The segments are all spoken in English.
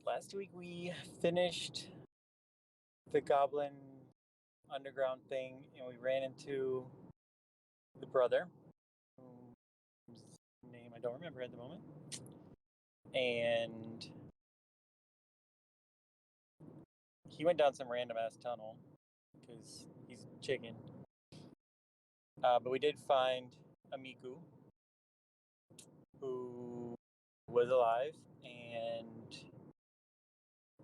last week we finished the Goblin Underground thing, and we ran into the brother, whose name I don't remember at the moment, and he went down some random ass tunnel because he's chicken. But we did find a Miku who was alive, and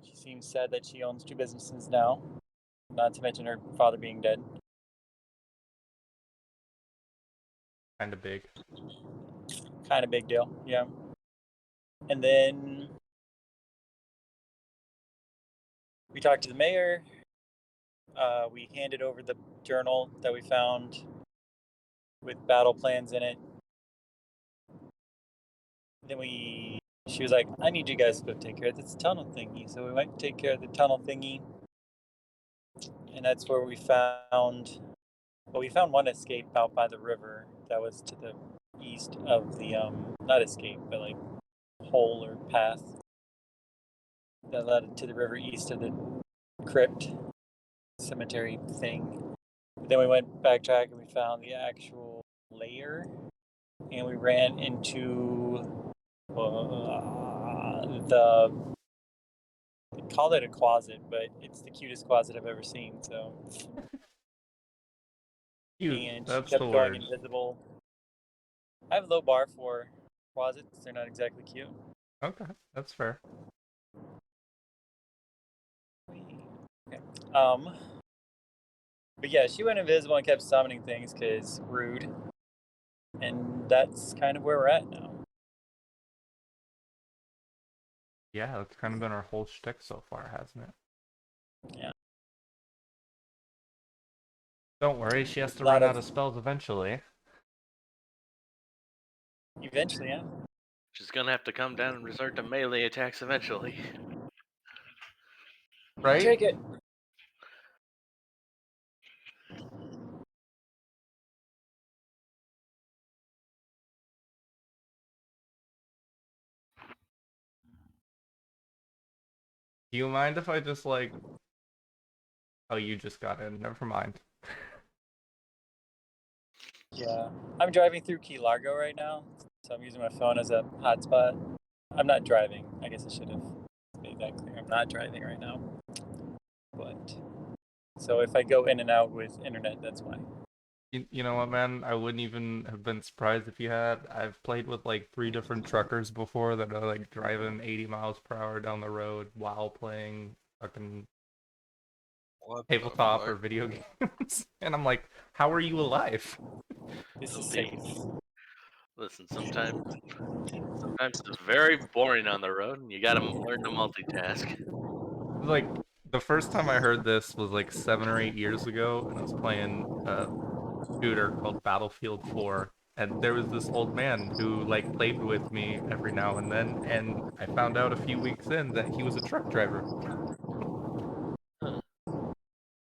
she seems sad that she owns two businesses now, not to mention her father being dead. Kind of big. Kind of big deal, yeah. And then we talked to the mayor. We handed over the journal that we found with battle plans in it. Then she was like, I need you guys to go take care of this tunnel thingy. So we went to take care of the tunnel thingy. And that's where we found one escape out by the river that was to the east of the, not escape, but like hole or path that led to the river east of the crypt cemetery thing. But then we went backtrack and we found the actual layer, and we ran into they called it a closet, but it's the cutest closet I've ever seen. So, Cute. and That's she kept the going word. invisible. I have a low bar for closets; they're not exactly cute. Okay, that's fair. Okay. But yeah, she went invisible and kept summoning things because rude. And that's kind of where we're at now. Yeah, that's kind of been our whole shtick so far, hasn't it? Yeah. Don't worry, she has to run out of spells eventually. Eventually, yeah. She's gonna have to come down and resort to melee attacks eventually. Right? Take it. Do you mind if I just like... Oh, you just got in. Never mind. Yeah. I'm driving through Key Largo right now, so I'm using my phone as a hotspot. I'm not driving. I guess I should have made that clear. I'm not driving right now. But so if I go in and out with internet, that's why. You know what, man? I wouldn't even have been surprised if you had. I've played with like 3 different truckers before that are like driving 80 miles per hour down the road while playing fucking tabletop or video games. And I'm like, how are you alive? This is safe. Listen, sometimes it's very boring on the road, and you gotta learn to multitask. Like, the first time I heard this was like 7 or 8 years ago, and I was playing a shooter called Battlefield 4, and there was this old man who like played with me every now and then, and I found out a few weeks in that he was a truck driver.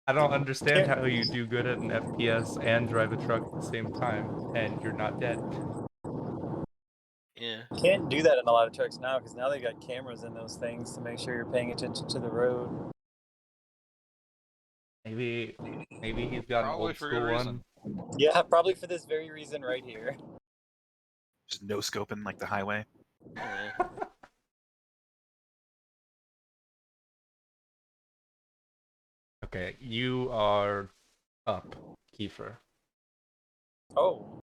I don't understand how you do good at an FPS and drive a truck at the same time, and you're not dead. Yeah. Can't do that in a lot of trucks now because now they got cameras in those things to make sure you're paying attention to the road. Maybe he's got Probably an old for school good one. reason. Yeah, probably for this very reason right here. Just no scoping like the highway. Yeah. Okay, you are up, Kiefer. Oh.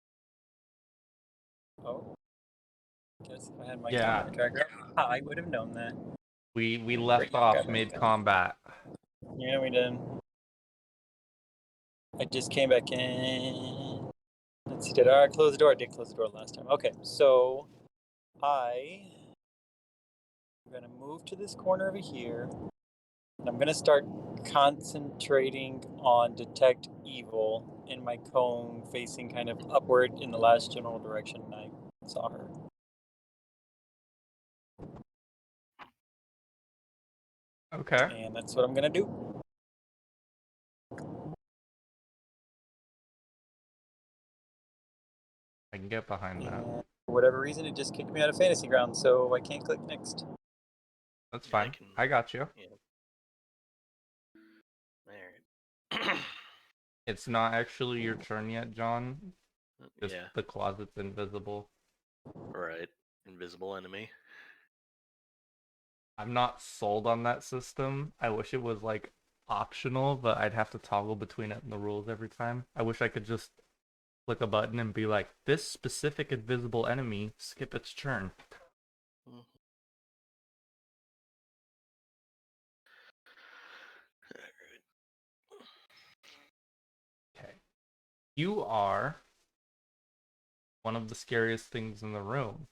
Guess if I had my combat tracker, I would have known that. We left off mid-combat. Yeah, we did. I just came back in. Let's see, did I close the door? I did close the door last time. Okay, so I'm going to move to this corner over here. And I'm going to start concentrating on detect evil in my cone facing kind of upward in the last general direction I saw her. Okay. And that's what I'm going to do. I can get behind that. And for whatever reason, it just kicked me out of Fantasy Ground, so I can't click next. That's I fine. can. I got you. Yeah. Alright. It's not actually your turn yet, John. Just Yeah. the closet's invisible. Right. Invisible enemy. I'm not sold on that system. I wish it was like optional, but I'd have to toggle between it and the rules every time. I wish I could just click a button and be like, this specific invisible enemy, skip its turn. Mhm. Okay. You are one of the scariest things in the room.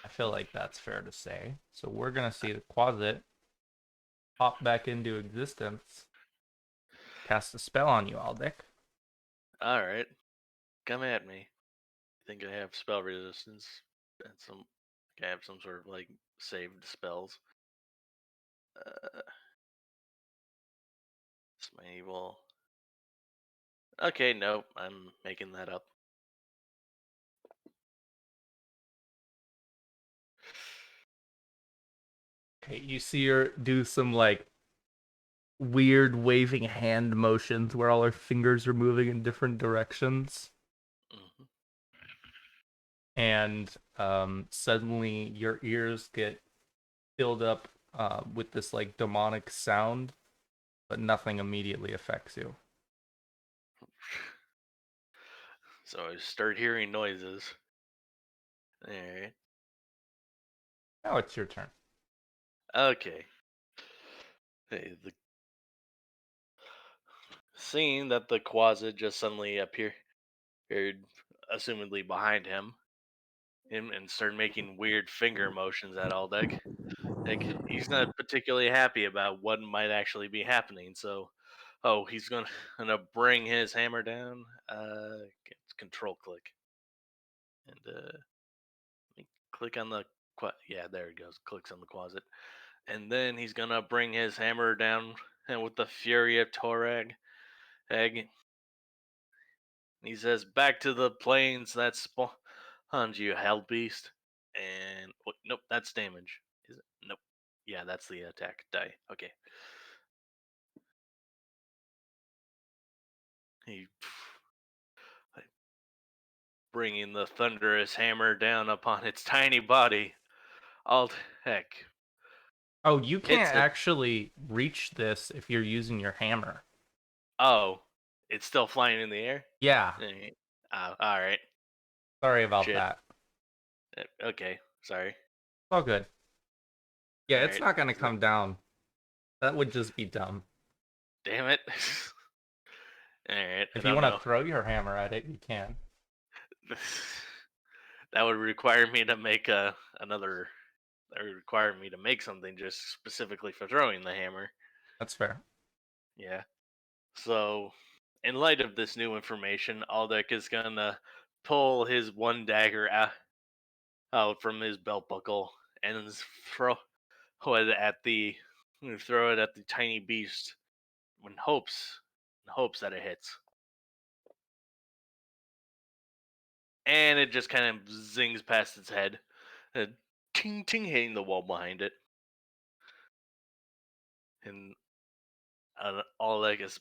I feel like that's fair to say. So we're gonna see the closet pop back into existence, cast a spell on you, Aldic. Alright. Come at me. Think I have spell resistance and some. I have some sort of like saved spells. Uh, Smite evil. Okay, nope. I'm making that up. Okay, you see her do some like weird waving hand motions where all her fingers are moving in different directions. Hmm. And suddenly your ears get filled up with this like demonic sound, but nothing immediately affects you. So I start hearing noises. Alright. Now it's your turn. Okay. Hey, seeing that the Quasit just suddenly appeared, assumedly behind him, and started making weird finger motions at Aldeck. Like he's not particularly happy about what might actually be happening. So, he's gonna bring his hammer down. Control click and let me click on the yeah, there it goes. Clicks on the closet, and then he's gonna bring his hammer down and with the fury of Torag egg. He says, "Back to the plains that spawned you, hell beast." And nope, that's damage. Is it? Nope. Yeah, that's the attack die. Okay. He bringing the thunderous hammer down upon its tiny body. Alt heck. Oh, you It's can't a actually reach this if you're using your hammer. oh, it's still flying in the air. Yeah, All right. sorry about Shit. that. Okay. Sorry. It's all good. Yeah, All it's right. not gonna come down. That would just be dumb. Damn it. All right. I If you don't want to know. throw your hammer at it, you can. That would require me to make another. That would require me to make something just specifically for throwing the hammer. That's fair. Yeah. So, in light of this new information, Aldeck is gonna pull his one dagger out from his belt buckle and throw it at the tiny beast in hopes that it hits. And it just kind of zings past its head, uh, ting ting hitting the wall behind it. And Aldeck is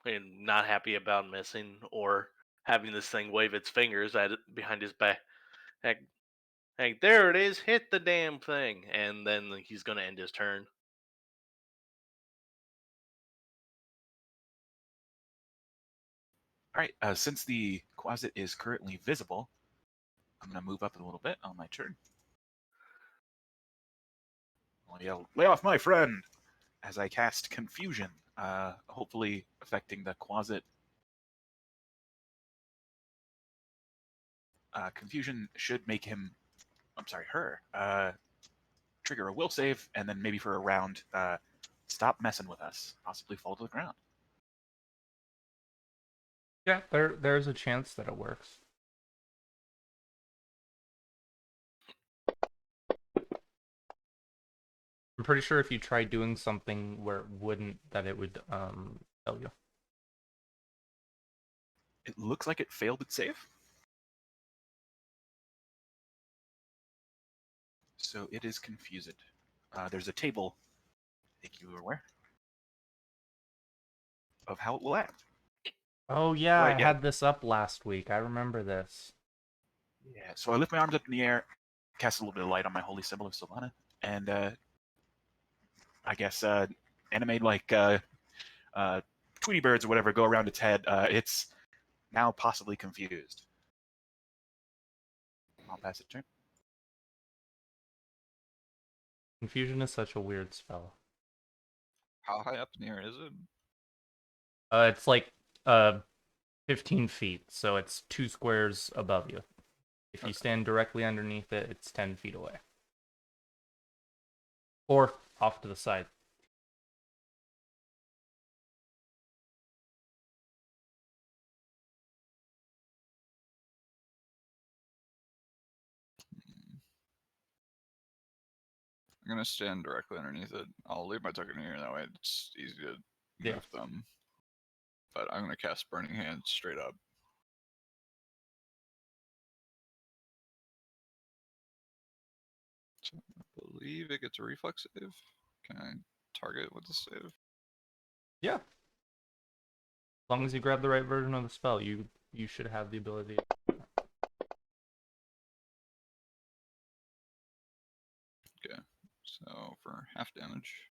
not happy about missing or having this thing wave its fingers at it behind his back. Like, there it is, hit the damn thing. And then he's going to end his turn. All right. Since the closet is currently visible, I'm going to move up a little bit on my turn. I'll yell, "Lay off my friend!" as I cast Confusion, hopefully affecting the closet. Confusion should make him, I'm sorry, her, trigger a will save, and then maybe for a round, stop messing with us, possibly fall to the ground. Yeah, there's a chance that it works. I'm pretty sure if you try doing something where it wouldn't, that it would tell you. It looks like it failed its save. So it is confused. There's a table, I think you were aware, of how it will act. Oh yeah, Right, I yeah. had this up last week. I remember this. Yeah, so I lift my arms up in the air, cast a little bit of light on my holy symbol of Sylvana, and I guess animate like Tweety birds or whatever go around its head. It's now possibly confused. I'll pass it turn. Confusion is such a weird spell. How high up in the air is it? It's like 15 feet, so it's 2 squares above you. If you stand directly underneath it, it's 10 feet away. Or off to the side. I'm gonna stand directly underneath it. I'll leave my token here, that way it's easy to Yeah. move them. But I'm gonna cast Burning Hand straight up. So I believe it gets a reflex save. Can I target with the save? Yeah. As long as you grab the right version of the spell, you should have the ability. Okay, so for half damage.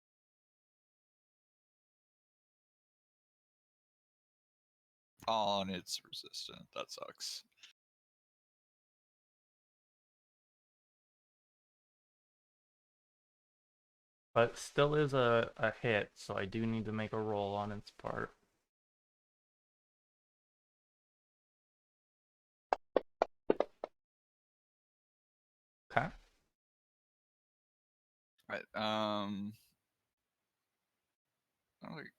Oh, and it's resistant. That sucks. But still is a hit, so I do need to make a roll on its part. Okay. Right. I don't think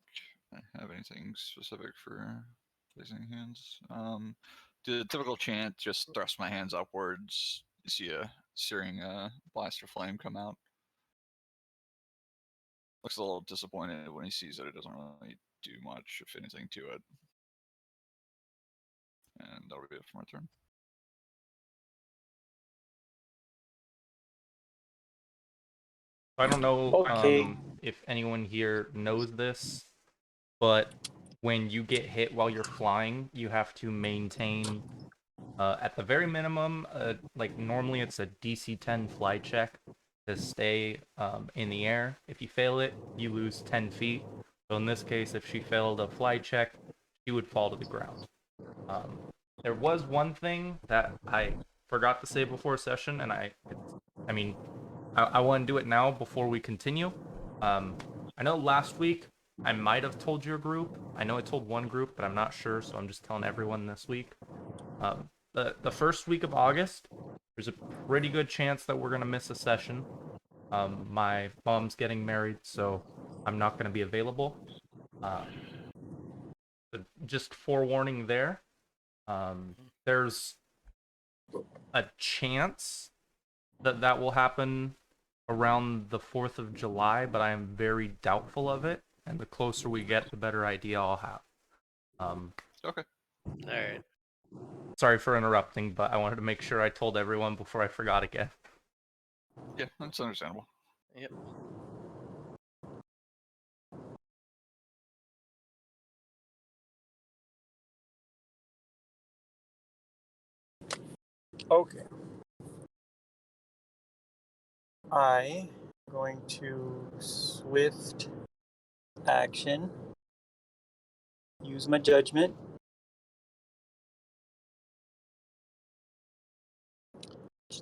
I have anything specific for placing hands. The typical chant, just thrust my hands upwards. You see a searing blast of flame come out. Looks a little disappointed when he sees it. It doesn't really do much, if anything, to it. And that'll be it for my turn. I don't know Okay. if anyone here knows this, but when you get hit while you're flying, you have to maintain, at the very minimum, like normally it's a DC 10 fly check to stay in the air. If you fail it, you lose 10 feet. So in this case, if she failed a fly check, she would fall to the ground. There was one thing that I forgot to say before session, and I want to do it now before we continue. I know last week I might have told your group. I know I told one group, but I'm not sure, so I'm just telling everyone this week. The first week of August, there's a pretty good chance that we're gonna miss a session. My mom's getting married, so I'm not gonna be available. Just forewarning there. There's a chance that that will happen around the 4th of July, but I am very doubtful of it. And the closer we get, the better idea I'll have. Okay. All right. Sorry for interrupting, but I wanted to make sure I told everyone before I forgot again. Yeah, that's understandable. Yep. Okay. I am going to swift action. Use my judgment.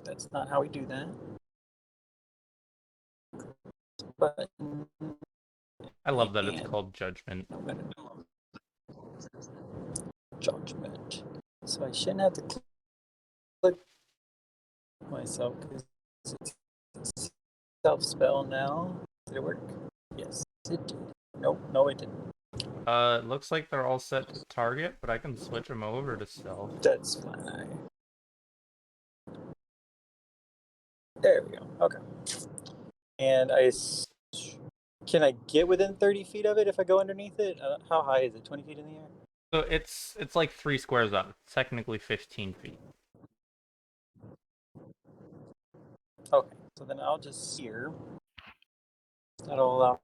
That's not how we do that. But I love that it's called Judgment. judgment. So I shouldn't have to click myself because it's a self spell now. Did it work? Yes, it did. Nope, no, it didn't. It looks like they're all set to target, but I can switch them over to stealth. That's fine. There we go. Okay. And can I get within 30 feet of it if I go underneath it? How high is it? 20 feet in the air? So it's like 3 squares up. It's technically 15 feet. Okay, so then I'll just here. That'll allow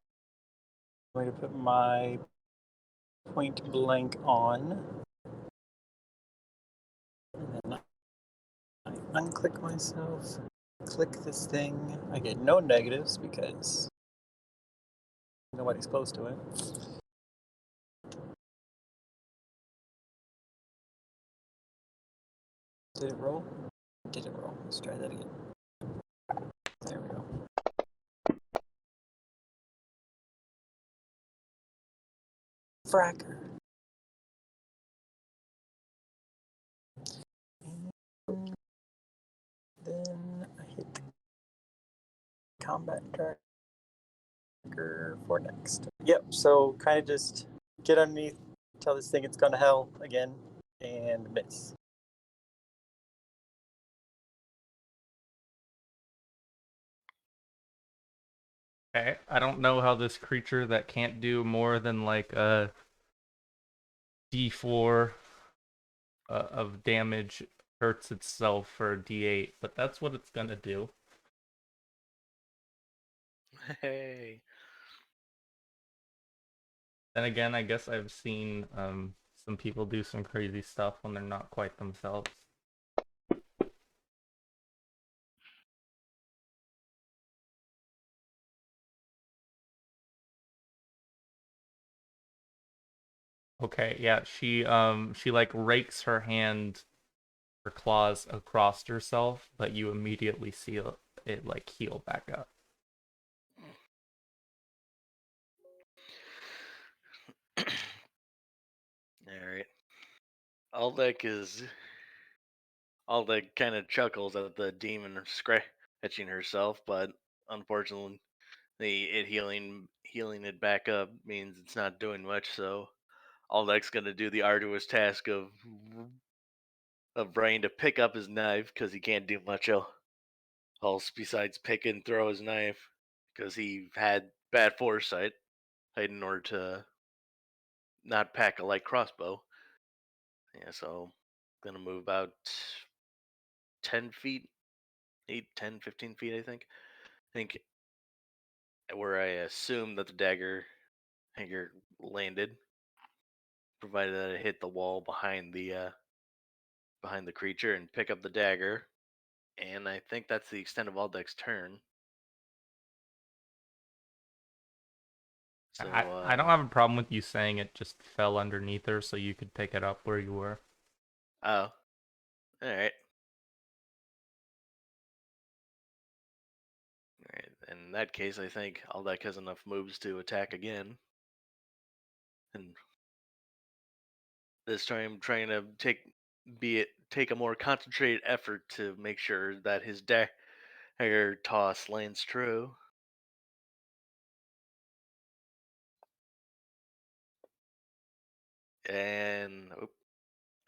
me to put my point blank on. And then I unclick myself, click this thing. I get no negatives because nobody's close to it. Did it roll? Did it roll? Let's try that again. There we go. Fracker. And then I hit combat tracker for next. Yep, so kind of just get underneath, tell this thing it's gone to hell again, and miss. Okay, I don't know how this creature that can't do more than like a D4 of damage hurts itself for a D8, but that's what it's gonna do. Hey. Then again, I guess I've seen some people do some crazy stuff when they're not quite themselves. Okay, yeah, she like rakes her hand, her claws across herself, but you immediately see it like heal back up. Alright. Aldec kind of chuckles at the demon scratching herself, but unfortunately, it healing it back up means it's not doing much. So Aldec's gonna do the arduous task of Brain to pick up his knife because he can't do much else besides pick and throw his knife because he had bad foresight in order to not pack a light crossbow. Yeah, so gonna move about 10 feet, 8, 10, 15 feet, I think. I think where I assume that the dagger hanger landed, provided that it hit the wall behind the creature and pick up the dagger. And I think that's the extent of Aldec's turn. So I don't have a problem with you saying it just fell underneath her so you could pick it up where you were. oh, all right. All right. In that case, I think Aldec has enough moves to attack again. And this time trying to take a more concentrated effort to make sure that his dagger toss lands true. And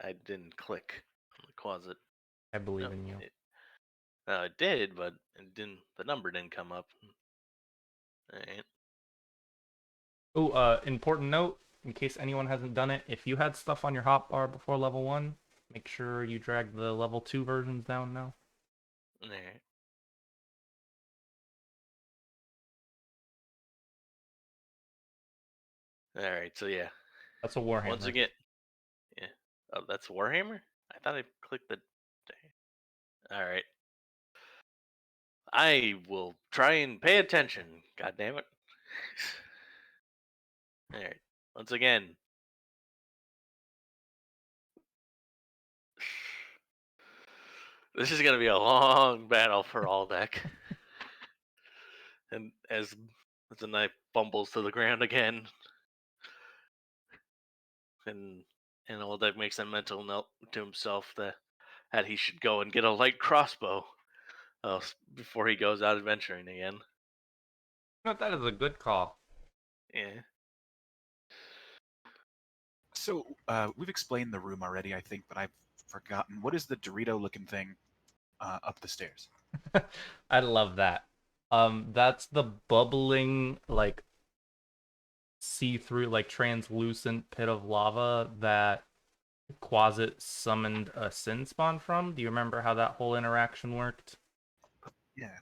I didn't click on the closet. I believe No, in you. it did, but it didn't. The number didn't come up. All right. Oh, important note, in case anyone hasn't done it, if you had stuff on your hotbar before level 1, make sure you drag the level 2 versions down now. All right. All right. So yeah, That's a Warhammer. once again, yeah. Oh, that's Warhammer. I thought I clicked the. All right. I will try and pay attention. God damn it. All right. Once again. This is gonna be a long battle for Aldec. And as the knife fumbles to the ground again, and Aldec makes a mental note to himself that he should go and get a light crossbow before he goes out adventuring again. No, that is a good call. Yeah. So we've explained the room already, I think, but I've forgotten. What is the Dorito-looking thing up the stairs? I love that. That's the bubbling, like, see-through, like, translucent pit of lava that Quasit summoned a sin spawn from. Do you remember how that whole interaction worked? Yeah.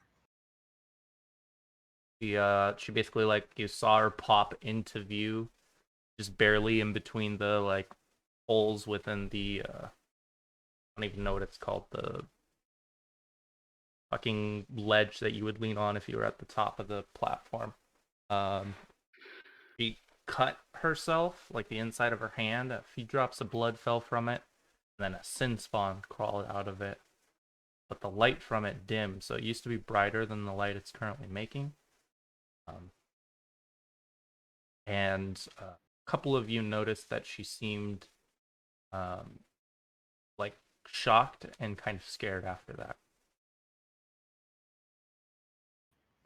She basically like you saw her pop into view, just barely in between the like holes within the I don't even know what it's called, the fucking ledge that you would lean on if you were at the top of the platform. Um, she cut herself, like the inside of her hand. A few drops of blood fell from it, and then a sin spawn crawled out of it. But the light from it dimmed, so it used to be brighter than the light it's currently making. And a couple of you noticed that she seemed like shocked and kind of scared after that.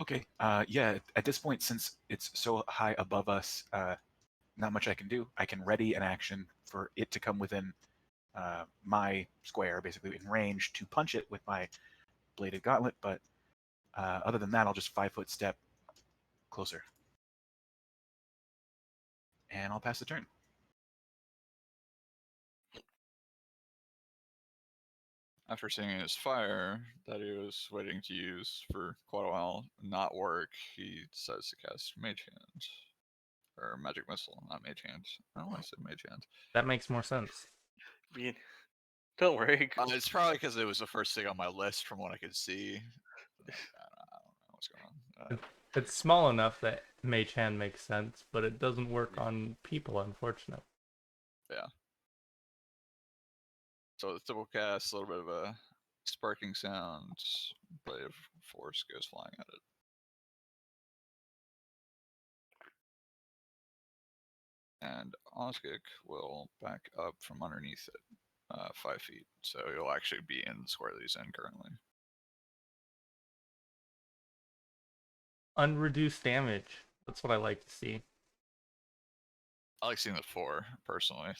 Okay. Yeah. At this point, since it's so high above us, not much I can do. I can ready an action for it to come within my square, basically in range, to punch it with my bladed gauntlet. But other than that, I'll just 5-foot step closer, and I'll pass the turn. After seeing his fire that he was waiting to use for quite a while not work, he decides to cast Mage Hand. Or Magic Missile, not Mage Hand. I don't want to say Mage Hand. That makes more sense. Don't worry. It's probably because it was the first thing on my list from what I could see. I don't know what's going on. It's small enough that Mage Hand makes sense, but it doesn't work on people, unfortunately. Yeah. So the typical cast, a little bit of a sparking sound, blade of force goes flying at it. And Osgik will back up from underneath it 5 feet, so he'll actually be in the square that he's in currently. Unreduced damage. That's what I like to see. I like seeing the 4, personally.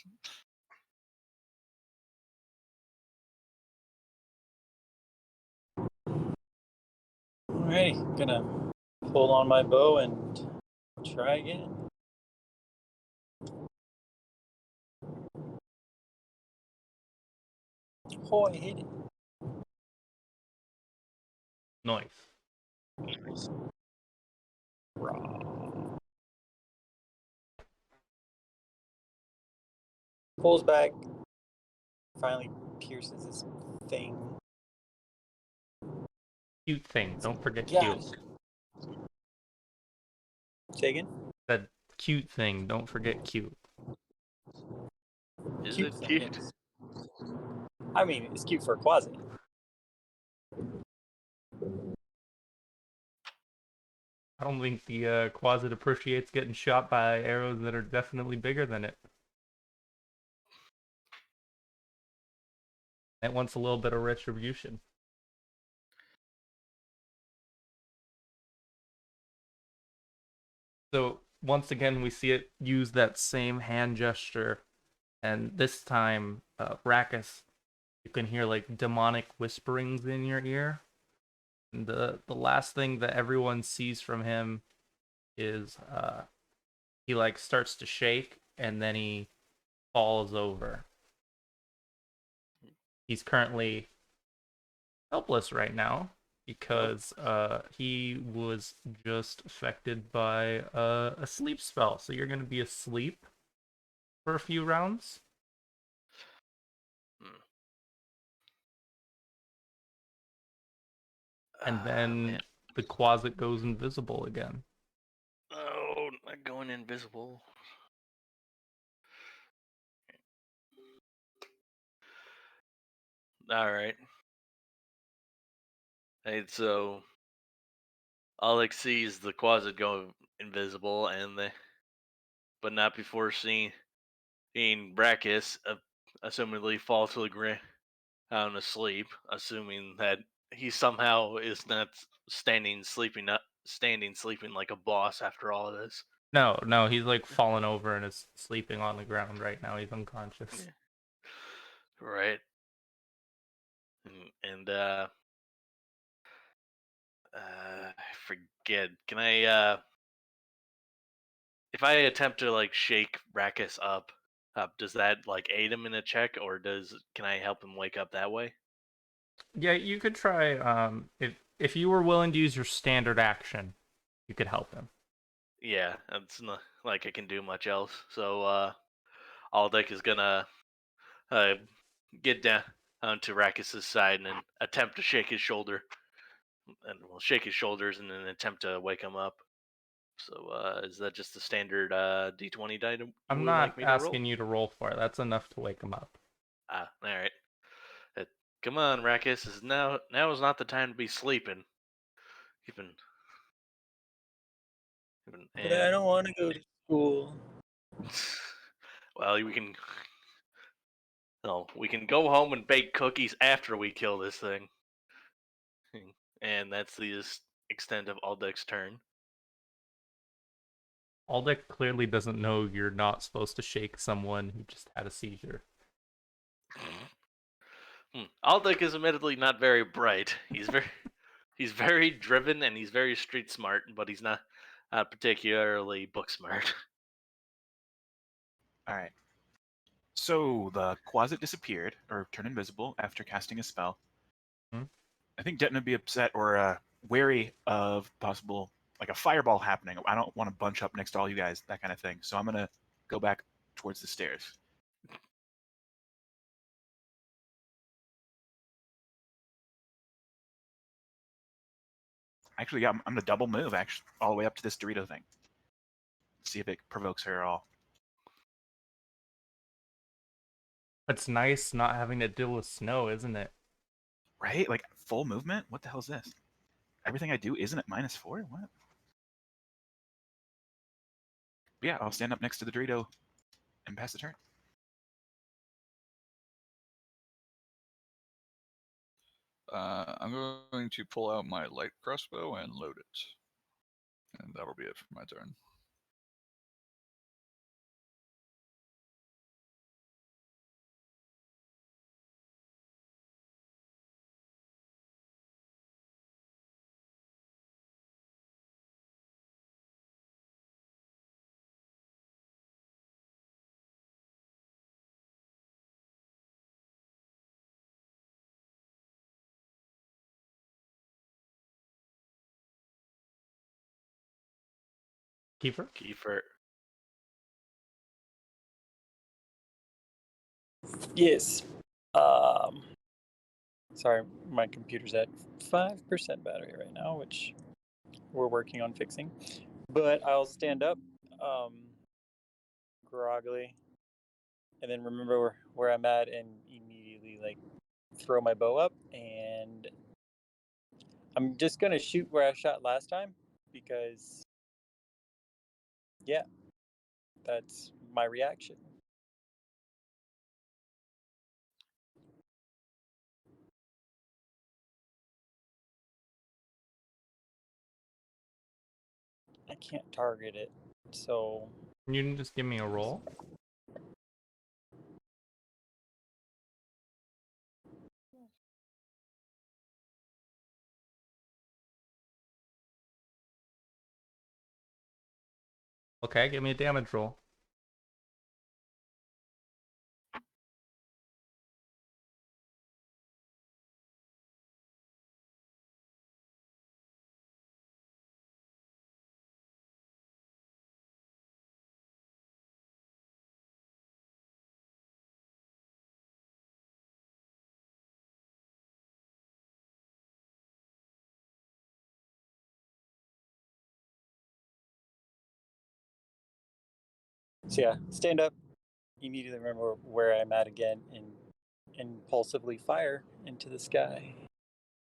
Alrighty, gonna pull on my bow and try again. Oh, I hit it. Nice. Pulls back, finally pierces this thing. Cute thing. Don't forget Got cute. it. Say again? That cute thing. Don't forget cute. Is Cute it thing, cute? yes. I mean, it's cute for a quasi. I don't think the Quasit appreciates getting shot by arrows that are definitely bigger than it. It wants a little bit of retribution. So once again, we see it use that same hand gesture, and this time, Rackus, you can hear like demonic whisperings in your ear. And the last thing that everyone sees from him is he like starts to shake and then he falls over. He's currently helpless right now because he was just affected by a sleep spell. So you're going to be asleep for a few rounds. And then the Quasit goes invisible again. Oh, not going invisible. All right. Hey, so Alex sees the Quasit go invisible, but not before seeing Brachus assumedly fall to the ground asleep, assuming that he somehow is not standing sleeping like a boss after all of this. No, he's like fallen over and is sleeping on the ground right now. He's unconscious. Yeah. Right. And I forget. Can I if I attempt to like shake Brachus up, does that like aid him in a check, or can I help him wake up that way? Yeah, you could try if you were willing to use your standard action, you could help him. Yeah, it's not like I can do much else. So Aldic is gonna uh, get down onto Rakis's side and attempt to shake his shoulder, and will shake his shoulders in an attempt to wake him up. So is that just the standard D20 die you I'm would like not me to roll? asking you to roll for it. That's enough to wake him up. Ah, all right. Uh, Come on, Rakis. Now is not the time to be sleeping. Even But I and don't want to go to school. well, we can go home and bake cookies after we kill this thing. And that's the extent of Aldec's turn. Aldic clearly doesn't know you're not supposed to shake someone who just had a seizure. Aldec is admittedly not very bright. He's very driven and he's very street smart, but he's not particularly book smart. All right. So the Quasit disappeared or turned invisible after casting a spell. Hmm? I think Detna would be upset or wary of possible like a fireball happening. I don't want to bunch up next to all you guys, that kind of thing. So I'm gonna go back towards the stairs. Actually, yeah, I'm gonna double move actually all the way up to this Dorito thing. See if it provokes her at all. It's nice not having to deal with snow, isn't it? Right? Like full movement? What the hell is this? Everything I do isn't at -4? What? But yeah, I'll stand up next to the Dorito and pass the turn. I'm going to pull out my light crossbow and load it. And that'll be it for my turn. Kiefer? Kiefer. Yes. Sorry, my computer's at 5% battery right now, which we're working on fixing. But I'll stand up, groggily, and then remember where I'm at, and immediately like throw my bow up, and I'm just gonna shoot where I shot last time because, yeah, that's my reaction. I can't target it, so You can just give me a roll. Okay, give me a damage roll. yeah, stand up, immediately remember where I'm at again, and impulsively fire into the sky,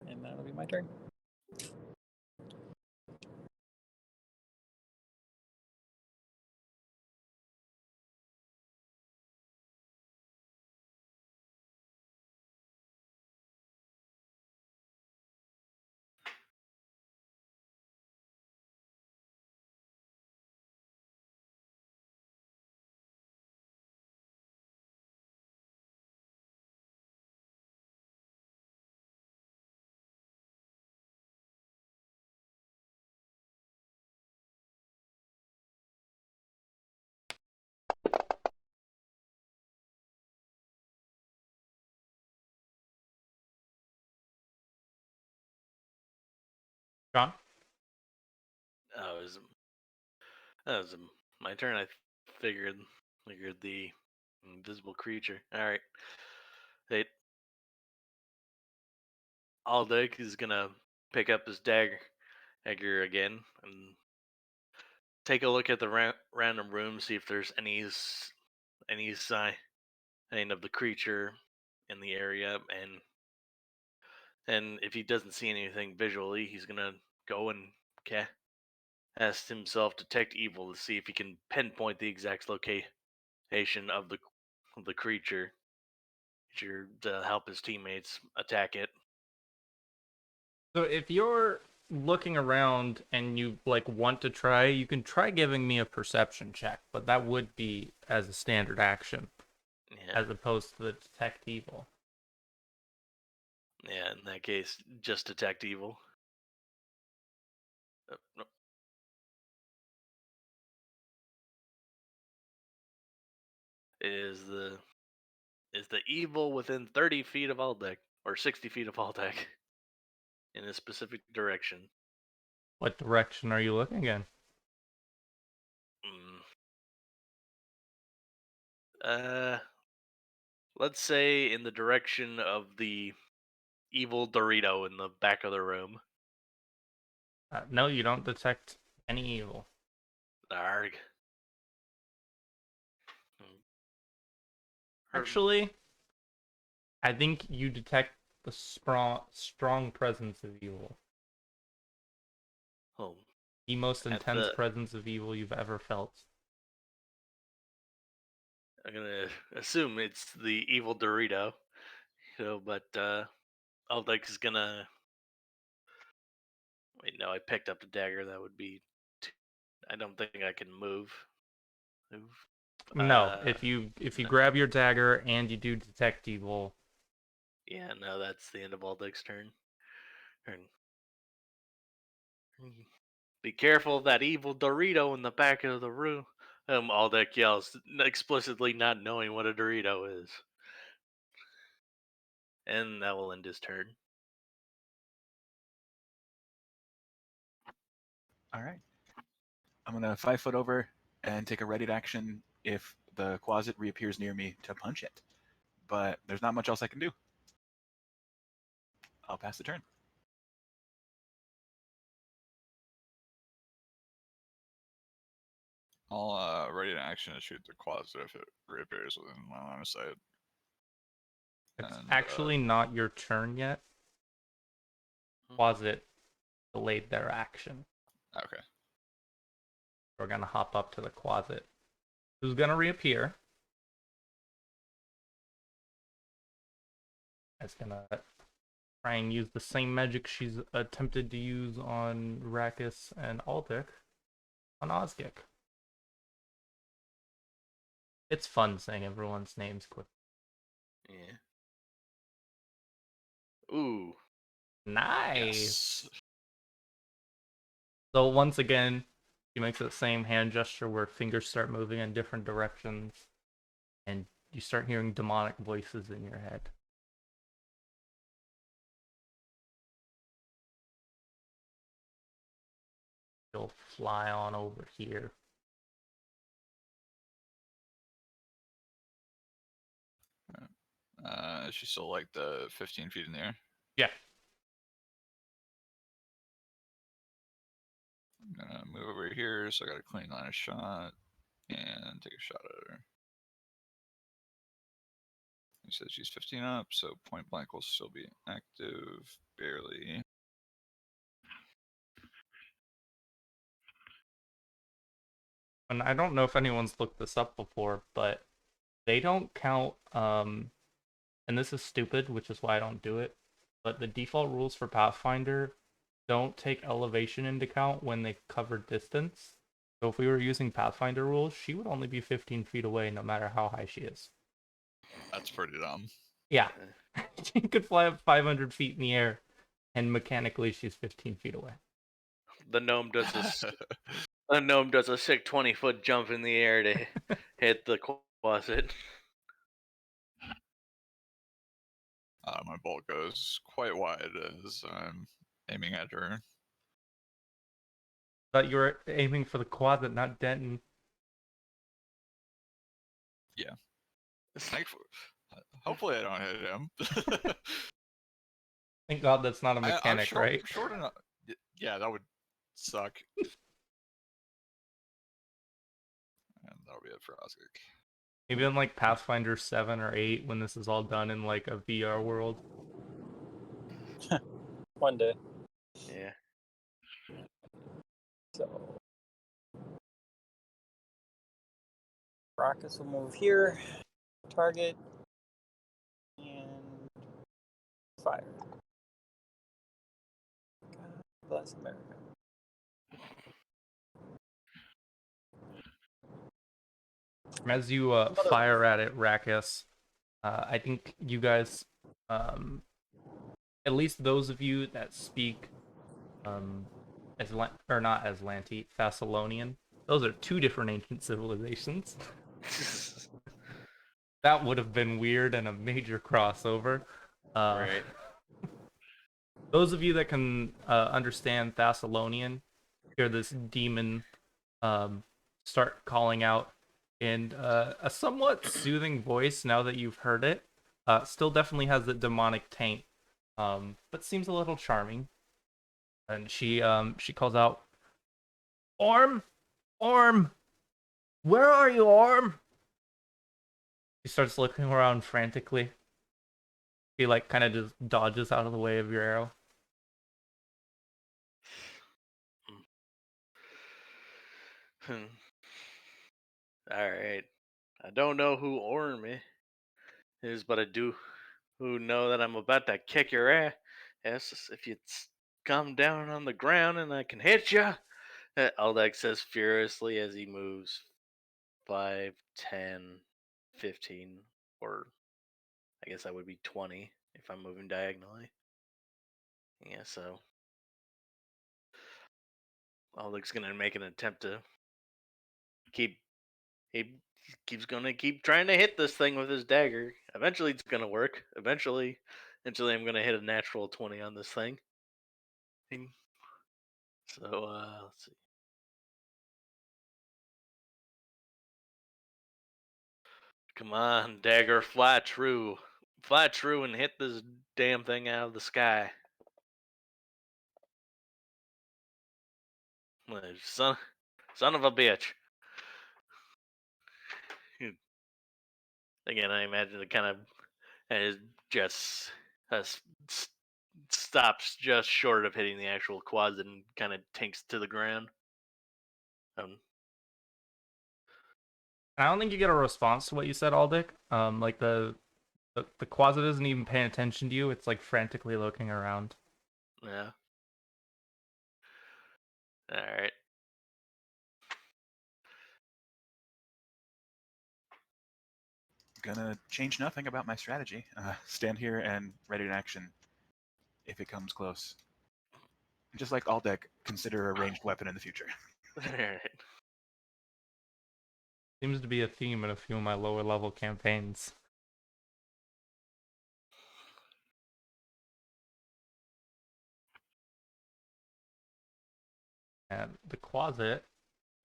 and that'll be my turn. John? Oh, that was my turn. I figured the invisible creature. All right. Hey, Aldic is gonna pick up his dagger again and take a look at the random room, see if there's any sign of the creature in the area, and if he doesn't see anything visually, he's gonna go and cast himself detect evil to see if he can pinpoint the exact location of the creature to help his teammates attack it. So if you're looking around and you like want to try, you can try giving me a perception check, but that would be as a standard action Yeah, as opposed to the detect evil. yeah. In that case, just detect evil. No. Is the evil within 30 feet of Aldeck or 60 feet of Aldeck in a specific direction? What direction are you looking in? Mm. Uh, let's say in the direction of the evil Dorito in the back of the room. No, you don't detect any evil. Arg. Actually, I think you detect the strong presence of evil. Oh, The most at intense the presence of evil you've ever felt. I'm gonna assume it's the evil Dorito. But Aldex is gonna wait. No, I picked up the dagger. That would be. I don't think I can move. Move. No, if you No. grab your dagger and you do detect evil, Yeah, no, that's the end of Aldec's turn. Turn. Be careful of that evil Dorito in the back of the room. Aldec yells, explicitly not knowing what a Dorito is. And that will end his turn. All right. I'm gonna 5 foot over and take a ready action if the closet reappears near me to punch it. But there's not much else I can do. I'll pass the turn. I'll ready to action to shoot the closet if it reappears within my line of sight. it's And actually not your turn yet. Closet delayed their action. okay. We're gonna hop up to the closet. Who's gonna reappear? It's gonna try and use the same magic she's attempted to use on Rakis and Aldic on Osgik. It's fun saying everyone's names quick. Yeah. Ooh. Nice. Yes. So once again, she makes that same hand gesture where fingers start moving in different directions, and you start hearing demonic voices in your head. She'll fly on over here. Is she still like the 15 feet in the air? Yeah. I'm gonna move over here, so I got a clean line of shot and take a shot at her. He says she's 15 up, so point blank will still be active, barely. And I don't know if anyone's looked this up before, but they don't count, and this is stupid, which is why I don't do it, but the default rules for Pathfinder don't take elevation into account when they cover distance. So if we were using Pathfinder rules, she would only be 15 feet away no matter how high she is. That's pretty dumb. Yeah. She could fly up 500 feet in the air, and mechanically she's 15 feet away. The gnome does a sick 20-foot jump in the air to hit the closet. My bolt goes quite wide as I'm aiming at her. Thought you were aiming for the quadrant, not Denton. Yeah. Hopefully I don't hit him. Thank God that's not a I'm mechanic, right? short enough. Yeah, that would suck. And that'll be it for Osgood. Maybe in like Pathfinder 7 or 8 when this is all done in like a VR world. One day. Yeah. So rockets will move here, target, and fire. God bless America. As you fire at it, Rakkus, I think you guys, at least those of you that speak or not Aslanti, Thessalonian, those are two different ancient civilizations. That would have been weird and a major crossover. Right. Those of you that can understand Thessalonian hear this demon start calling out in a somewhat soothing voice now that you've heard it. Still definitely has the demonic taint, but seems a little charming. And she calls out, Orm! Orm! Where are you, Orm? He starts looking around frantically. He like kind of just dodges out of the way of your arrow. All right. I don't know who Orm is, but I do who know that I'm about to kick your ass. If you come down on the ground and I can hit you. Aldex says furiously as he moves 5, 10, 15, or I guess that would be 20 if I'm moving diagonally. Yeah, so Aldex gonna make an attempt to keep. He keeps gonna keep trying to hit this thing with his dagger. Eventually, it's gonna work. Eventually, I'm gonna hit a natural 20 on this thing. So let's see. Come on, dagger, fly true. Fly true and hit this damn thing out of the sky. Son of a bitch. Again, I imagine it kind of just uh, stops just short of hitting the actual quads and kind of tanks to the ground. I don't think you get a response to what you said, Aldic. Like the Quasit isn't even paying attention to you. It's like frantically looking around. Yeah. All right. Gonna change nothing about my strategy. Stand here and ready to action if it comes close. Just like all deck, consider a ranged weapon in the future. All right. Seems to be a theme in a few of my lower level campaigns. And the Quasit, if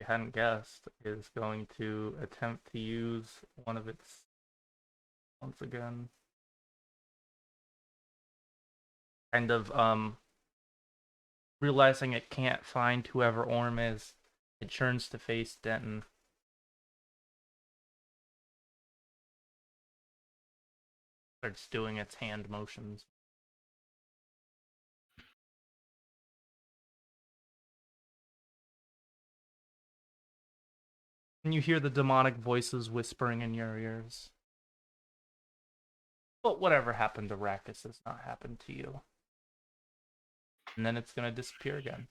you hadn't guessed, is going to attempt to use one of its, once again, kind of realizing it can't find whoever Orm is, it turns to face Denton. Starts doing its hand motions. And you hear the demonic voices whispering in your ears. But whatever happened to Rakkus has not happened to you. And then it's going to disappear again.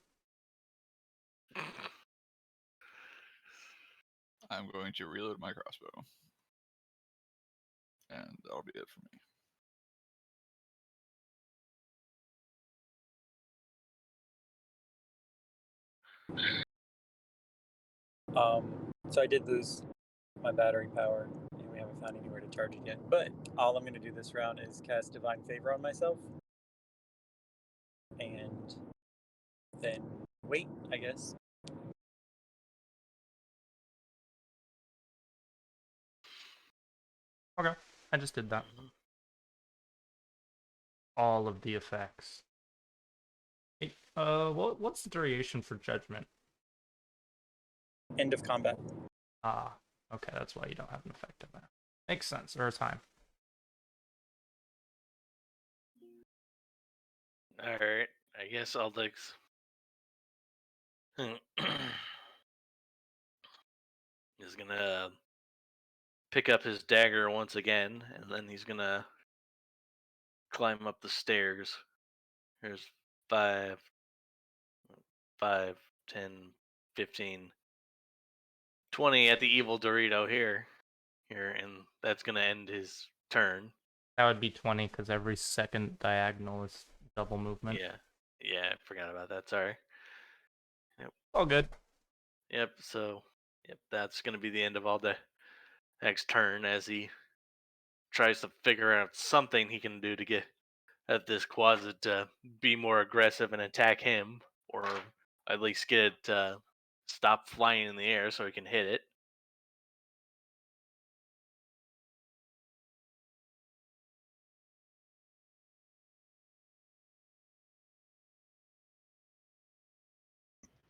I'm going to reload my crossbow. And that'll be it for me. So I did lose my battery power, and we haven't found anywhere to charge it yet. But all I'm going to do this round is cast Divine Favor on myself, and then wait, I guess. Okay, I just did that. All of the effects. Hey, what's the duration for judgment? End of combat. Ah, okay, that's why you don't have an effect of that. Makes sense, or a time. Alright, I guess I'll like. He's gonna pick up his dagger once again, and then he's gonna climb up the stairs. Here's 5, 5, 10, 15, 20 at the evil Dorito here, and that's gonna end his turn. That would be 20 because every second diagonal is double movement. Yeah, I forgot about that. Sorry. All good. Yep. So, that's gonna be the end of all the next turn as he tries to figure out something he can do to get at this Quasit to be more aggressive and attack him, or at least get it to stop flying in the air so he can hit it.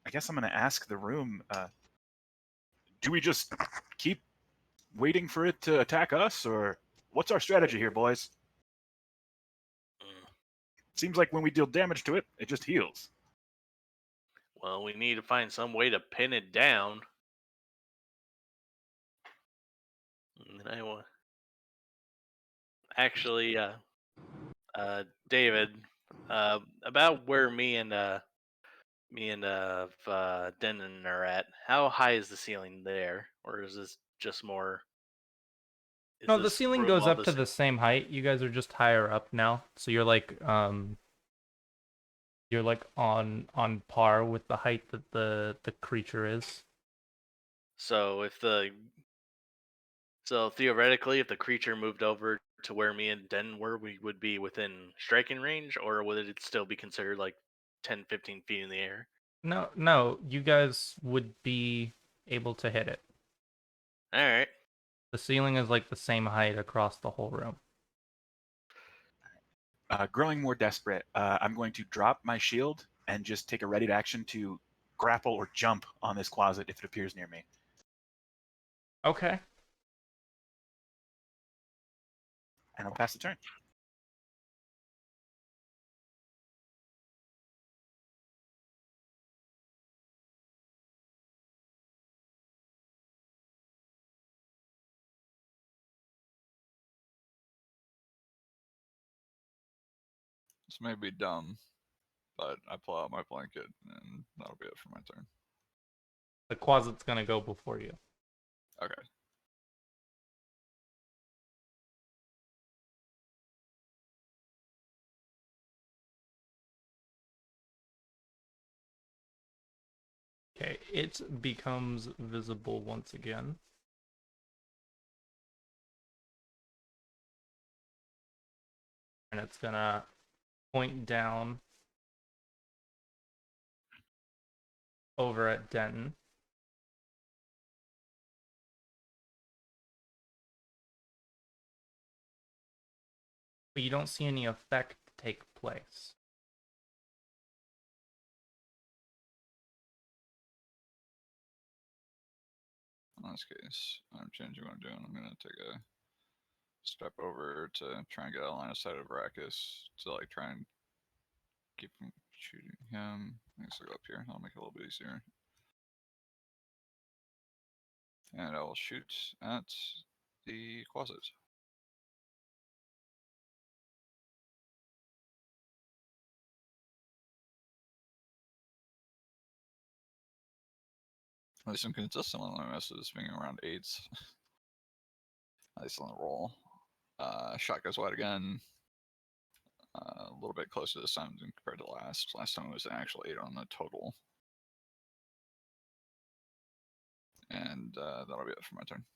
I guess I'm going to ask the room, do we just keep waiting for it to attack us, or what's our strategy here, boys? Mm. Seems like when we deal damage to it, it just heals. Well, we need to find some way to pin it down. And I will actually, David, about where me and Denon are at. How high is the ceiling there, or is this just more? Is No, the this ceiling room goes all up the to same? the same height. You guys are just higher up now, so you're like on par with the height that the creature is. So so theoretically, if the creature moved over to where me and Den were, we would be within striking range, or would it still be considered like 10, 15 feet in the air? No, you guys would be able to hit it. All right. The ceiling is like the same height across the whole room. Growing more desperate, I'm going to drop my shield and just take a ready action to grapple or jump on this closet if it appears near me. Okay. And I'll pass the turn. This may be dumb, but I pull out my blanket, and that'll be it for my turn. The closet's gonna go before you. Okay. Okay, it becomes visible once again. And it's gonna point down over at Denton. But you don't see any effect take place. In this case, I'm changing what I'm doing. I'm gonna take a step over to try and get a line of sight of Arrakis to like try and keep from shooting him. Let's go up here. I'll make it a little bit easier. And I will shoot at the closet. At least I'm consistent with my misses being around 8s. At least on the roll. Shot goes wide again. A little bit closer this time than compared to last. Last time it was an actual 8 on the total. And that'll be it for my turn.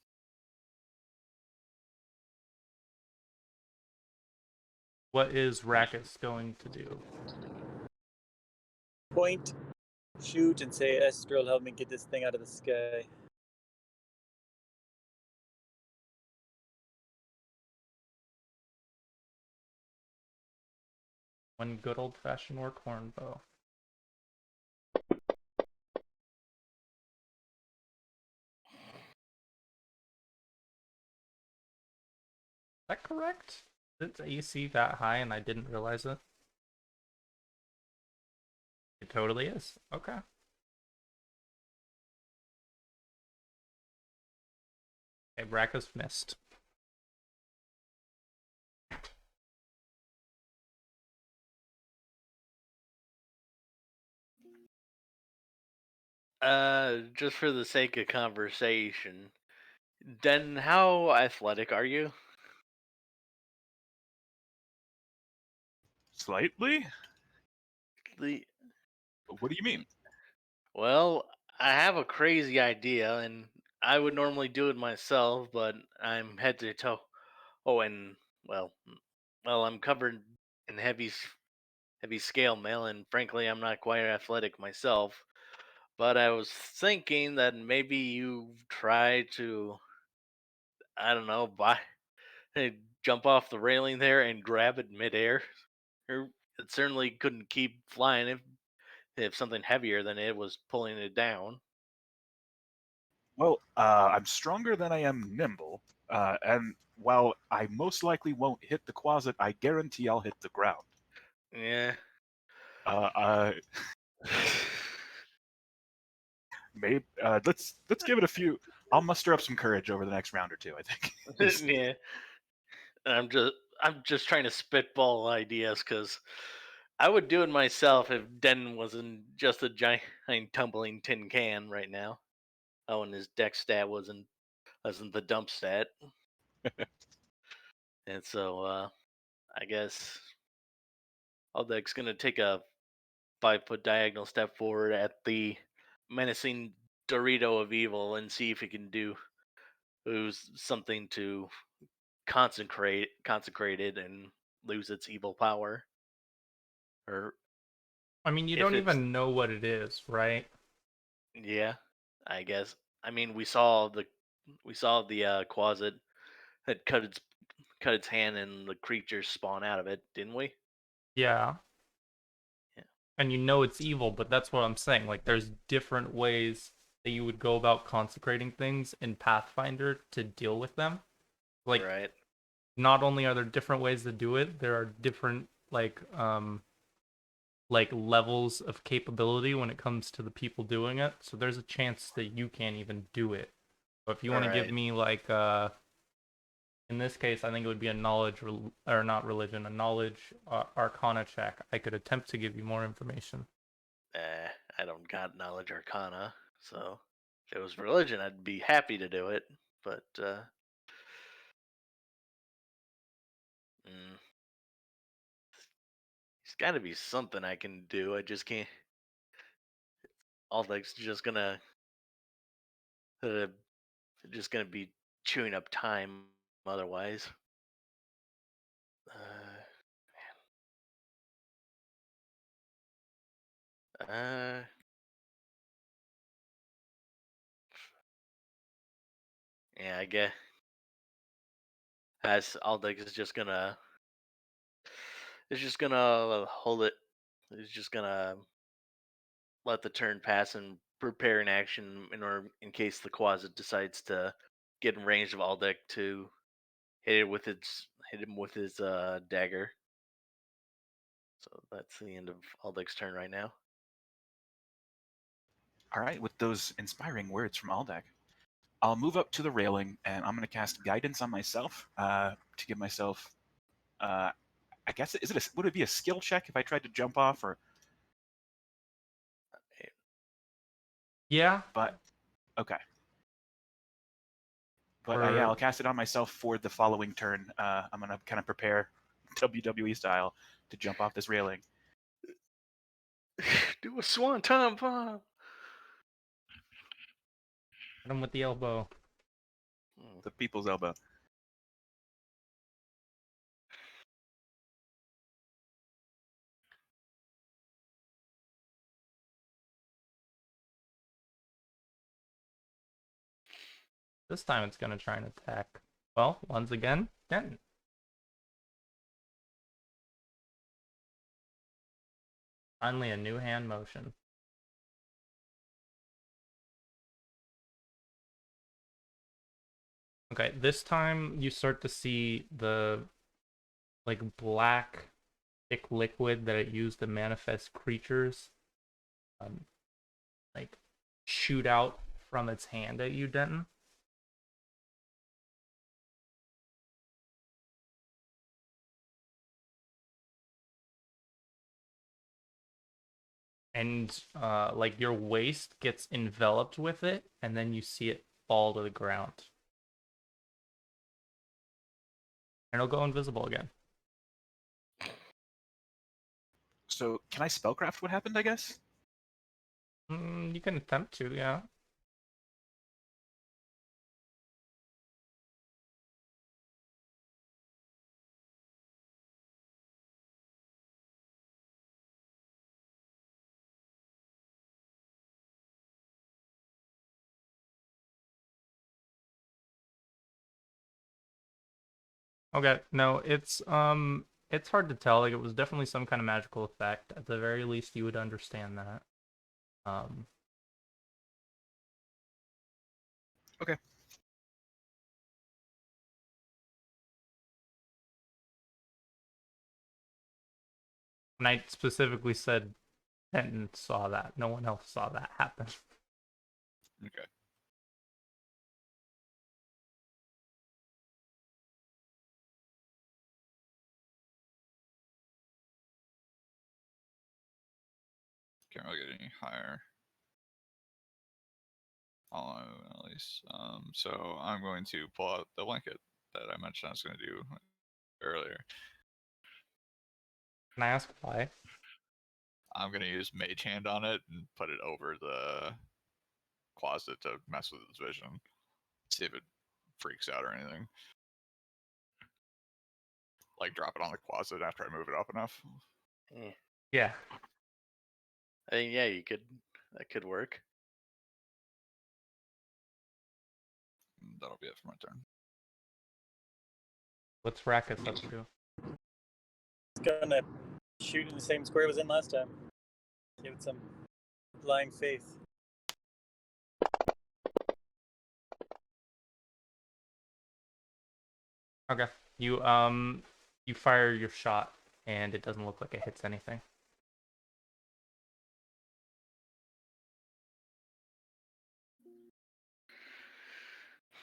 What is Rakkus going to do? Point, shoot, and say, Estrel, help me get this thing out of the sky. One good old-fashioned orc horn bow. Is that correct? Is its AC that high and I didn't realize it? It totally is. Okay. Okay, Bracco's missed. Just for the sake of conversation, then how athletic are you? Slightly? The What do you mean? Well, I have a crazy idea, and I would normally do it myself, but I'm head to toe. Oh, and well, I'm covered in heavy scale mail, and frankly, I'm not quite athletic myself. But I was thinking that maybe you try to, I don't know, jump off the railing there and grab it midair. Or it certainly couldn't keep flying if something heavier than it was pulling it down. Well, I'm stronger than I am nimble, and while I most likely won't hit the closet, I guarantee I'll hit the ground. Yeah. Uh, uh, maybe let's give it a few. I'll muster up some courage over the next round or two, I think. Yeah. I'm just trying to spitball ideas because I would do it myself if Den wasn't just a giant tumbling tin can right now. Oh, and his deck stat wasn't the dump stat, and so I guess Aldec's gonna take a 5 foot diagonal step forward at the menacing Dorito of evil and see if he can do something to consecrate it and lose its evil power, or I mean, you if don't it's even know what it is, right? yeah, I guess. I mean, we saw the Quasit had cut its hand and the creatures spawn out of it, didn't we? Yeah. Yeah. And you know it's evil, but that's what I'm saying. Like, there's different ways that you would go about consecrating things in Pathfinder to deal with them. Like, Right. not only are there different ways to do it, there are different like levels of capability when it comes to the people doing it. So there's a chance that you can't even do it. But if you want to give Right. me like in this case, I think it would be a knowledge or not religion, a knowledge arcana check. I could attempt to give you more information. I don't got knowledge arcana, so if it was religion, I'd be happy to do it. But mm, there's got to be something I can do. I just can't. Aldec's uh, just gonna be chewing up time otherwise. Uh, uh, yeah, I guess as Aldex is just gonna hold it. It's just gonna let the turn pass and prepare an action in case the Quasit decides to get in range of Aldex to hit him with his dagger. So that's the end of Aldec's turn right now. All right, with those inspiring words from Aldak, I'll move up to the railing and I'm going to cast guidance on myself to give myself. I guess would it be a skill check if I tried to jump off or? Yeah. But okay. But yeah, Or I'll cast it on myself for the following turn. I'm gonna kind of prepare WWE style to jump off this railing. Do a swanton bomb. hit him with the elbow. The people's elbow. This time it's gonna try and attack. Well, once again, Denton. Finally, a new hand motion. Okay, this time you start to see the like black thick liquid that it used to manifest creatures um, like shoot out from its hand at you, Denton. And like your waist gets enveloped with it, and then you see it fall to the ground. And it'll go invisible again. So can I spellcraft what happened, I guess? You can attempt to, yeah. Okay, no, it's hard to tell. Like it was definitely some kind of magical effect. At the very least, you would understand that. Um, Okay. and I specifically said Denton saw that. No one else saw that happen. Okay. Can't really get any higher. At least. So I'm going to pull out the blanket that I mentioned I was going to do earlier. Can I ask why? I'm going to use Mage Hand on it and put it over the closet to mess with its vision. See if it freaks out or anything. Like drop it on the closet after I move it up enough. Eh. Yeah. I mean, yeah, you could. That could work. That'll be it for my turn. What's Rakus up to? It's gonna shoot in the same square it was in last time. Give it some blind faith. Okay. You fire your shot and it doesn't look like it hits anything.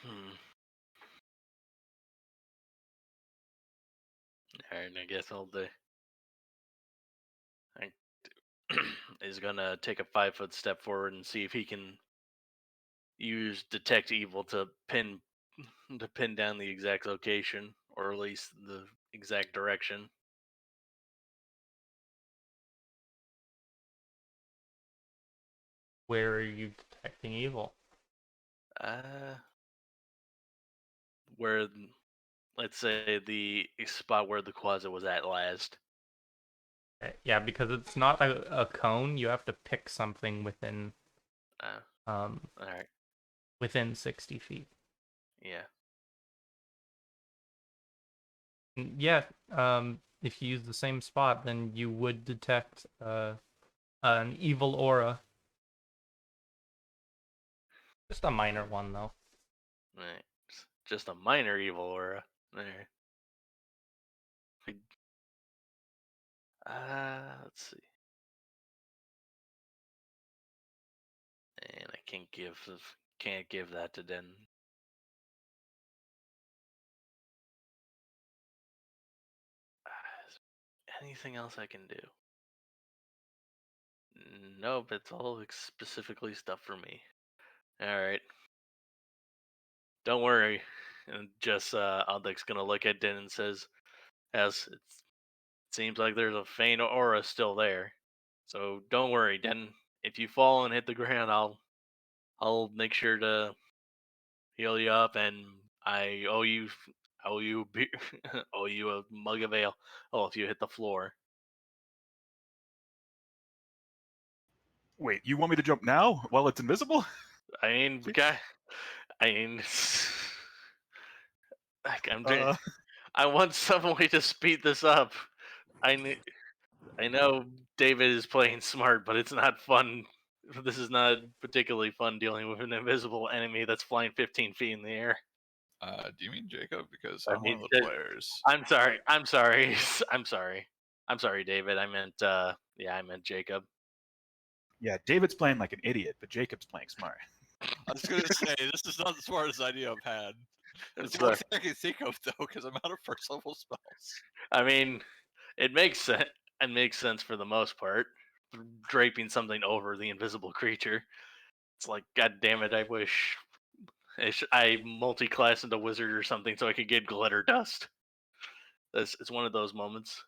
Hmm. Alright, I guess I'll do. I is gonna take a 5-foot step forward and see if he can use detect evil to pin down the exact location, or at least the exact direction. Where are you detecting evil? Where, let's say, the spot where the closet was at last. Yeah, because it's not a cone. You have to pick something within All right. within 60 feet. Yeah. Yeah, if you use the same spot, then you would detect an evil aura. Just a minor one, though. Right. Just a minor evil aura. There. Let's see. And I can't give that to Den. Anything else I can do? Nope, it's all specifically stuff for me. All right. Don't worry. And just Aldec's gonna look at Den and says, "As it seems like there's a faint aura still there, so don't worry, Den. If you fall and hit the ground, I'll make sure to heal you up, and I owe you beer, owe you a mug of ale. Oh, if you hit the floor." Wait, you want me to jump now while it's invisible? I mean, guy, I mean, like, I want some way to speed this up. I need. I know David is playing smart, but it's not fun. This is not particularly fun dealing with an invisible enemy that's flying 15 feet in the air. Do you mean Jacob? Because I I'm one mean, of the players. I'm sorry. I'm sorry. I'm sorry. I'm sorry, David. I meant, I meant Jacob. Yeah, David's playing like an idiot, but Jacob's playing smart. I was gonna say this is not the smartest idea I've had. It's the So, only thing I can think of though, because I'm out of first level spells. I mean, it makes sense. It makes sense for the most part. Draping something over the invisible creature. It's like, God damn it! I wish I multi-class into wizard or something so I could get glitter dust. It's one of those moments.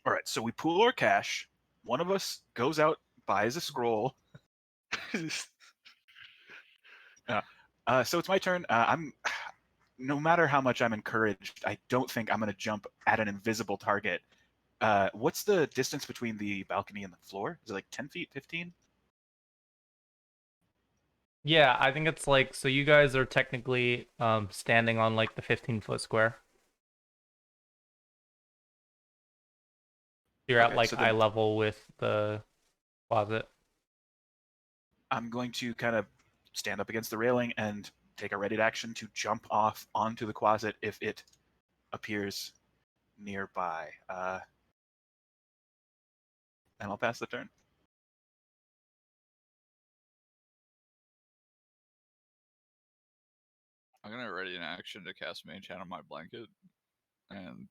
All right, so we pool our cash. One of us goes out, buys a scroll. So it's my turn. I'm no matter how much I'm encouraged, I don't think I'm going to jump at an invisible target. What's the distance between the balcony and the floor? Is it like 10 feet, 15? Yeah, I think it's like, so you guys are technically standing on like the 15-foot square. You're at Okay, like so eye then level with the closet. I'm going to kind of stand up against the railing and take a ready action to jump off onto the closet if it appears nearby. And I'll pass the turn. I'm gonna ready an action to cast Mage Hand on my blanket and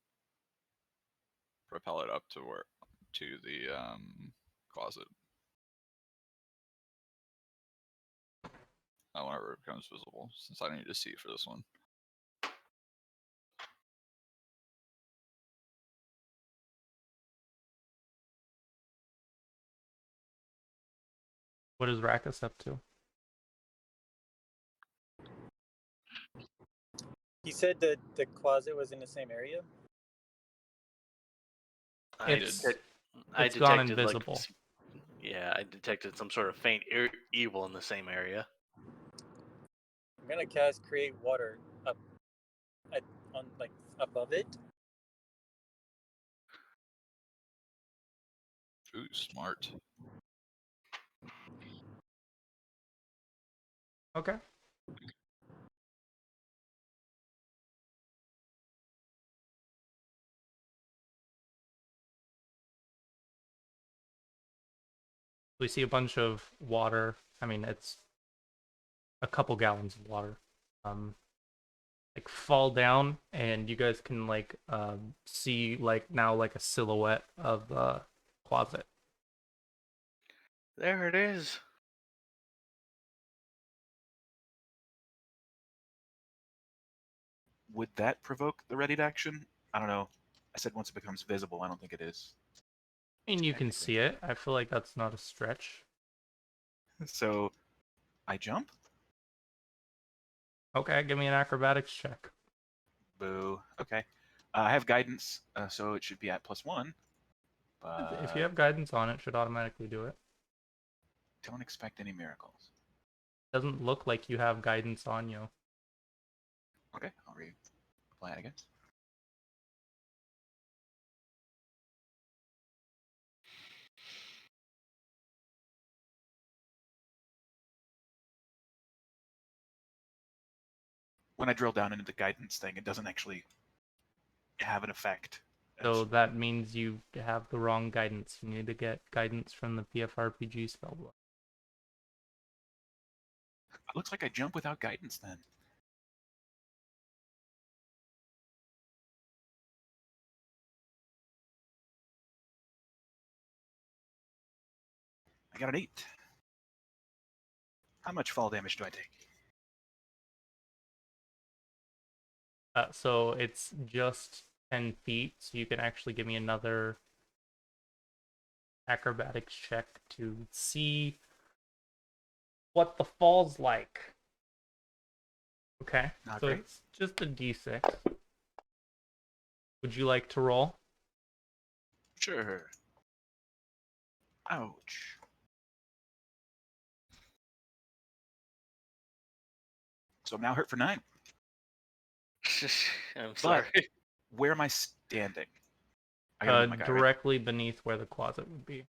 propel it up to the closet. Whenever it becomes visible, since I need to see for this one. What is Rakus up to? You said that the closet was in the same area? I It's I it's gone detected like invisible. I detected some sort of faint evil in the same area. I'm gonna cast Create Water up at, on like above it. Ooh, smart. Okay. We see a bunch of water. I mean, it's a couple gallons of water. Like fall down, and you guys can like see like now like a silhouette of the closet. There it is. Would that provoke the ready action? I don't know. I said once it becomes visible. I don't think it is. I mean, you can Technically. see it. I feel like that's not a stretch. So I jump. Okay, give me an acrobatics check. Boo. Okay. I have guidance, so it should be at +1. If you But have guidance on it, should automatically do it. don't expect any miracles. Doesn't look like you have guidance on you. Okay, I'll reapply it, I guess. When I drill down into the guidance thing, it doesn't actually have an effect. So that means you have the wrong guidance. You need to get guidance from the PFRPG spellbook. It looks like I jump without guidance then. I got an 8. How much fall damage do I take? So it's just 10 feet, so you can actually give me another acrobatics check to see what the fall's like. Okay, Not so great. it's just a d6. Would you like to roll? Sure. Ouch. So I'm now hurt for 9. I'm sorry. Where am I standing? I gotta move my guy, right? Directly beneath where the closet would be.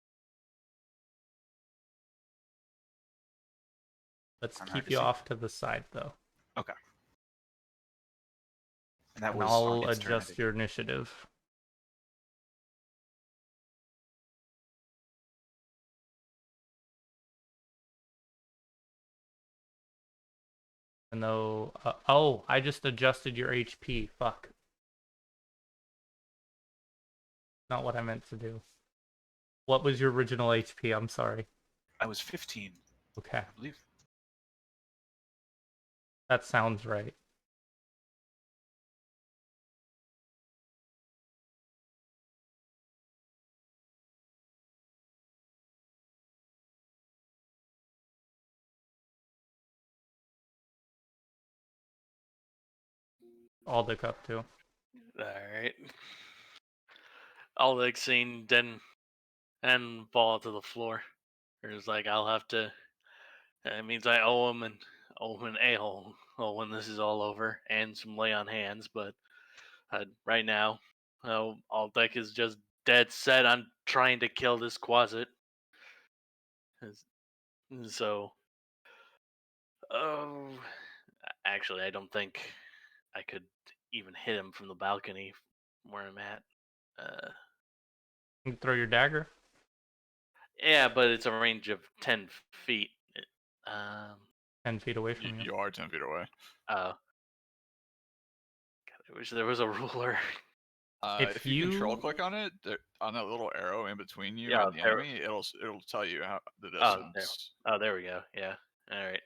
Let's I'm hard keep to you see. off to the side, though. Okay. And that And was on I'll its turn, I adjust think. your initiative. And though, oh, I just adjusted your HP. Fuck. Not what I meant to do. What was your original HP? I'm sorry. I was 15, Okay, I believe. that sounds right. Aldic up too. Alright. Alec seeing Den and fall to the floor. It's like, I'll have to. It means I owe him an a-hole. Well, when this is all over, and some lay on hands. But right now, Alec is just dead set on trying to kill this Quasit. So, oh, actually, I don't think I could even hit him from the balcony where I'm at. You can throw your dagger. Yeah, but it's a range of 10 feet. Um, 10 feet away from you. You are 10 feet away. God, I wish there was a ruler. If If you control you- click on it, on that little arrow in between you Yeah, and the enemy, it'll tell you how the Oh, there. distance. Oh, there we go. Yeah. All right.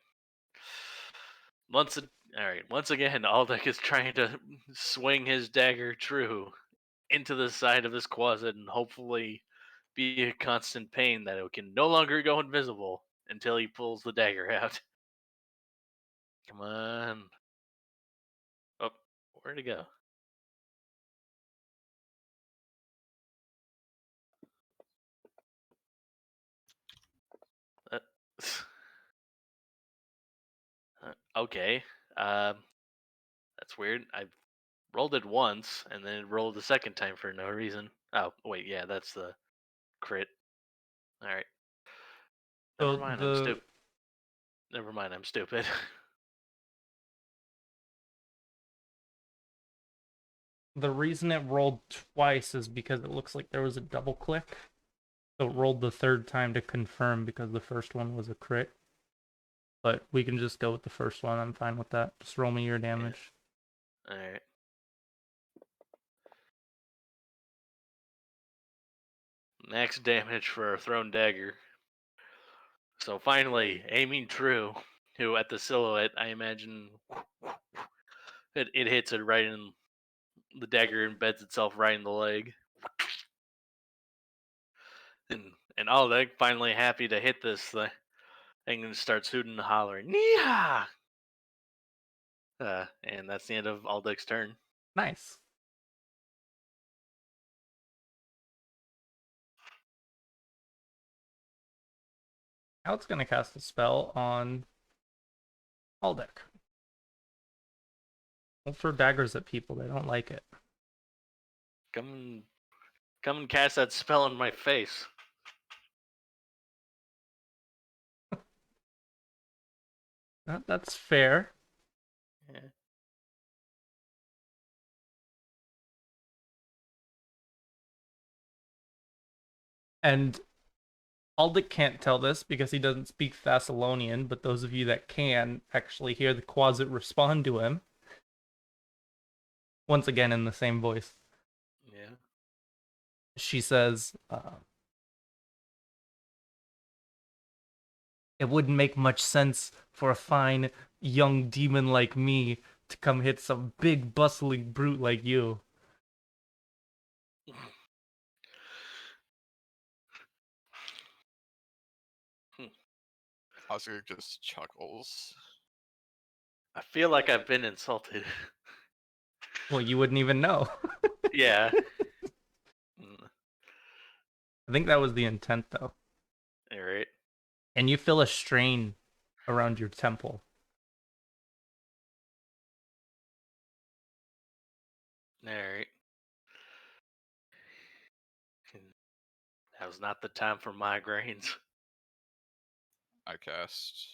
All right. Once again, Aldeck is trying to swing his dagger true into the side of this closet and hopefully be a constant pain that it can no longer go invisible until he pulls the dagger out. Come on. Oh, where'd it go? Uh, okay. Um, that's weird. I rolled it once and then it rolled the second time for no reason. Oh, wait, yeah, that's the crit. All right. Never So mind, I'm stupid. Never mind, I'm stupid. the reason it rolled twice is because it looks like there was a double click. So it rolled the third time to confirm because the first one was a crit. But we can just go with the first one. I'm fine with that. Just roll me your damage. All right. Max damage for a thrown dagger. So finally, aiming true, who at the silhouette, I imagine it hits it right in the dagger, embeds itself right in the leg. And Alec finally happy to hit this thing and starts hooting and hollering, Neeha! And that's the end of Aldec's turn. Nice. Now it's going to cast a spell on Aldeck. Don't throw daggers at people. They don't like it. Come and cast that spell in my face. That's fair. Yeah. And Aldic can't tell this because he doesn't speak Thessalonian, but those of you that can actually hear the Quasit respond to him. Once again in the same voice. Yeah. She says, it wouldn't make much sense for a fine young demon like me to come hit some big bustling brute like you. Oscar just chuckles. I feel like I've been insulted. Well, you wouldn't even know. Yeah. I think that was the intent, though. All right. And you feel a strain around your temple. All right. Now's not the time for migraines. I cast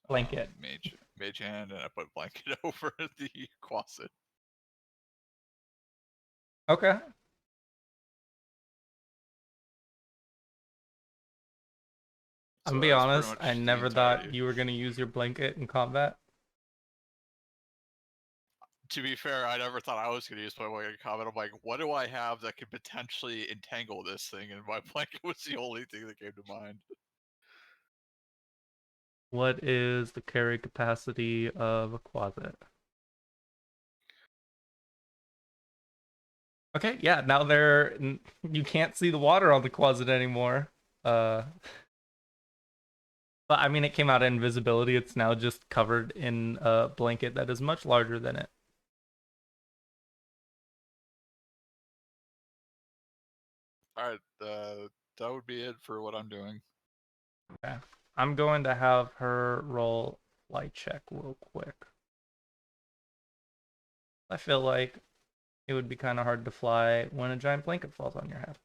Blanket. mage hand, and I put blanket over the closet. Okay. I'm gonna be that's pretty honest, much I the never entirety. thought you were gonna use your blanket in combat. To be fair, I never thought I was going to use my blanket in combat. I'm like, what do I have that could potentially entangle this thing? And my blanket was the only thing that came to mind. What is the carry capacity of a closet? Okay, yeah, now you can't see the water on the closet anymore. But I mean, it came out of invisibility. It's now just covered in a blanket that is much larger than it. All right, that would be it for what I'm doing. Okay. I'm going to have her roll light check real quick. I feel like it would be kind of hard to fly when a giant blanket falls on your head.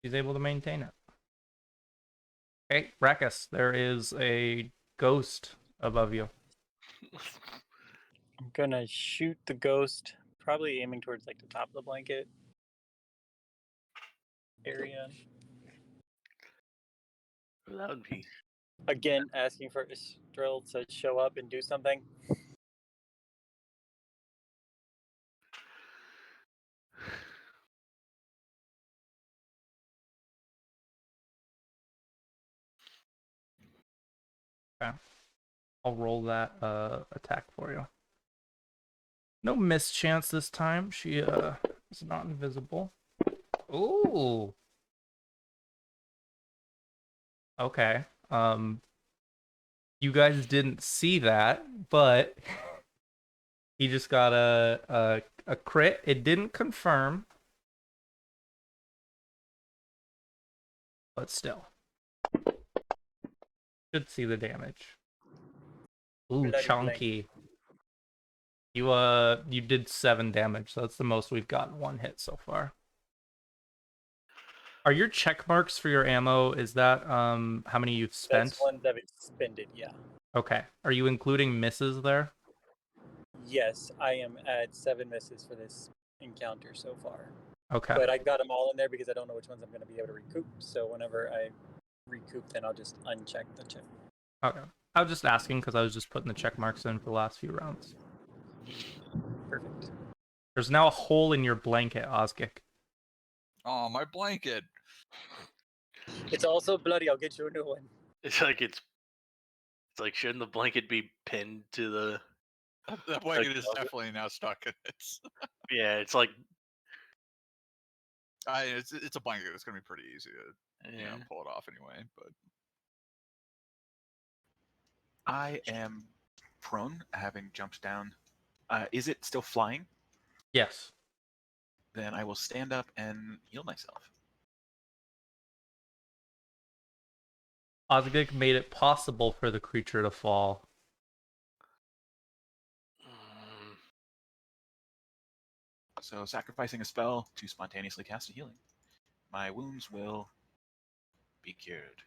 She's able to maintain it. Okay, Rakus, there is a ghost above you. I'm gonna shoot the ghost, probably aiming towards like the top of the blanket area. That would be. Again, asking for Istrel to show up and do something. Okay. I'll roll that attack for you. No mischance this time. She is not invisible. Ooh. Okay. You guys didn't see that, but he just got a crit. It didn't confirm, but still. Should see the damage. Ooh, Bloody chunky. You did 7 damage, so that's the most we've gotten one hit so far. Are your check marks for your ammo, is that how many you've spent? That's ones I've expended, yeah. Okay. Are you including misses there? Yes, I am at 7 misses for this encounter so far. Okay. But I got them all in there because I don't know which ones I'm going to be able to recoup. So whenever I recoup, then I'll just uncheck the check. Okay. I was just asking because I was just putting the check marks in for the last few rounds. Perfect. There's now a hole in your blanket, Osgik. Oh, my blanket. It's also bloody. I'll get you a new one. It's like shouldn't the blanket be pinned to the? That blanket is definitely now stuck in it. Yeah, it's like. It's a blanket. It's gonna be pretty easy to pull it off anyway. But I am prone, having jumped down. Is it still flying? Yes. Then I will stand up and heal myself. Osgik made it possible for the creature to fall. So sacrificing a spell to spontaneously cast a healing. My wounds will be cured.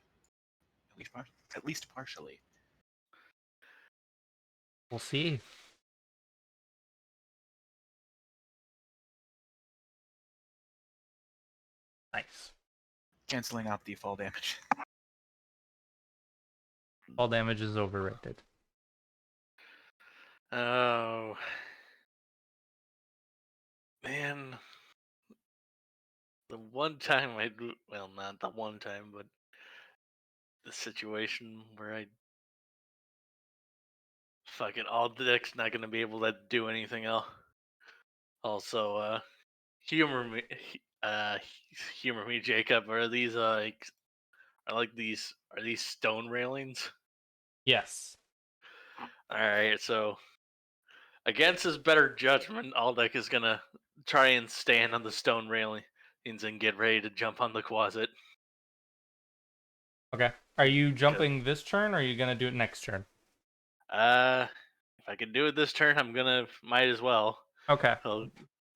At least partially. We'll see. Nice. Canceling out the fall damage. Fall damage is overrated. Oh. Man. The one time well, not the one time, but the situation where I fucking all the deck's not gonna be able to do anything else. Also, humor me, humor me, Jacob. Are these are these stone railings? Yes. All right, so against his better judgment, Aldeck is gonna try and stand on the stone railings and get ready to jump on the closet. Okay. Are you jumping this turn or are you going to do it next turn? I can do it this turn, might as well. Okay.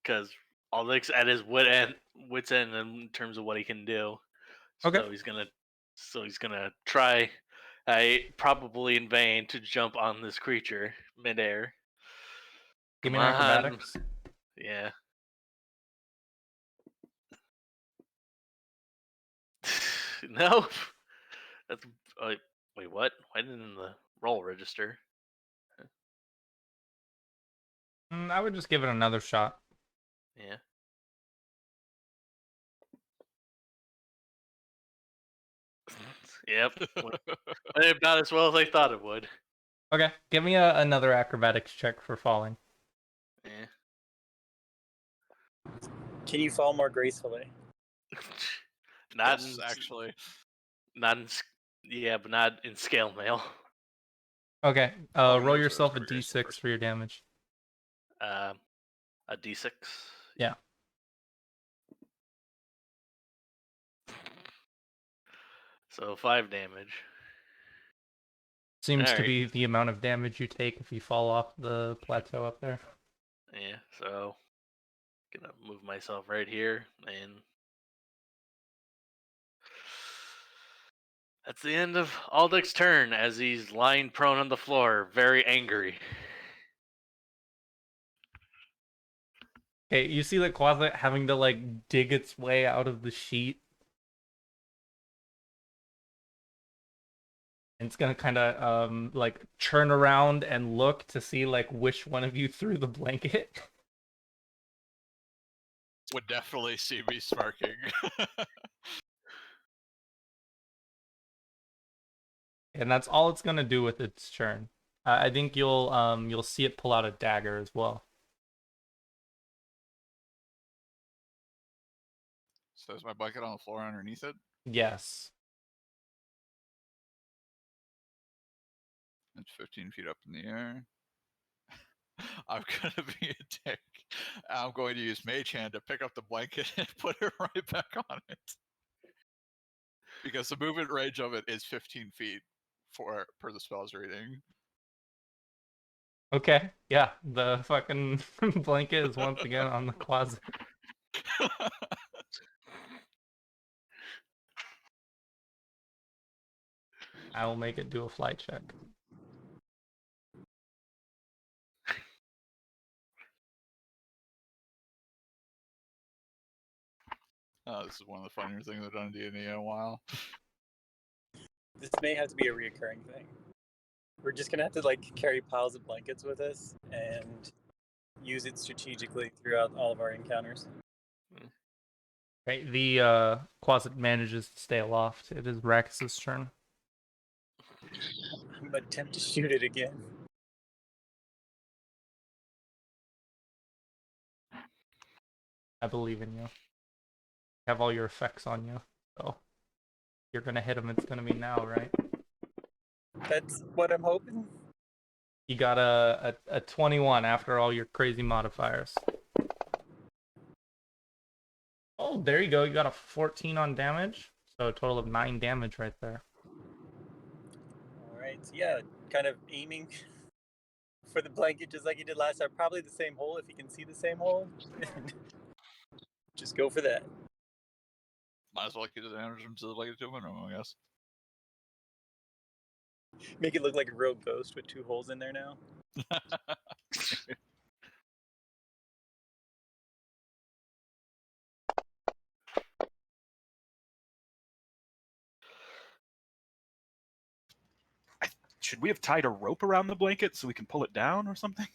Because Aldrich's at his wit's end in terms of what he can do. Okay. So he's gonna try, probably in vain, to jump on this creature midair. Give me Come an on. acrobatics. Yeah. No. That's wait, what? Why didn't the roll register? I would just give it another shot. Yeah. Yep. Went about as well as I thought it would. Okay. Give me another acrobatics check for falling. Yeah. Can you fall more gracefully? Not Yes, in, actually. not in, yeah, but not in scale mail. Okay. Oh, Roll no, yourself a super graceful d6 first. for your damage. A d6. Yeah. So 5 damage. Seems to Alright. be the amount of damage you take if you fall off the plateau up there. Yeah. So gonna move myself right here, and that's the end of Aldrich's turn as he's lying prone on the floor, very angry. Okay, you see the closet having to like dig its way out of the sheet. And it's gonna kind of like turn around and look to see like which one of you threw the blanket. Would definitely see me smirking. And that's all it's gonna do with its turn. I think you'll see it pull out a dagger as well. So is my blanket on the floor underneath it? Yes. It's 15 feet up in the air. I'm gonna be a dick. I'm going to use Mage Hand to pick up the blanket and put it right back on it. Because the movement range of it is 15 feet per the spell's reading. Okay. Yeah. The fucking blanket is once again on the closet. I will make it do a flight check. This is one of the funnier things I've done in D&D in a while. This may have to be a reoccurring thing. We're just gonna have to like carry piles of blankets with us and use it strategically throughout all of our encounters. Right. The closet manages to stay aloft. It is Rax's turn. I'm gonna attempt to shoot it again. I believe in you. Have all your effects on you. So you're gonna hit him. It's gonna be now, right? That's what I'm hoping. You got a 21 after all your crazy modifiers. Oh, there you go. You got a 14 on damage. So a total of 9 damage right there. Alright, yeah, kind of aiming for the blanket just like you did last time. Probably the same hole if you can see the same hole. Just go for that. Might as well keep the damage into the blanket to a minimum, I guess. Make it look like a real ghost with 2 holes in there now. Should we have tied a rope around the blanket so we can pull it down or something?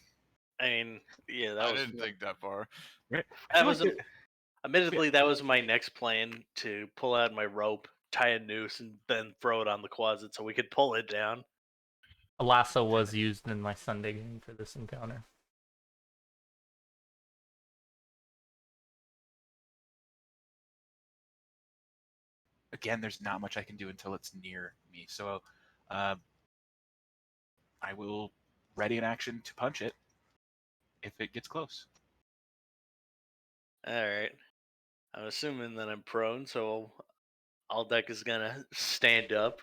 I mean, yeah, I didn't think that far. Right. that was admittedly that was my next plan, to pull out my rope, tie a noose, and then throw it on the closet so we could pull it down. A lasso was used in my Sunday game for this encounter. Again, there's not much I can do until it's near me. So I will ready an action to punch it if it gets close. Alright. I'm assuming that I'm prone, so Aldec is gonna stand up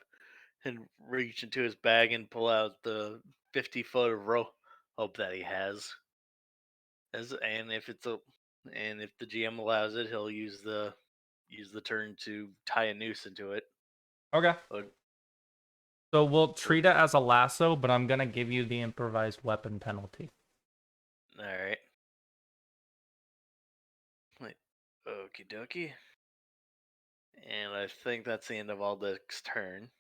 and reach into his bag and pull out the 50 foot of rope, hope that he has. And if the GM allows it, he'll use the turn to tie a noose into it. Okay. But So we'll treat it as a lasso, but I'm gonna give you the improvised weapon penalty. all right. Wait, okie dokie. And I think that's the end of Aldec's turn.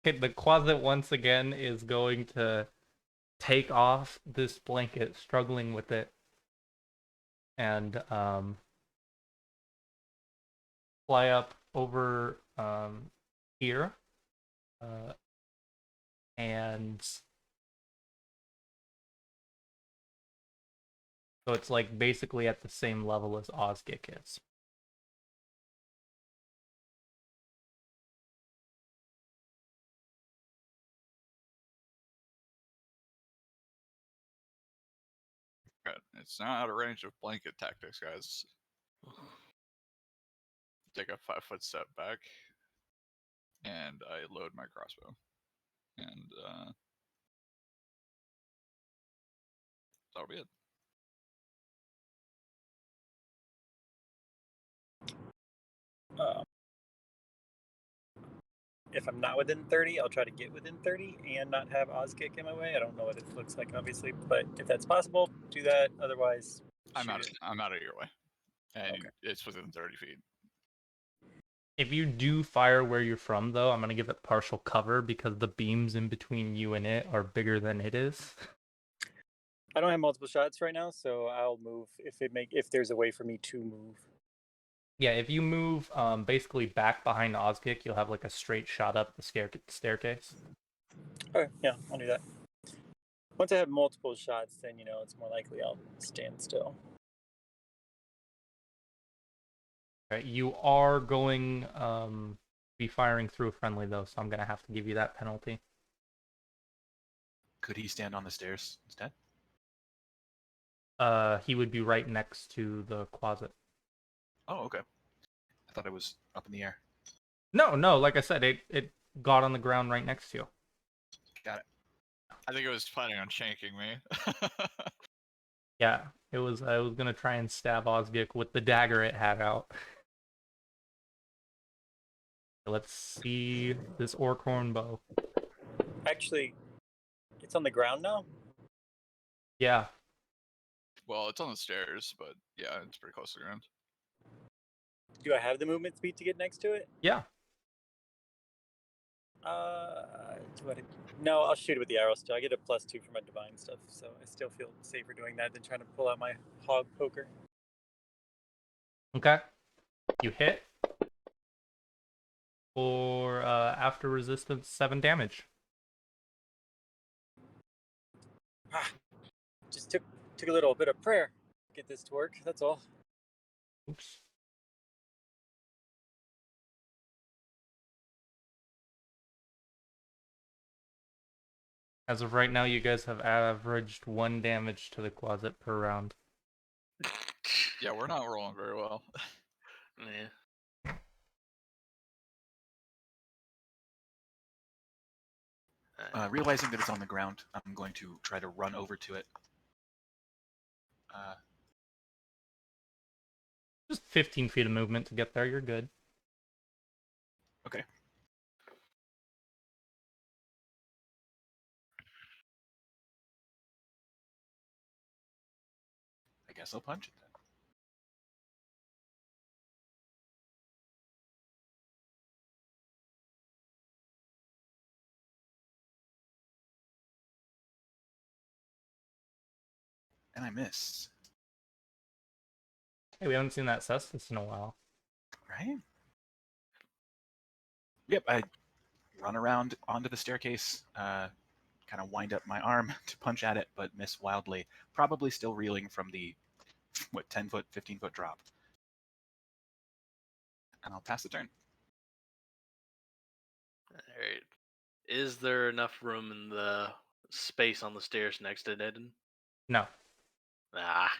Okay, the closet once again is going to take off this blanket, struggling with it, and fly up over here, and so it's like basically at the same level as Osgik is. Good. It's not out of range of blanket tactics, guys. Take a 5-foot step back, and I load my crossbow. And that'll be it. Um, if I'm not within 30, I'll try to get within 30 and not have Ozkick in my way. I don't know what it looks like, obviously, but if that's possible, do that. Otherwise, I'm shoot out. it. I'm out of your way, and Okay. it's within 30 feet. If you do fire where you're from, though, I'm gonna give it partial cover because the beams in between you and it are bigger than it is. I don't have multiple shots right now, so I'll move if there's a way for me to move. Yeah, if you move basically back behind Ozgik, you'll have like a straight shot up the staircase. Okay, yeah, I'll do that. Once I have multiple shots, then it's more likely I'll stand still. Right, you are going be firing through a friendly though, so I'm gonna have to give you that penalty. Could he stand on the stairs instead? He would be right next to the closet. Oh, okay. I thought it was up in the air. No, like I said, it got on the ground right next to you. Got it. I think it was planning on shanking me. Yeah, it was. I was gonna try and stab Osgik with the dagger it had out. Let's see this Orkhorn bow. Actually, it's on the ground now. Yeah, Well, it's on the stairs, but yeah, it's pretty close to the ground. Do I have the movement speed to get next to it? yeah. No, I'll shoot it with the arrow still. I get a +2 for my divine stuff, so I still feel safer doing that than trying to pull out my hog poker. Okay. You hit for after resistance 7 damage. Just took a little bit of prayer to get this to work. That's all. Oops. As of right now, you guys have averaged 1 damage to the closet per round. Yeah, we're not rolling very well. Yeah. Realizing that it's on the ground, I'm going to try to run over to it. Just 15 feet of movement to get there. You're good. Okay. I guess I'll punch it then. And I missed. Hey, we haven't seen that Cestus in a while. Right? Yep, I run around onto the staircase, kind of wind up my arm to punch at it, but miss wildly. Probably still reeling from the, 10-foot, 15-foot drop. And I'll pass the turn. All right. Is there enough room in the space on the stairs next to Eden? No. Ah,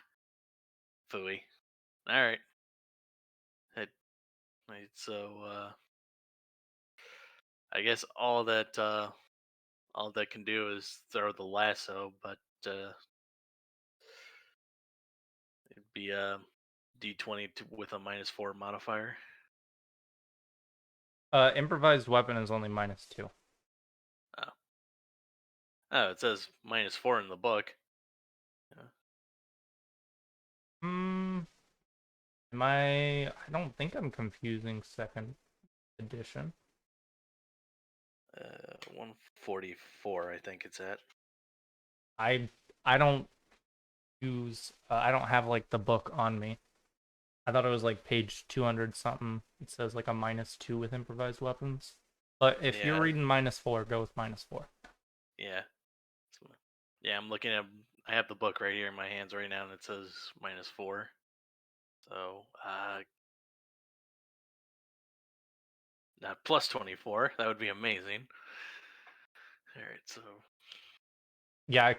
phooey. All right. Right, so I guess all that all that can do is throw the lasso, but it'd be a D20 with a -4 modifier. Improvised weapon is only -2. Oh, it says -4 in the book. Hmm. I don't think I'm confusing second edition. 144, I think it's at. I don't I don't have like the book on me. I thought it was like page 200 something. It says like a -2 with improvised weapons. But if you're Yeah. reading -4, go with -4. Yeah. Yeah, I'm looking at. I have the book right here in my hands right now, and it says -4. So, not +24. That would be amazing. All right, so Yeah,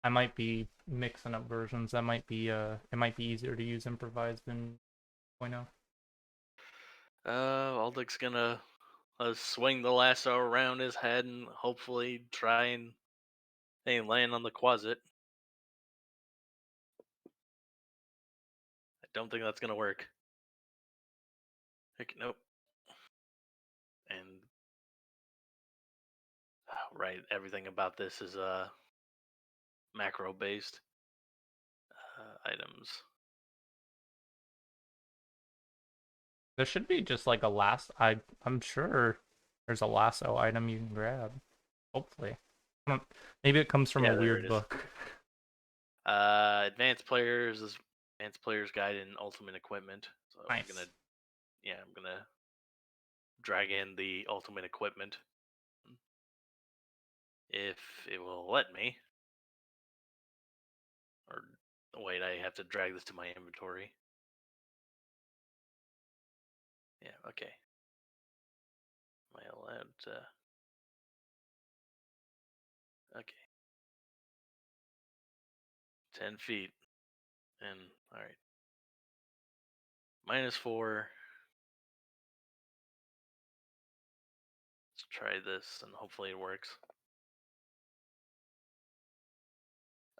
I might be mixing up versions. That might be it might be easier to use improvised than 0.0. Aldrich's gonna swing the lasso around his head and hopefully try and land on the closet. I don't think that's gonna work. Nope. And right, everything about this is macro based items. There should be just like I'm sure there's a lasso item you can grab. Hopefully. Maybe it comes from Yeah, a there weird it is. book. Advanced Player's Guide in Ultimate Equipment. So Nice. I'm gonna drag in the Ultimate Equipment if it will let me. Or wait, I have to drag this to my inventory. Yeah, okay. Am I allowed to? Okay. 10 feet. And, alright. -4. Let's try this and hopefully it works.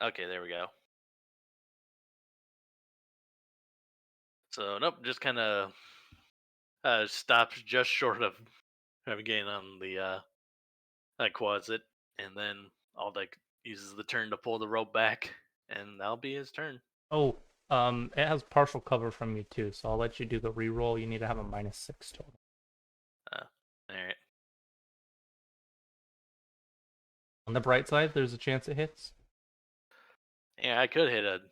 Okay, there we go. So, nope, just kind of stops just short of getting on the closet. And then Aldeck uses the turn to pull the rope back. And that'll be his turn. Oh, it has partial cover from you too, so I'll let you do the reroll. You need to have a -6 total. Alright. On the bright side, there's a chance it hits. Yeah, I could hit a.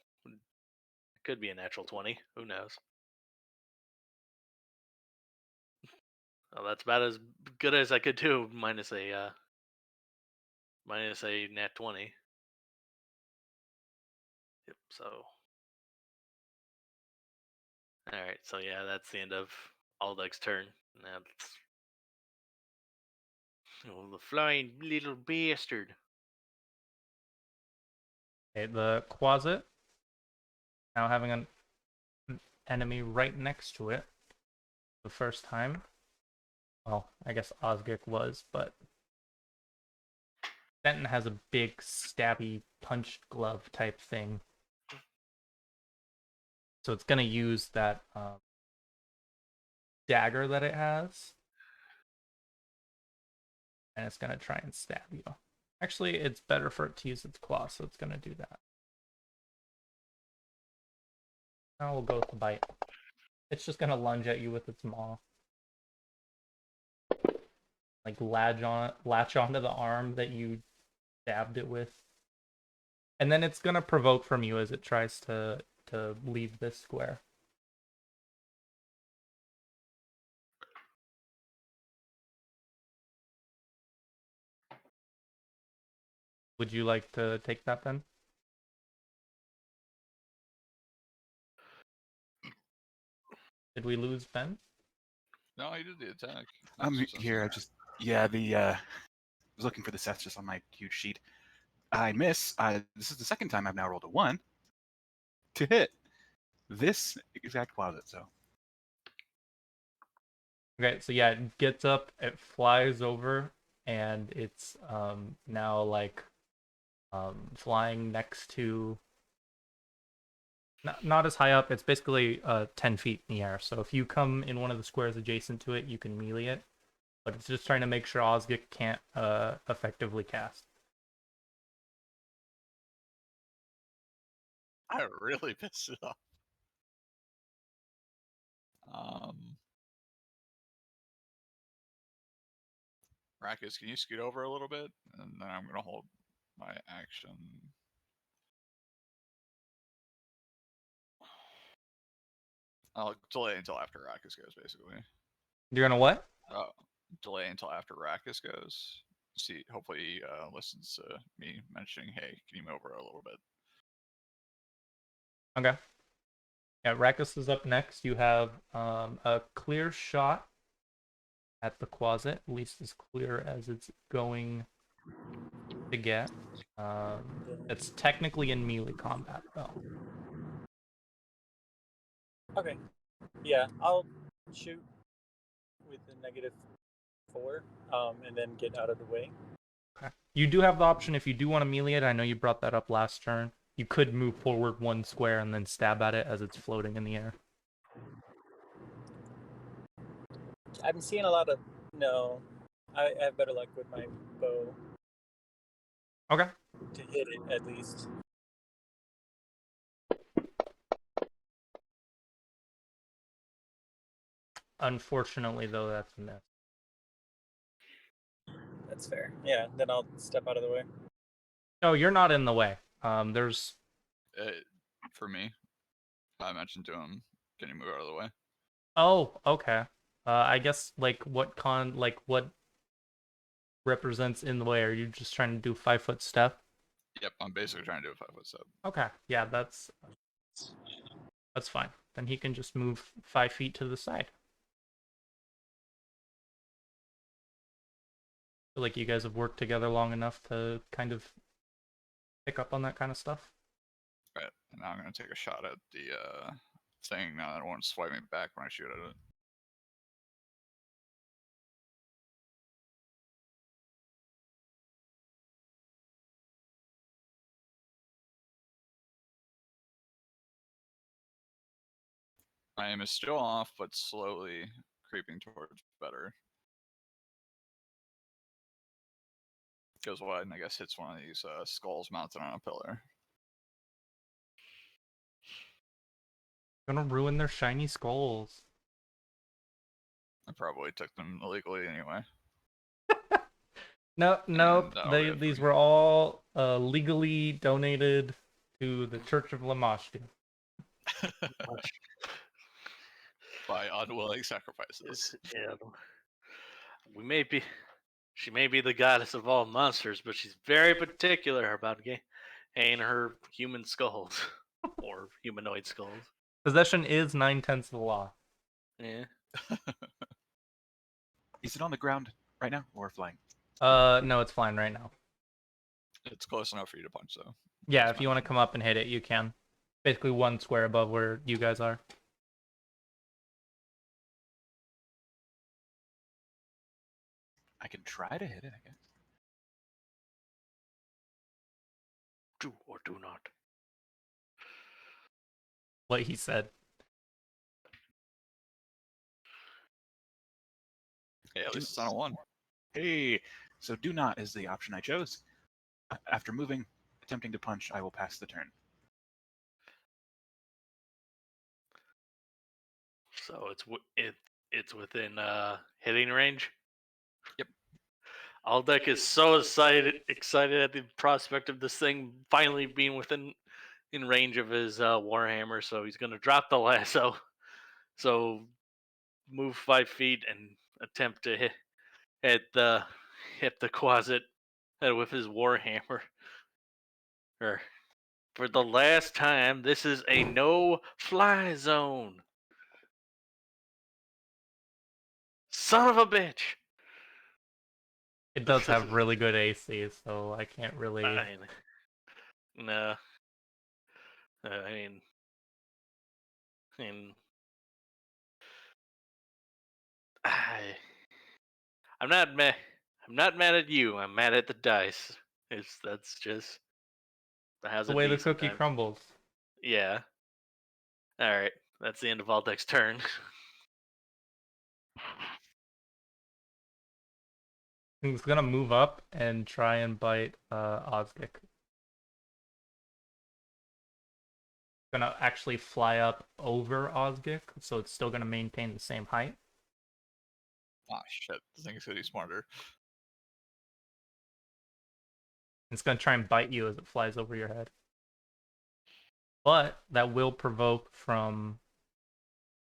Could be a natural 20. Who knows? Well, that's about as good as I could do, minus a nat 20. Yep. So, all right. So yeah, that's the end of Aldeck's turn. Now, the flying little bastard. Okay, the closet now having an enemy right next to it. The first time. Well, I guess Osgic was, but Denton has a big stabby punch glove type thing. So it's gonna use that dagger that it has. And it's gonna try and stab you. Actually, it's better for it to use its claw, so it's gonna do that. Now we'll go with the bite. It's just gonna lunge at you with its maw. Like latch onto the arm that you stabbed it with. And then it's gonna provoke from you as it tries to leave this square. Would you like to take that then? Did we lose Ben? No, I did the attack. I'm That's here. I was looking for the sets just on my huge sheet. I miss. This is the second time I've now rolled a 1 to hit this exact closet. So Okay, so yeah, it gets up, it flies over, and it's now like flying next to not as high up. It's basically 10 feet in the air. So if you come in one of the squares adjacent to it, you can melee it. But it's just trying to make sure Osgood can't effectively cast. I really pissed it off. Rakus, can you scoot over a little bit? And then I'm going to hold my action. I'll delay until after Rakus goes, basically. You're gonna what? Delay until after Rakus goes. See, hopefully he listens to me mentioning, hey, can you move over a little bit? Okay. Yeah, Rakus is up next. You have a clear shot at the closet, at least as clear as it's going to get. It's technically in melee combat, though. Okay. Yeah, I'll shoot with the -4, and then get out of the way. Okay. You do have the option if you do want to melee it. I know you brought that up last turn. You could move forward 1 square and then stab at it as it's floating in the air. I'm seeing a lot of no. I have better luck with my bow Okay. to hit it at least. Unfortunately, though, that's a miss. That's fair. Yeah, then I'll step out of the way. No, you're not in the way. There's For me, I mentioned to him, can you move out of the way? Oh, okay. I guess like what represents in the way? Are you just trying to do 5-foot step? Yep, I'm basically trying to do a 5-foot step. Okay, yeah, that's fine. Then he can just move 5 feet to the side. I feel like you guys have worked together long enough to kind of pick up on that kind of stuff. Right, and now I'm going to take a shot at the thing now that it won't swipe me back when I shoot at it. My aim is still off, but slowly creeping towards better. Goes wide, and I guess hits one of these skulls mounted on a pillar. Gonna ruin their shiny skulls. I probably took them illegally anyway. No, And, these were all legally donated to the Church of Lamashtu. By unwilling sacrifices. Yeah. She may be the goddess of all monsters, but she's very particular about getting her human skulls or humanoid skulls. Possession is 9/10 of the law. Yeah. Is it on the ground right now or flying? No, it's flying right now. It's close enough for you to punch, though. Yeah, if you want to come up and hit it, you can. Basically 1 square above where you guys are. I can try to hit it, I guess. Do or do not. What he said. Yeah, at least it's on a 1. Hey, so do not is the option I chose. After moving, attempting to punch, I will pass the turn. So it's within hitting range. Yep. Aldec is so excited at the prospect of this thing finally being in range of his warhammer. So he's gonna drop the lasso. So move 5 feet and attempt to hit the closet with his warhammer. For the last time, this is a no-fly zone. Son of a bitch. It does have really good AC, so I can't really. No. I'm not I'm not mad at you. I'm mad at the dice. That's just how's The it way be the cookie sometimes. crumbles. Yeah. All right. That's the end of Aldec's turn. He's gonna move up and try and bite Osgik. Gonna actually fly up over Osgik, so it's still gonna maintain the same height. Ah, shit. This thing's gonna be smarter. It's gonna try and bite you as it flies over your head. But that will provoke from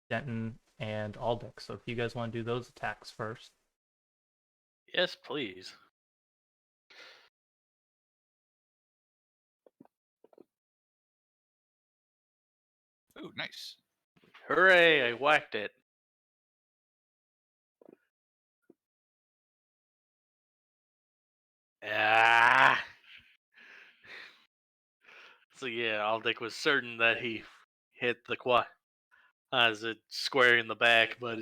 Denton and Aldic. So if you guys want to do those attacks first. Yes, please. Ooh, nice. Hooray! I whacked it. Ah. So yeah, Aldic was certain that he hit the quad as it square in the back, but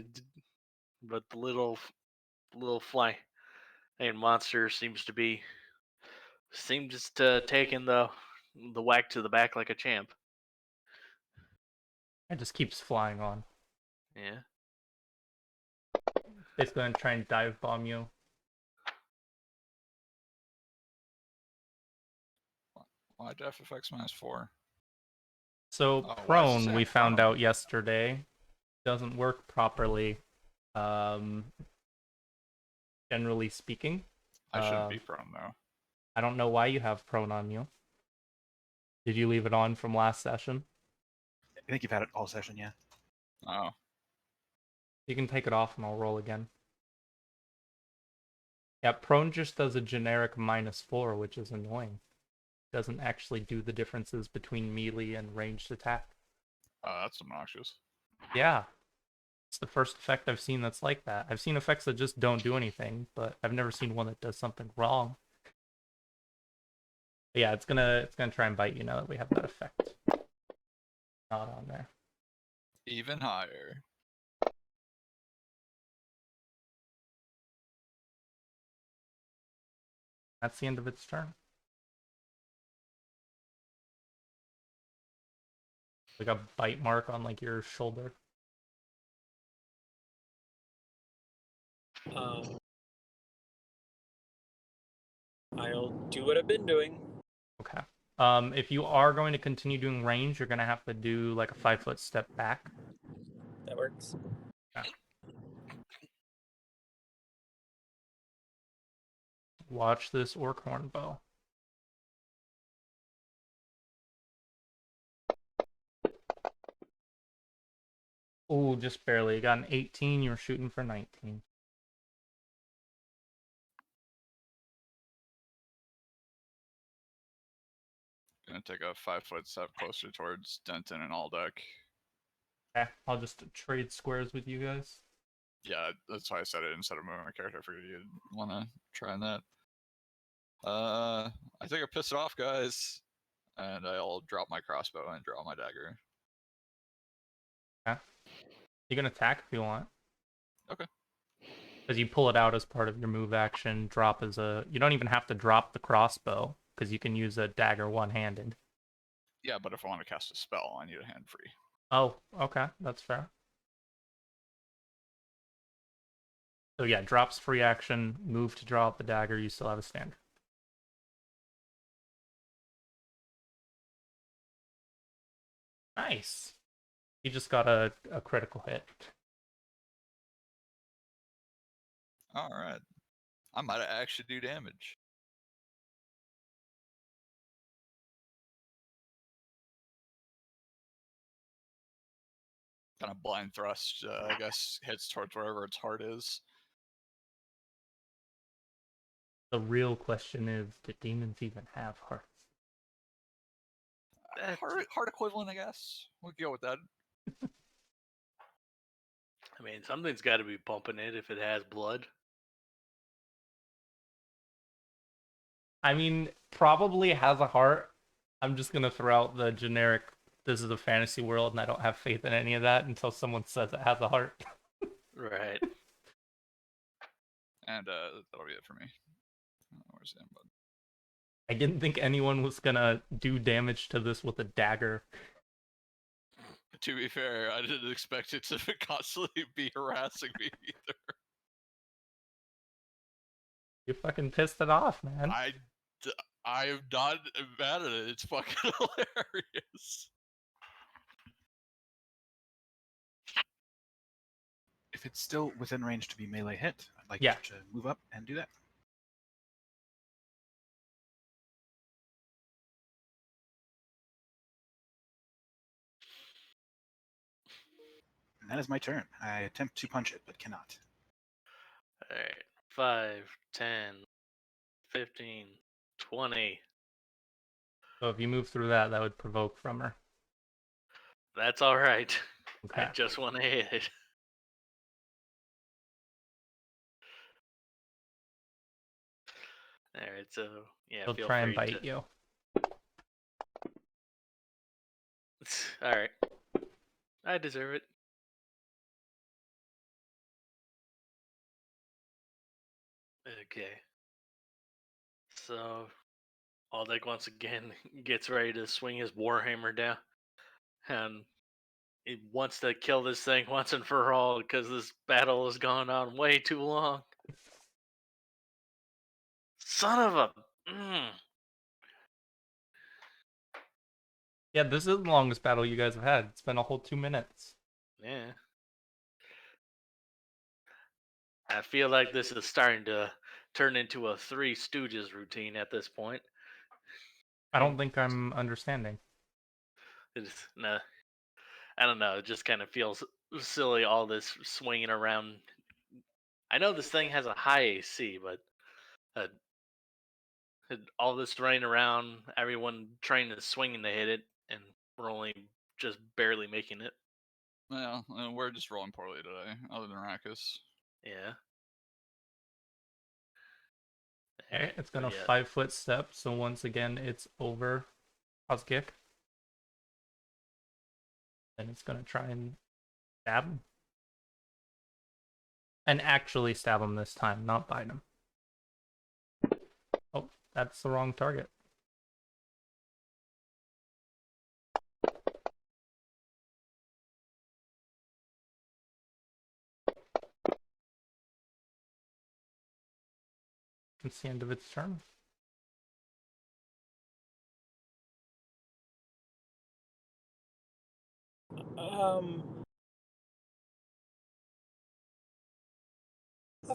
the little flying monster seems to taking the whack to the back like a champ. It just keeps flying on. Yeah. It's going to try and dive bomb you. Why death effects -4? So Oh, why does it prone, say we I'm found prone? out yesterday, doesn't work properly. Generally speaking. I shouldn't be prone though. I don't know why you have prone on you. Did you leave it on from last session? I think you've had it all session, yeah. Oh. You can take it off and I'll roll again. Yeah, prone just does a generic -4, which is annoying. Doesn't actually do the differences between melee and ranged attack. That's obnoxious. Yeah. It's the first effect I've seen that's like that. I've seen effects that just don't do anything, but I've never seen one that does something wrong. But yeah, it's gonna try and bite you now that we have that effect. Not on there. Even higher. That's the end of its turn. Like a bite mark on like your shoulder. I'll do what I've been doing. Okay. If you are going to continue doing range, you're gonna have to do like a 5-foot step back. That works. Okay. Watch this orc horn bow. Oh, just barely. You got an 18. You were shooting for 19. Gonna take a 5-foot step closer towards Denton and Aldeck. Okay, I'll just trade squares with you guys. Yeah, that's why I said it instead of moving my character. I figured you'd want to try that. I think I pissed it off, guys. And I'll drop my crossbow and draw my dagger. Okay. You can attack if you want. Okay. Because you pull it out as part of your move action. Drop as a... You don't even have to drop the crossbow, because you can use a dagger one-handed. Yeah, but if I want to cast a spell, I need a hand free. Oh, okay. That's fair. So yeah, drops free action, move to draw up the dagger, you still have a standard. Nice. You just got a critical hit. Alright. I might actually do damage. Kind of blind thrust, I guess, hits towards wherever its heart is. The real question is, do demons even have hearts? Heart equivalent, I guess. We'll go with that. I mean, something's got to be pumping it if it has blood. I mean, probably has a heart. I'm just gonna throw out the generic, this is a fantasy world and I don't have faith in any of that until someone says it has a heart. Right. And that'll be it for me. Where's the button? I didn't think anyone was gonna do damage to this with a dagger. To be fair, I didn't expect it to constantly be harassing me either. You fucking pissed it off, man. I am not mad at it. It's fucking hilarious. If it's still within range to be melee hit, I'd like Yeah. to move up and do that. And that is my turn. I attempt to punch it, but cannot. All right. 5, 10, 15, 20. So if you move through that, that would provoke from her. That's all right. Okay. I just want to hit it. All right. So yeah, She'll feel try and free bite to. you. All right. I deserve it. Okay. So Aldeck once again gets ready to swing his warhammer down, and he wants to kill this thing once and for all because this battle has gone on way too long. Son of a. Yeah, this is the longest battle you guys have had. It's been a whole 2 minutes. Yeah. I feel like this is starting to turn into a Three Stooges routine at this point. I don't think I'm understanding. It's, nah, I don't know. It just kind of feels silly, all this swinging around. I know this thing has a high AC, but uh, all this running around, everyone trying to swing and to hit it, and we're only just barely making it. Well, we're just rolling poorly today, other than Rakus. Yeah. Okay, it's But gonna yeah. 5-foot step, so once again it's over Kick. And it's gonna try and stab him. And actually stab him this time, not bite him. Oh, that's the wrong target. It's the end of its turn. How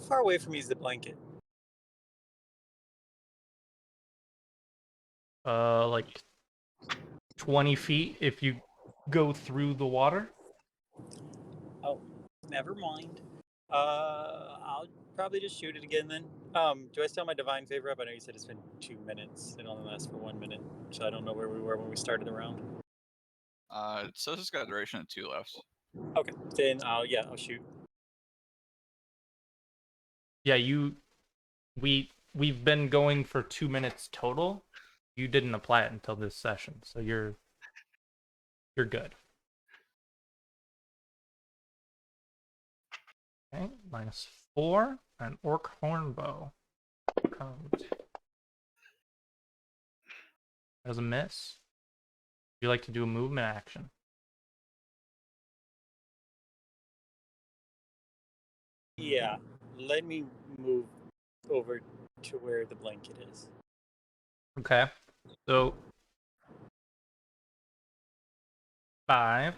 far away from me is the blanket? Like 20 feet if you go through the water. Oh, never mind. I'll probably just shoot it again then. Do I still have my divine favor up? I know you said it's been 2 minutes. It only lasts for 1 minute, so I don't know where we were when we started the round. It says it's got a duration of 2 left. Okay, then I'll shoot. Yeah, we've been going for 2 minutes total. You didn't apply it until this session, so you're good. Okay, -4 and orc hornbow comes. As a miss. Would you like to do a movement action? Yeah, let me move over to where the blanket is. Okay, so 5,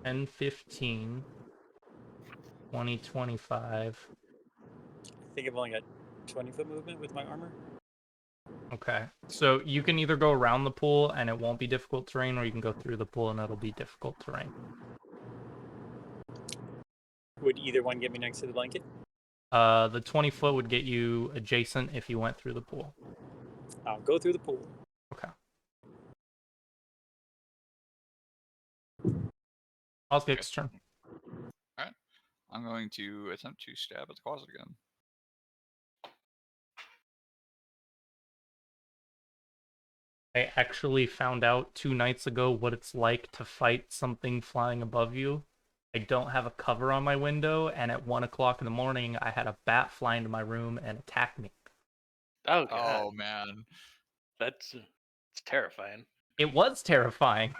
10, 15, 20, 25. I think I've only got 20-foot movement with my armor. Okay, so you can either go around the pool and it won't be difficult terrain, or you can go through the pool and it'll be difficult terrain. Would either one get me next to the blanket? The 20-foot would get you adjacent if you went through the pool. I'll go through the pool. Okay. Osgik's turn. Alright. I'm going to attempt to stab at the closet again. I actually found out 2 nights ago what it's like to fight something flying above you I don't have a cover on my window, and at 1 o'clock in the morning, I had a bat fly into my room and attack me. Oh god, Oh man. it's terrifying. It was terrifying.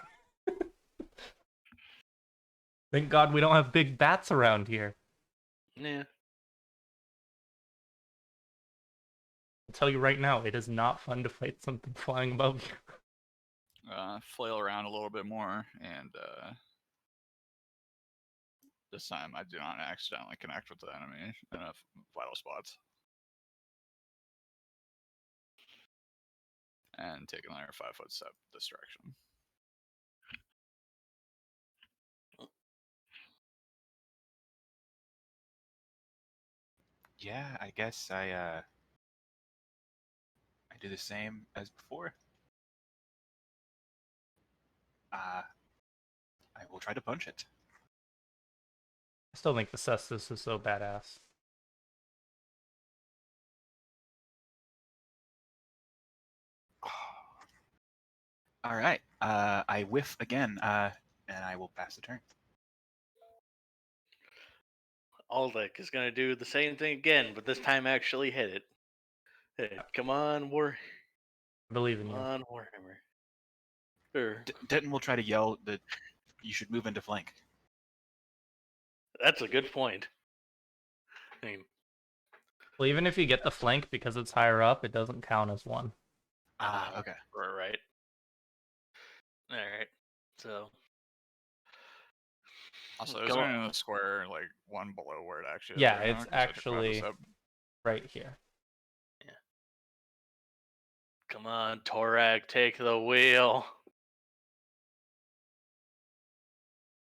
Thank God we don't have big bats around here. Yeah. I'll tell you right now, it is not fun to fight something flying above you. Flail around a little bit more, and this time I do not accidentally connect with the enemy in vital spots. And take another 5-foot step this direction. Yeah, I guess I do the same as before. I will try to punch it. I still think the Cestus is so badass. All right. I whiff again, and I will pass the turn. Aldic is gonna do the same thing again, but this time actually hit it. Come on, I believe in Come you. on, Warhammer. Sure. Denton will try to yell that you should move into flank. That's a good point. I mean, Well, even if you get the flank because it's higher up, it doesn't count as one. Okay. right. All right. So Also, is Go there on. in the square like one below where it actually is? Yeah, right now? it's 'Cause I took 5 actually step. right here. come on, Torag, take the wheel.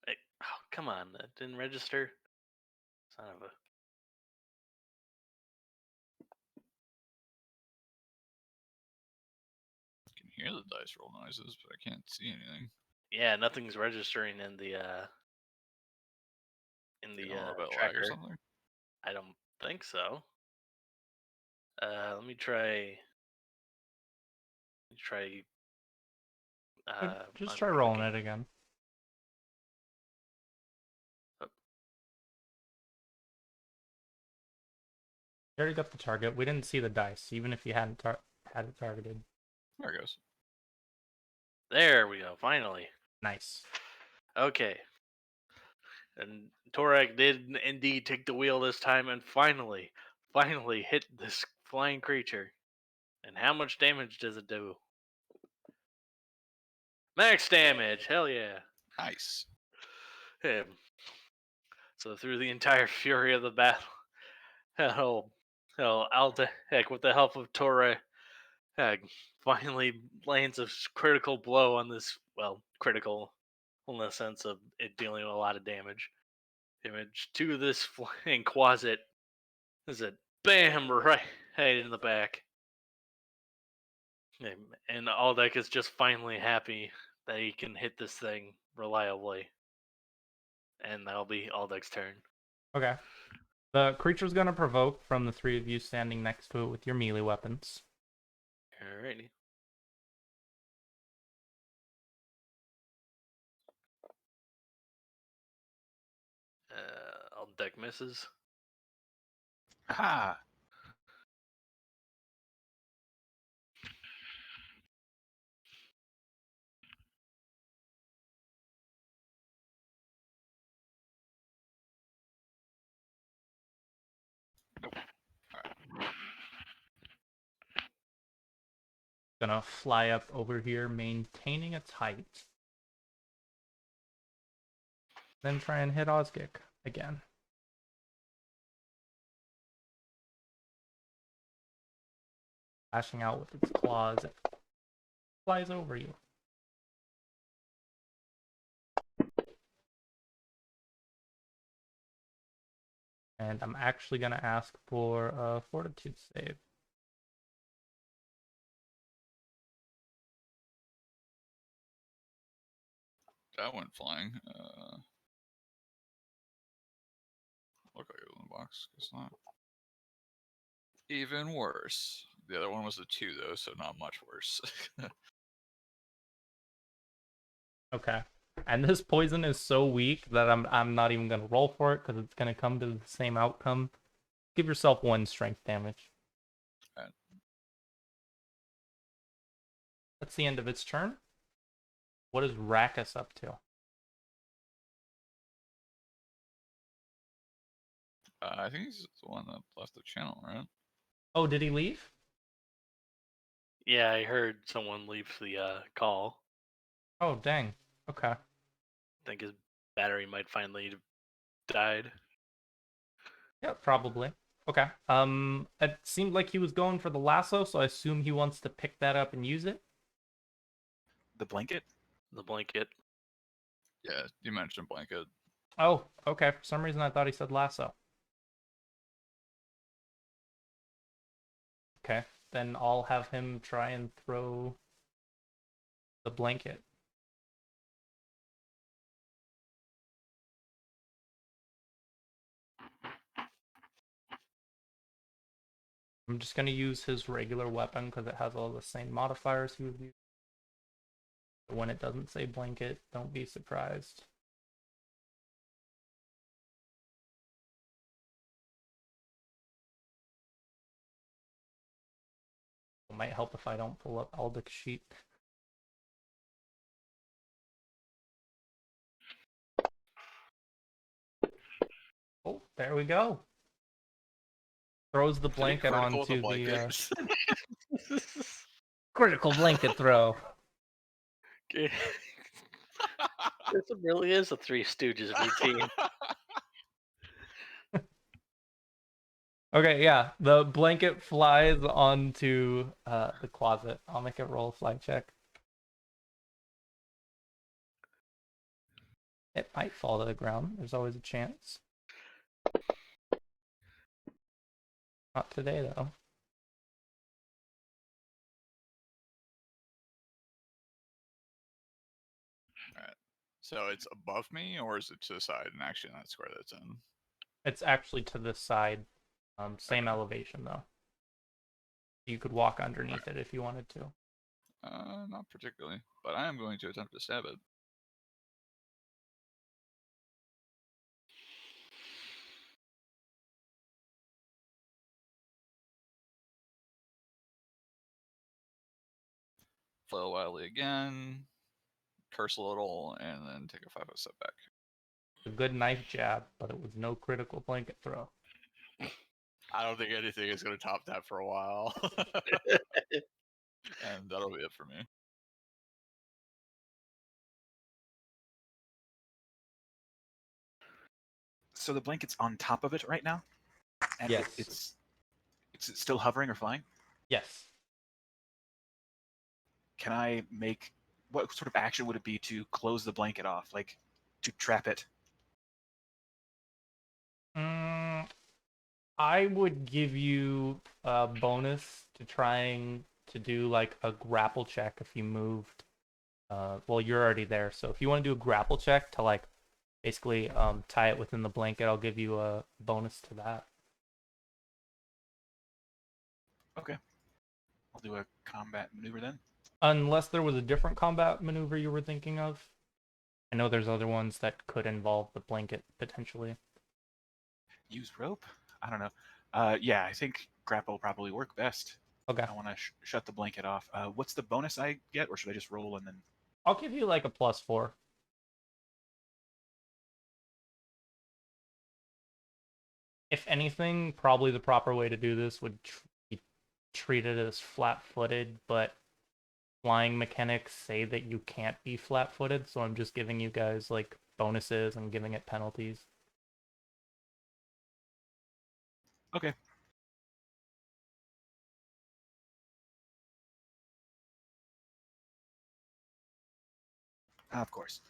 Hey, oh, come on, that didn't register. Son of a. I can hear the dice roll noises, but I can't see anything. Yeah, nothing's registering in the You know about lag or tracker. something? I don't think so. Let me try. Just try rolling unclicking. it again. Oh. You already got the target. We didn't see the dice, even if you hadn't had it targeted. There it goes. There we go. Finally. Nice. Okay. And Torag did indeed take the wheel this time and finally hit this flying creature. And how much damage does it do? Max damage! Hell yeah. Nice. So through the entire fury of the battle, Altec, with the help of Torag, finally lands a critical blow on this, well, critical in the sense of it dealing a lot of damage to this flying quasit. Is it bam right in the back? And Aldeck is just finally happy that he can hit this thing reliably. And that'll be Aldeck's turn. Okay. The creature's gonna provoke from the three of you standing next to it with your melee weapons. Alrighty. Aldeck misses. Ha! Gonna fly up over here, maintaining its height. Then try and hit Osgik again. Lashing out with its claws, it flies over you. And I'm actually gonna ask for a fortitude save. That went flying. Look like it was in the box. It's not. Even worse. The other one was a 2 though, so not much worse. Okay. And this poison is so weak that I'm not even gonna roll for it because it's gonna come to the same outcome. Give yourself 1 strength damage. Alright. That's the end of its turn. What is Rakus up to? I think he's the one that left the channel, right? Oh, did he leave? Yeah, I heard someone leave the call. Oh, dang. Okay. I think his battery might finally have died. Yeah, probably. Okay. It seemed like he was going for the lasso, so I assume he wants to pick that up and use it. The blanket? The blanket. Yeah, you mentioned blanket. Oh, okay. For some reason, I thought he said lasso. Okay, then I'll have him try and throw the blanket. I'm just going to use his regular weapon because it has all the same modifiers he would use. When it doesn't say blanket, don't be surprised. It might help if I don't pull up Aldic's sheet. Oh, there we go. Throws the blanket Critical with a onto the blanket. critical blanket throw. Okay. This really is a Three Stooges routine. Okay, yeah, the blanket flies onto the closet. I'll make it roll a flight check. It might fall to the ground. There's always a chance. Not today, though. Alright. So it's above me, or is it to the side and actually in that square that's in? It's actually to the side. Same Okay. elevation, though. You could walk underneath it if you wanted to. Not particularly, but I am going to attempt to stab it. Flail wildly again, curse a little, and then take a 5-foot step back. A good knife jab, but it was no critical blanket throw. I don't think anything is going to top that for a while. And that'll be it for me. So the blanket's on top of it right now? And Yes. it's still hovering or flying? Yes. Can I make... What sort of action would it be to close the blanket off? Like, to trap it? I would give you a bonus to trying to do like a grapple check if you moved. Well, you're already there, so if you want to do a grapple check to like basically tie it within the blanket, I'll give you a bonus to that. Okay. I'll do a combat maneuver then. Unless there was a different combat maneuver you were thinking of. I know there's other ones that could involve the blanket potentially. Use rope? I don't know. Yeah, I think grapple will probably work best. Okay. I want to shut the blanket off. What's the bonus I get, or should I just roll and then... I'll give you like a +4. If anything, probably the proper way to do this would be treated as flat-footed, but flying mechanics say that you can't be flat-footed, so I'm just giving you guys like bonuses and giving it penalties. Okay. Of course.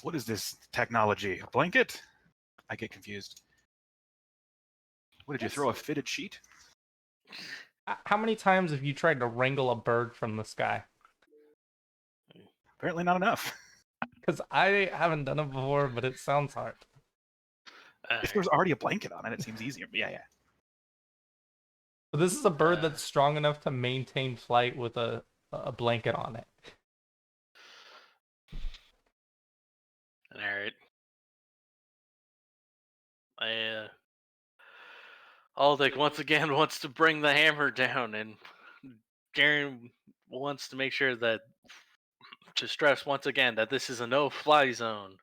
What is this technology? A blanket? I get confused. What did you throw, a fitted sheet? How many times have you tried to wrangle a bird from the sky? Apparently not enough. Because I haven't done it before, but it sounds hard. If there's already a blanket on it, it seems easier. But yeah. But this is a bird that's strong enough to maintain flight with a blanket on it. All right. Aldic once again wants to bring the hammer down, and Garen wants to make sure that to stress once again that this is a no-fly zone.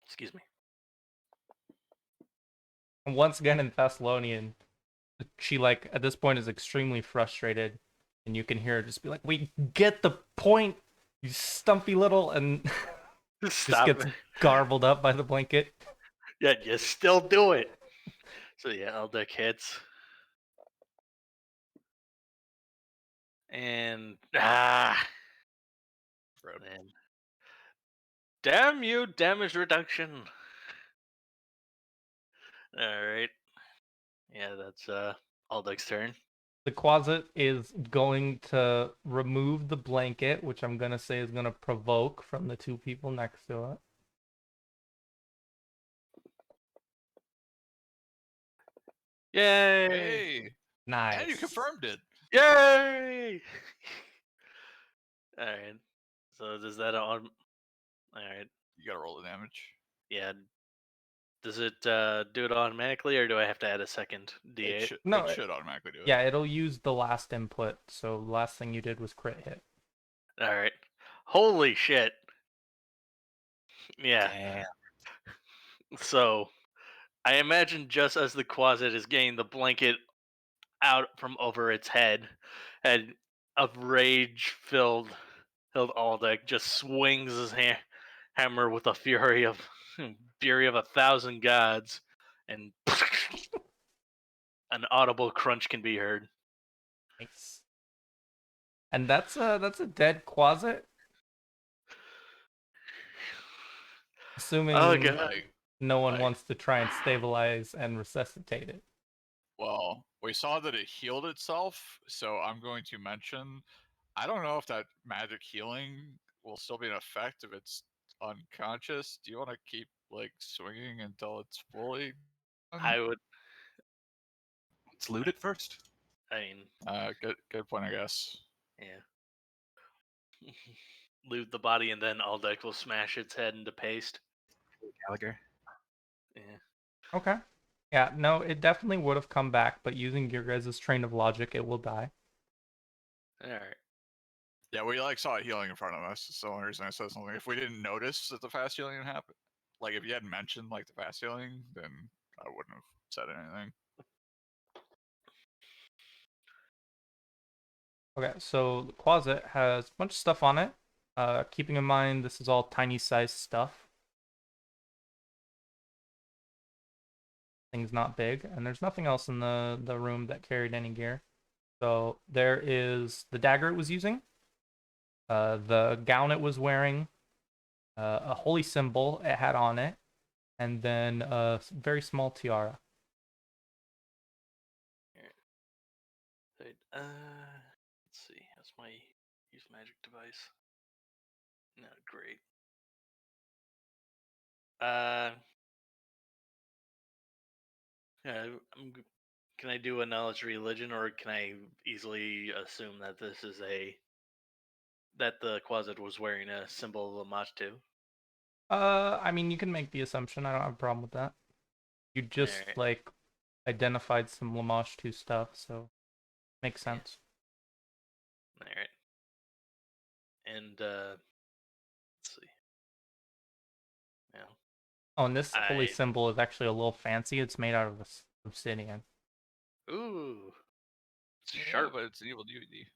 Excuse me. And once again in Thessalonian, she like at this point is extremely frustrated, and you can hear her just be like, "We get the point, you stumpy little," and just Stop gets it. garbled up by the blanket. Yeah, you still do it. So yeah, Aldic hits. And Rip. man. Damn you, damage reduction. Alright. Yeah, that's Aldic's turn. The Quasit is going to remove the blanket, which I'm gonna say is gonna provoke from the two people next to it. Yay! Hey, Nice. and you confirmed it. Yay! Alright. So does that on Alright. You gotta roll the damage. Yeah. Does it do it automatically, or do I have to add a second D8? No, it should automatically do it. Yeah, it'll use the last input. So the last thing you did was crit hit. Alright. Holy shit. Yeah. Damn. So I imagine just as the Quasit is getting the blanket out from over its head, and a rage-filled Aldic just swings his hammer with a fury of 1,000 gods, and an audible crunch can be heard. Nice. And that's a dead Quasit. Assuming Oh god. Like, no one like- wants to try and stabilize and resuscitate it. well, we saw that it healed itself, so I'm going to mention. I don't know if that magic healing will still be in effect if it's unconscious. Do you want to keep like swinging until it's fully? I would. Let's loot it first. I mean, Good point, I guess. yeah. Loot the body, and then Aldic will smash its head into paste. Gallagher. Yeah. Okay. Yeah, no, it definitely would have come back, but using your guys' train of logic, it will die. All right. Yeah, we like saw it healing in front of us. It's the only reason I said something. If we didn't notice that the fast healing happened, like if you hadn't mentioned like the fast healing, then I wouldn't have said anything. Okay, so the closet has a bunch of stuff on it. Keeping in mind this is all tiny size stuff. Things not big, and there's nothing else in the room that carried any gear. So there is the dagger it was using, the gown it was wearing, a holy symbol it had on it, and then a very small tiara. Right. Let's see. That's my use magic device. No, great. Yeah. Can I do a knowledge religion, or can I easily assume that this is that the Quasit was wearing a symbol of Lamach too? I mean, you can make the assumption. I don't have a problem with that. You just Alright. like identified some Lamach 2 stuff, so makes Yeah. sense. All right. And let's see. Yeah. Oh, and this holy I symbol is actually a little fancy. It's made out of obsidian. Ooh. It's Yeah, sharp. but it's evil deity.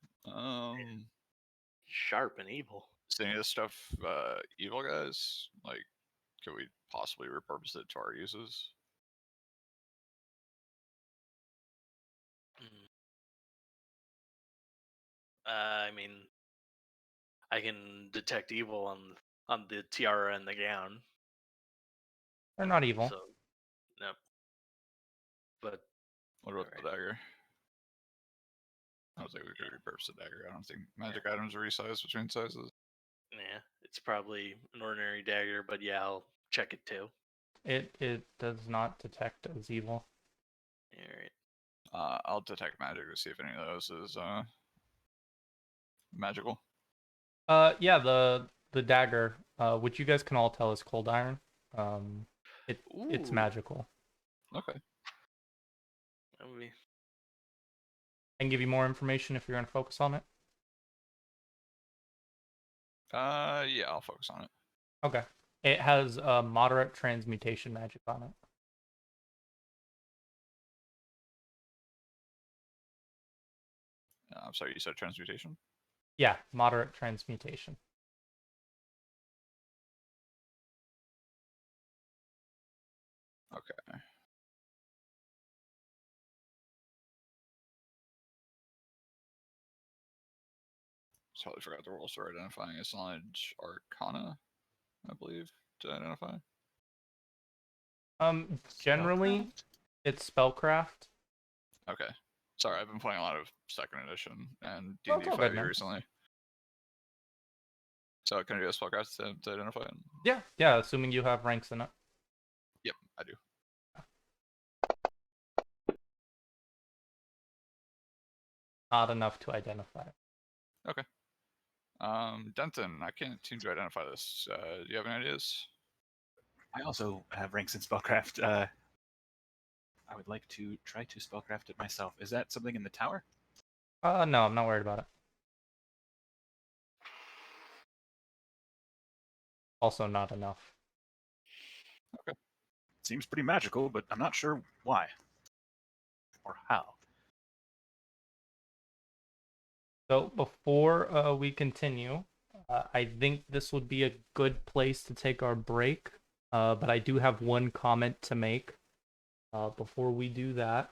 Sharp and evil. Is any of this stuff evil, guys? Like, could we possibly repurpose it to our uses? Mm. I mean, I can detect evil on the tiara and the gown. They're not evil. So, no. But What about the Alright. dagger? I don't think we could repurpose the dagger. I don't think magic items are resized between sizes. yeah, it's probably an ordinary dagger. But yeah, I'll check it too. It does not detect as evil. All right. I'll detect magic to see if any of those is magical. Yeah, the dagger, which you guys can all tell is cold iron. It's Ooh. magical. Okay. That would be... I can give you more information if you're gonna focus on it. Yeah, I'll focus on it. Okay. It has moderate transmutation magic on it. I'm sorry, you said transmutation? Yeah, moderate transmutation. Okay. Totally forgot the rules for identifying. It's knowledge arcana, I believe, to identify. Generally, Spellcraft? it's spellcraft. Okay. Sorry, I've been playing a lot of second edition and Oh, D&D it's all good, 5e man. recently. So can I do a spellcraft to identify it? Yeah, assuming you have ranks in it. Yep, I do. Not enough to identify. Okay. Denton, I can't seem to identify this. Do you have any ideas? I also have ranks in spellcraft. I would like to try to spellcraft it myself. Is that something in the tower? No, I'm not worried about it. Also not enough. Okay. Seems pretty magical, but I'm not sure why or how. So before we continue, I think this would be a good place to take our break. But I do have one comment to make before we do that.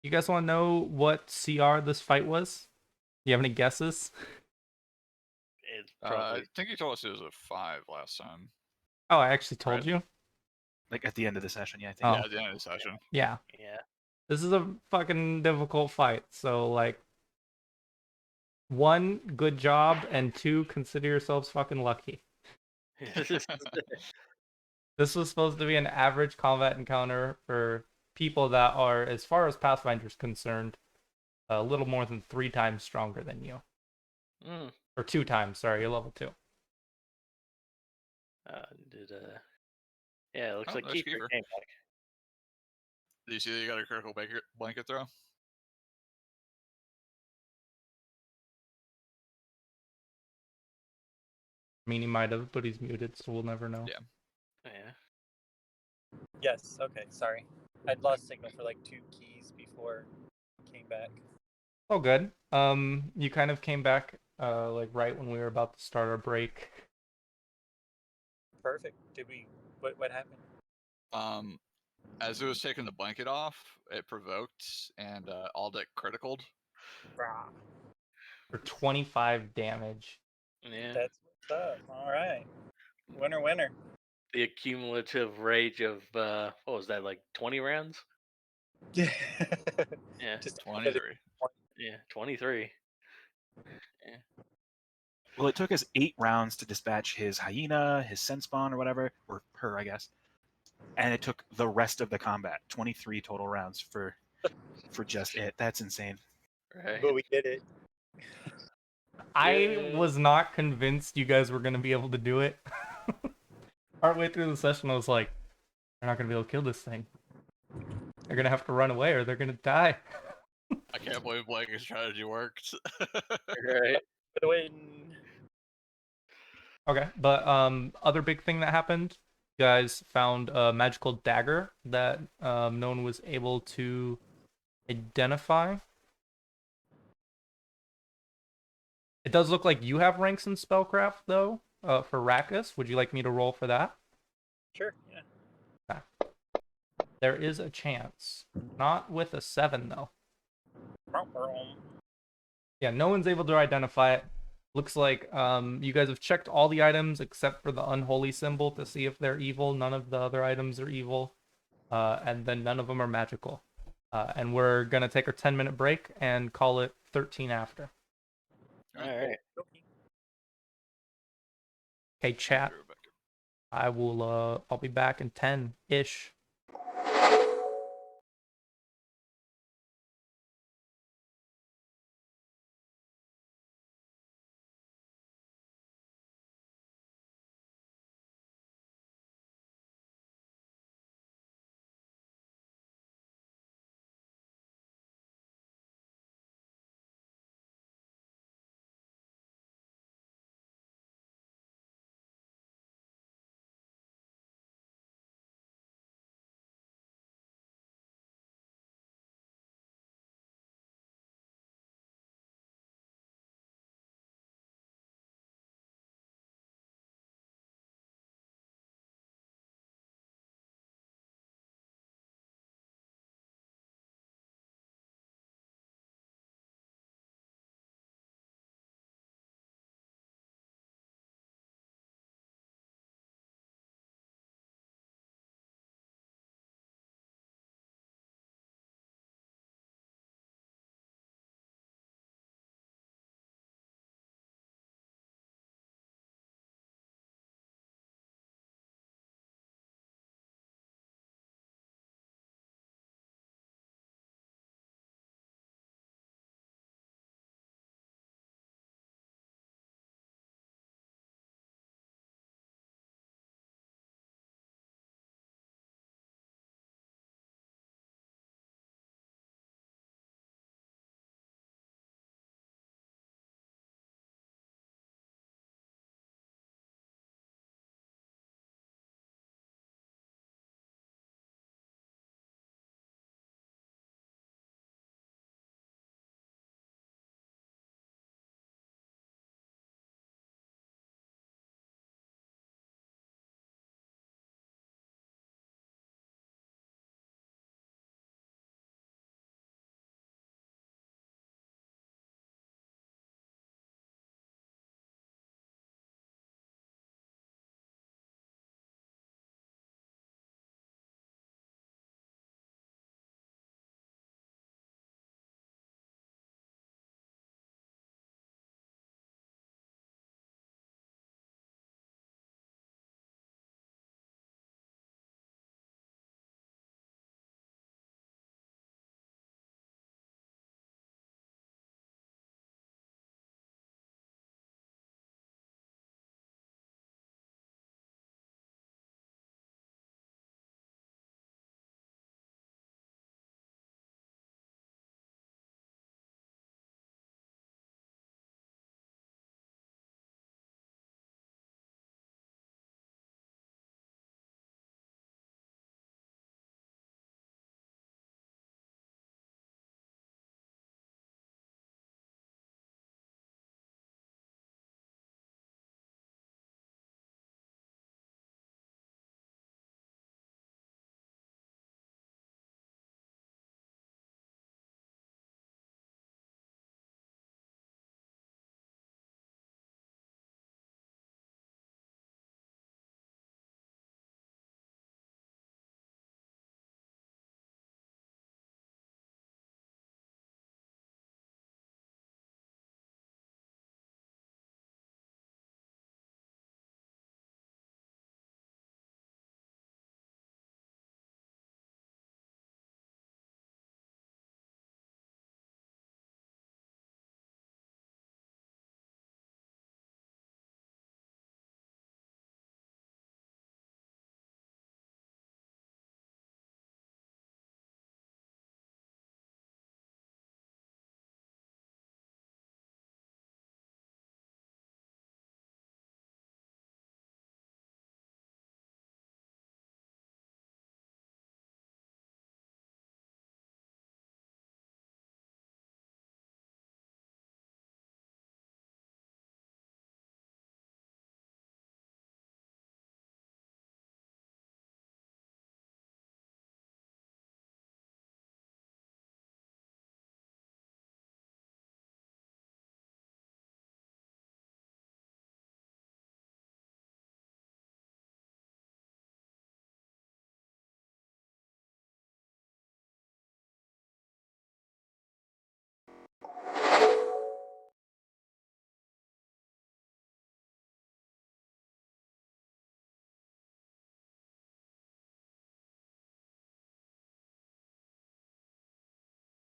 You guys want to know what CR this fight was? Do you have any guesses? It's I probably... think you told us it was a 5 last time. Oh, I actually told Right. you. Like at the end of the session, yeah, I think. Oh. Yeah, at the end of the session. Yeah. Yeah. This is a fucking difficult fight. So, like, 1, good job, and 2, consider yourselves fucking lucky. This was supposed to be an average combat encounter for people that are, as far as Pathfinder's concerned, a little more than 3 times stronger than you. Mm. Or 2 times, sorry, you're level 2. Yeah, it looks Oh, like there's Kiefer Kiefer. came back. Do you see that you got a critical blanket throw? I mean, he might have, but he's muted, so we'll never know. Yeah. Yeah. Yes. Okay. Sorry, I'd lost signal for like 2 keys before I came back. Oh, good. You kind of came back, like right when we were about to start our break. Perfect. Did we? What happened? As it was taking the blanket off, it provoked and Aldic criticaled. Rah. For 25 damage. Yeah. That's what's up. All right. Winner, winner. The accumulative rage of what was that, like 20 rounds? Yeah. Yeah. Just 23. Yeah, 23. Yeah. Well, it took us 8 rounds to dispatch his hyena, his senspawn, or whatever, or her, I guess. And it took the rest of the combat, 23 total rounds for just it. That's insane. Right. But we did it. I was not convinced you guys were going to be able to do it. Partway through the session, I was like, they're not going to be able to kill this thing. They're going to have to run away or they're going to die. I can't believe Blank's strategy worked. Right. For the win. Okay, but other big thing that happened, you guys found a magical dagger that no one was able to identify. It does look like you have ranks in spellcraft, though, for Rakus. Would you like me to roll for that? Sure. Yeah. Okay. There is a chance. Not with a 7, though. Yeah, no one's able to identify it. Looks like you guys have checked all the items except for the unholy symbol to see if they're evil. None of the other items are evil. And then none of them are magical. And we're going to take our 10-minute break and call it 13 after. All right. Okay, chat. I'll be back in 10-ish.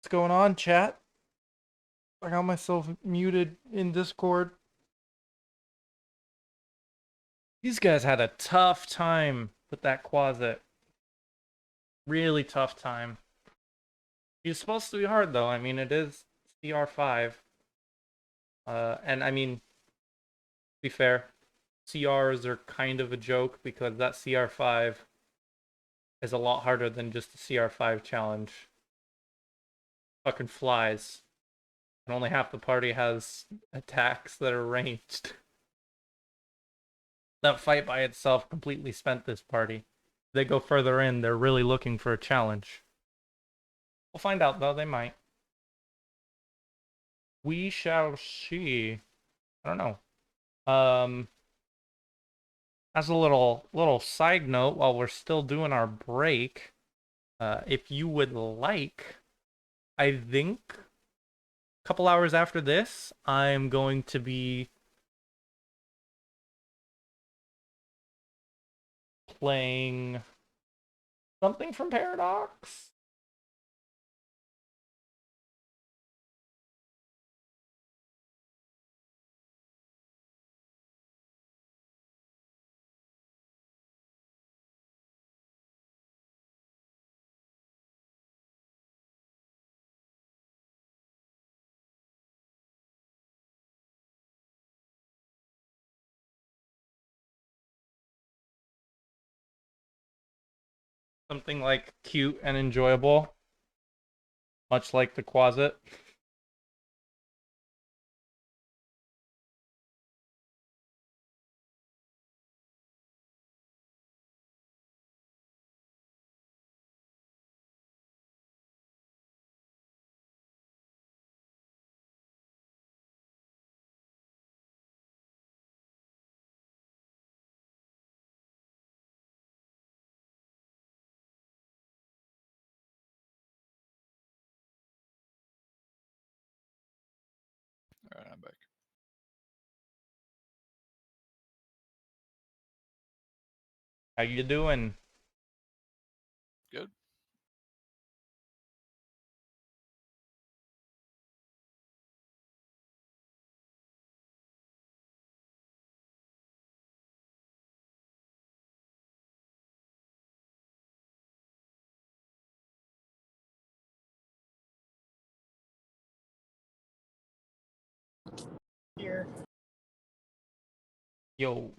What's going on, chat? I got myself muted in Discord. These guys had a tough time with that Quasit. Really tough time. He's supposed to be hard, though. I mean, it is CR5. And I mean, to be fair, CRs are kind of a joke because that CR5 is a lot harder than just the CR5 challenge. Fucking flies. And only half the party has attacks that are ranged. That fight by itself completely spent this party. If they go further in, they're really looking for a challenge. We'll find out, though. They might. We shall see. I don't know. As a little side note, while we're still doing our break, if you would like, I think a couple hours after this, I'm going to be playing something from Paradox. Something like cute and enjoyable, much like the Quasit. Alright, I'm back. How you doing? Good. Here. Yo.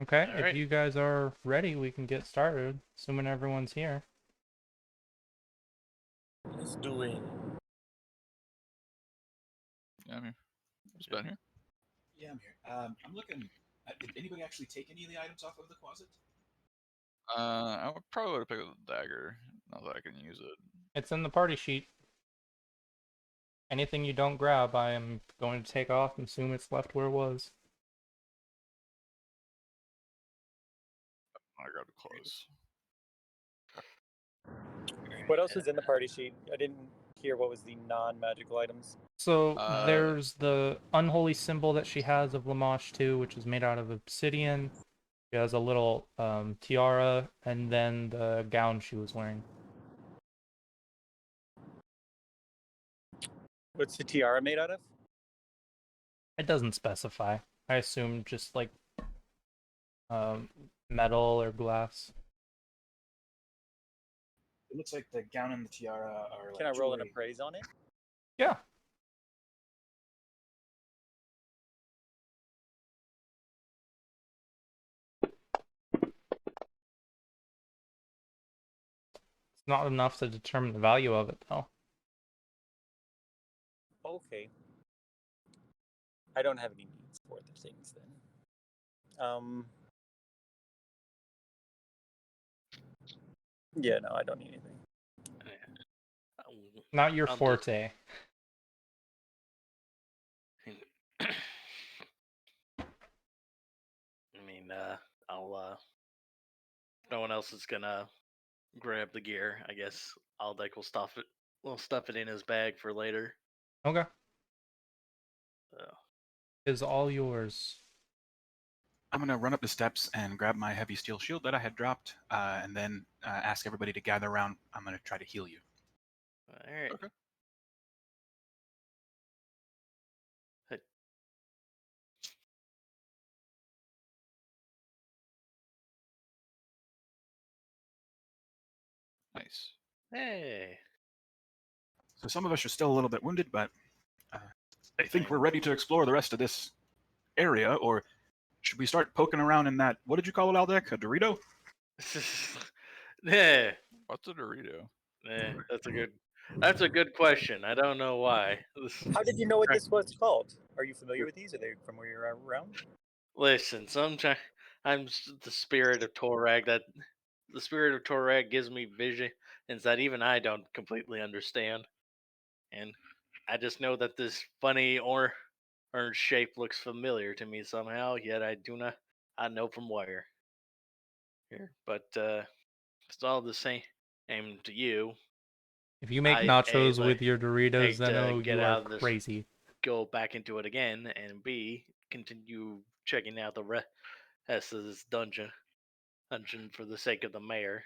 Okay, All if right. you guys are ready, we can get started, assuming everyone's here. Let's do it. Yeah, I'm here. Is Ben here? Yeah, I'm here. I'm looking. Did anybody actually take any of the items off of the closet? I would probably would pick up the dagger now that I can use it. It's in the party sheet. Anything you don't grab, I am going to take off and assume it's left where it was. I grabbed the clothes. What else was in the party sheet? I didn't hear what was the non-magical items. So Uh, there's the unholy symbol that she has of Lamash too, which is made out of obsidian. She has a little tiara, and then the gown she was wearing. What's the tiara made out of? It doesn't specify. I assume just like metal or glass. It looks like the gown and the tiara are like Can I roll an jewelry. appraise on it? Yeah. It's not enough to determine the value of it, though. Okay. I don't have any needs for the things then. Yeah, no, I don't need anything. Not your I'll forte. I mean, I'll. If no one else is gonna grab the gear, I guess Aldeck will stuff it. We'll stuff it in his bag for later. Okay. So, Is all yours. I'm gonna run up the steps and grab my heavy steel shield that I had dropped, and then ask everybody to gather around. I'm gonna try to heal you. all right. Okay. Hey. Nice. Hey. So some of us are still a little bit wounded, but I think we're Same. ready to explore the rest of this area. Or should we start poking around in that? What did you call it, Aldeck? A Dorito? Yeah. What's a Dorito? That's a good question. I don't know why. How did you know what this was called? Are you familiar with these? Are they from where you're around? Listen, sometimes the spirit of Torag that the spirit of Torag gives me visions that even I don't completely understand. And I just know that this funny orange shape looks familiar to me somehow, yet I do not I know from where. Here. But it's all the same to you. If you make I nachos with your Doritos, hate then to oh, get you are out of this crazy. go back into it again, and B, continue checking out the rest of this dungeon for the sake of the mayor.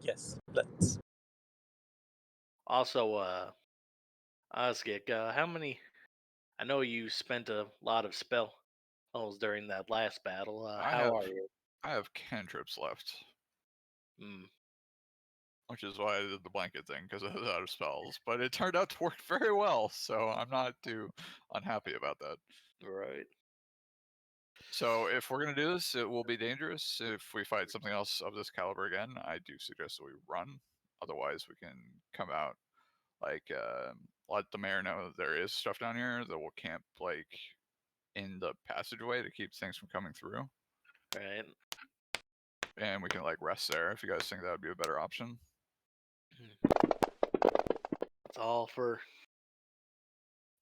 Yes, let's. Also, Osgik, how many? I know you spent a lot of spells during that last battle. How are you? I have cantrips left, Mm, which is why I did the blanket thing because I was out of spells. But it turned out to work very well, so I'm not too unhappy about that. right. So if we're gonna do this, it will be dangerous. If we fight something else of this caliber again, I do suggest that we run. Otherwise, we can come out like let the mayor know that there is stuff down here that will camp like in the passageway to keep things from coming through, Right. and we can like rest there. If you guys think that would be a better option. It's all for.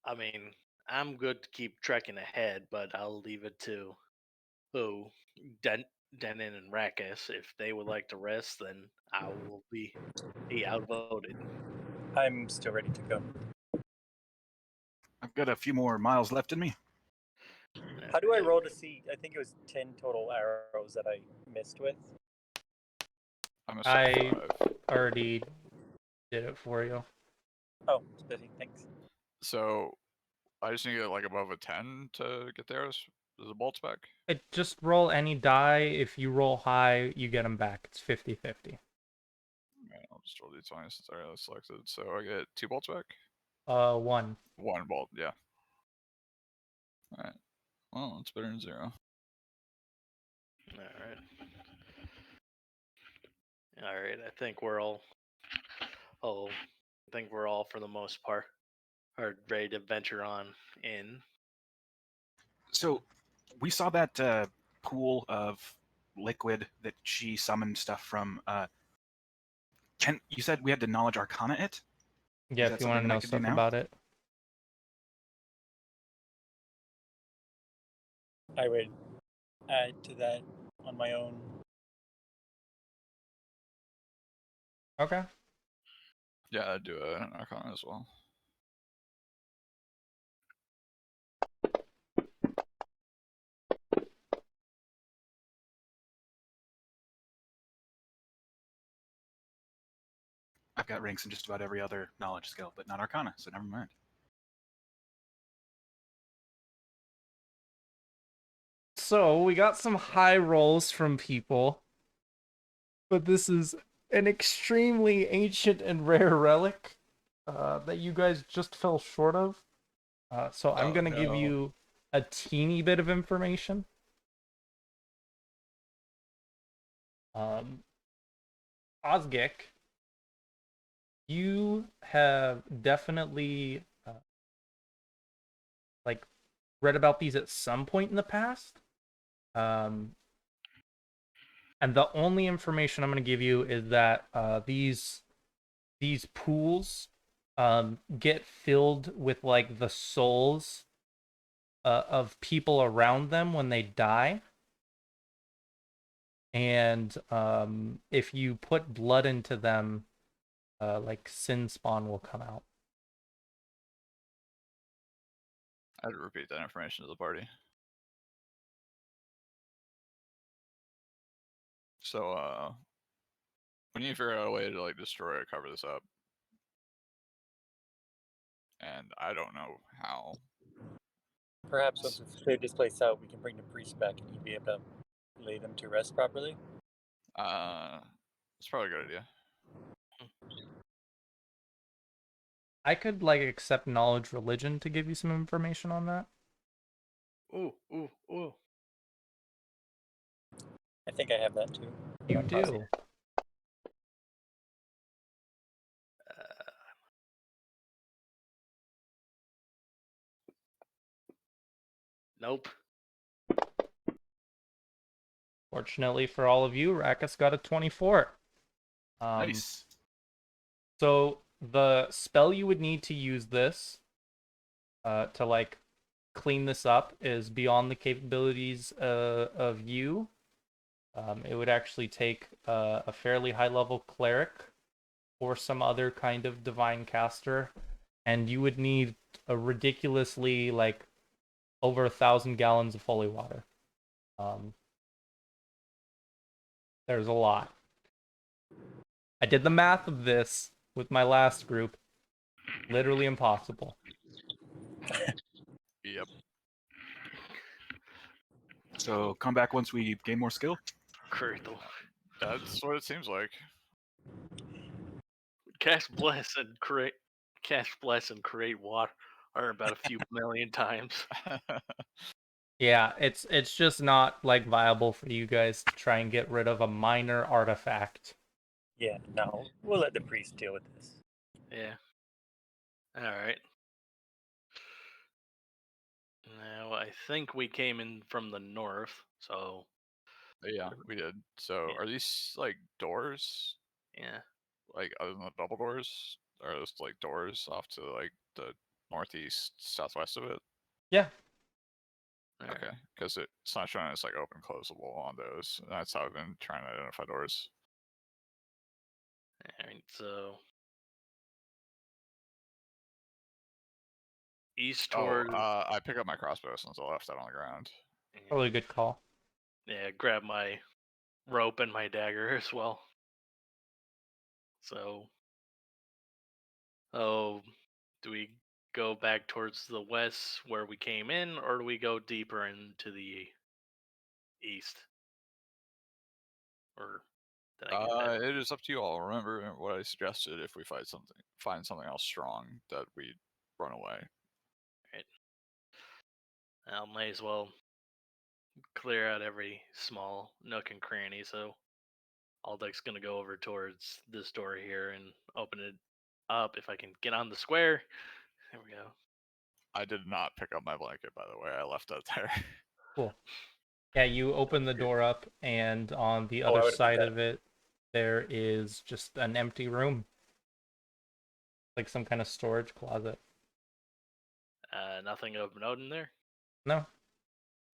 I mean, I'm good to keep trekking ahead, but I'll leave it to Denon and Rakus. If they would like to rest, then I will be outvoted. I'm still ready to go. I've got a few more miles left in me. How do I roll to see? I think it was 10 total arrows that I missed with. I'm gonna I say 5. already did it for you. Oh, spiffy, thanks. So I just need to get like above a 10 to get there. Is the bolts back? Just roll any die. If you roll high, you get them back. It's 50-50. Okay, I'll just roll d20 since I already selected. So I get 2 bolts back. 1. 1 bolt, yeah. All right. Well, it's better than 0. All right. All right. I think we're all. Oh, I think we're all for the most part are ready to venture on in. So we saw that pool of liquid that she summoned stuff from. You said we had to knowledge arcana it? Yeah, Is if that you want something to that I know could do stuff now? about it. I would add to that on my own Okay. Yeah, I'd do an Arcana as well. I've got ranks in just about every other knowledge skill, but not Arcana, so never mind. So we got some high rolls from people, but this is an extremely ancient and rare relic that you guys just fell short of. So I'm Oh, gonna give no. you a teeny bit of information. Osgek, you have definitely like read about these at some point in the past. And the only information I'm going to give you is that these pools get filled with like the souls of people around them when they die. And if you put blood into them, like sin spawn will come out. I'd repeat that information to the party. So, we need to figure out a way to like destroy or cover this up. And I don't know how. Perhaps once we've cleared this place out, we can bring the priest back and he'd be able to lay them to rest properly. It's probably a good idea. I could like accept knowledge religion to give you some information on that. Ooh, ooh, ooh. I think I have that too. You Not positive. do. Nope. Fortunately for all of you, Rakus got a 24. Nice. So the spell you would need to use this to like clean this up is beyond the capabilities of you. It would actually take a fairly high level cleric or some other kind of divine caster, and you would need a ridiculously like over 1,000 gallons of holy water. There's a lot. I did the math of this with my last group. Literally impossible. Yep. So come back once we gain more skill. Critical. That's what it seems like. Cast bless and create water are about a few million times. Yeah, it's just not like viable for you guys to try and get rid of a minor artifact. Yeah, no, we'll let the priest deal with this. Yeah. All right. Now I think we came in from the north, so Yeah, we did. So, Yeah. are these like doors? yeah. Like other than the double doors, or are those like doors off to like the northeast, southwest of it? Yeah. All right. Okay, because it's not showing us like open closable on those. That's how I've been trying to identify doors. All right. So east Oh, toward. I pick up my crossbow since I left that on the ground. Probably a good call. Yeah. Grab my rope and my dagger as well. So. Oh, do we go back towards the west where we came in, or do we go deeper into the east? Or did I get that? It is up to you all. Remember what I suggested. If we find something else strong, that we run away. Right. I might as well clear out every small nook and cranny. So Aldec's gonna go over towards this door here and open it up. If I can get on the square, there we go. I did not pick up my blanket, by the way. I left that there. Cool. Yeah, you open the door up, and on the Oh, I other would've put side that. of it, there is just an empty room. Like some kind of storage closet. Nothing of note in there. No.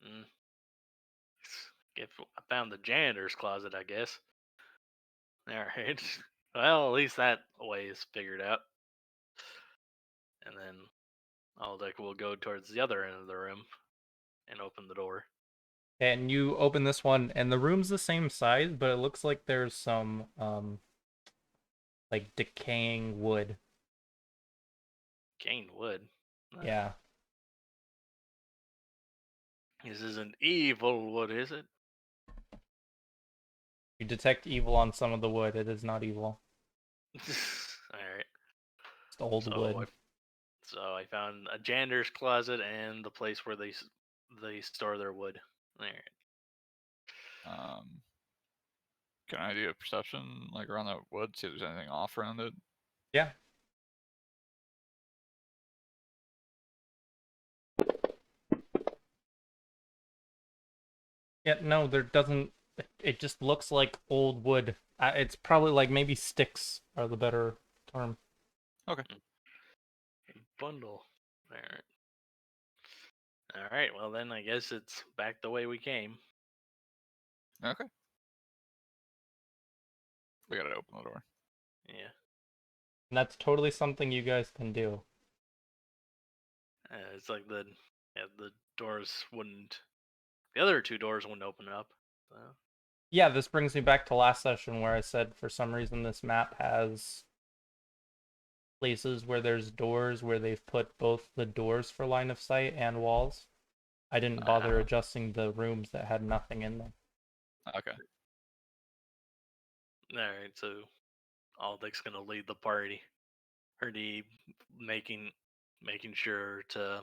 Mm. If I found the janitor's closet, I guess. All right. Well, at least that way is figured out. And then Aldeck will go towards the other end of the room and open the door. And you open this one, and the room's the same size, but it looks like there's some like decaying wood. Cane wood. Yeah. This isn't evil wood, is it? You detect evil on some of the wood. It is not evil. Alright. It's old wood. So I found a janitor's closet and the place where they store their wood. Alright. Can I do a perception like around that wood, see if there's anything off around it? Yeah. Yeah, no, there doesn't. It just looks like old wood. It's probably like maybe sticks are the better term. Okay. Bundle. Alright. Alright, well then I guess it's back the way we came. Okay. We gotta open the door. Yeah. And that's totally something you guys can do. It's like the doors wouldn't. The other two doors wouldn't open up. So. Yeah, this brings me back to last session where I said for some reason this map has places where there's doors where they've put both the doors for line of sight and walls. I didn't bother adjusting the rooms that had nothing in them. Okay. Alright, so Aldeck's gonna lead the party. Already making sure to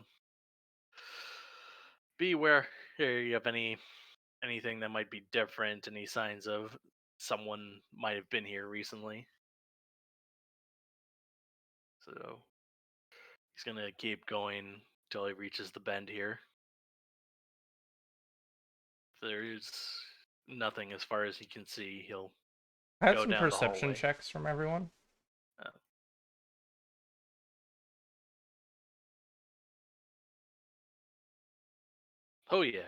be aware here you have anything that might be different, any signs of someone might have been here recently. So he's gonna keep going till he reaches the bend here. If there's nothing as far as he can see, he'll I had go some down the perception hallway. checks from everyone. Oh yeah.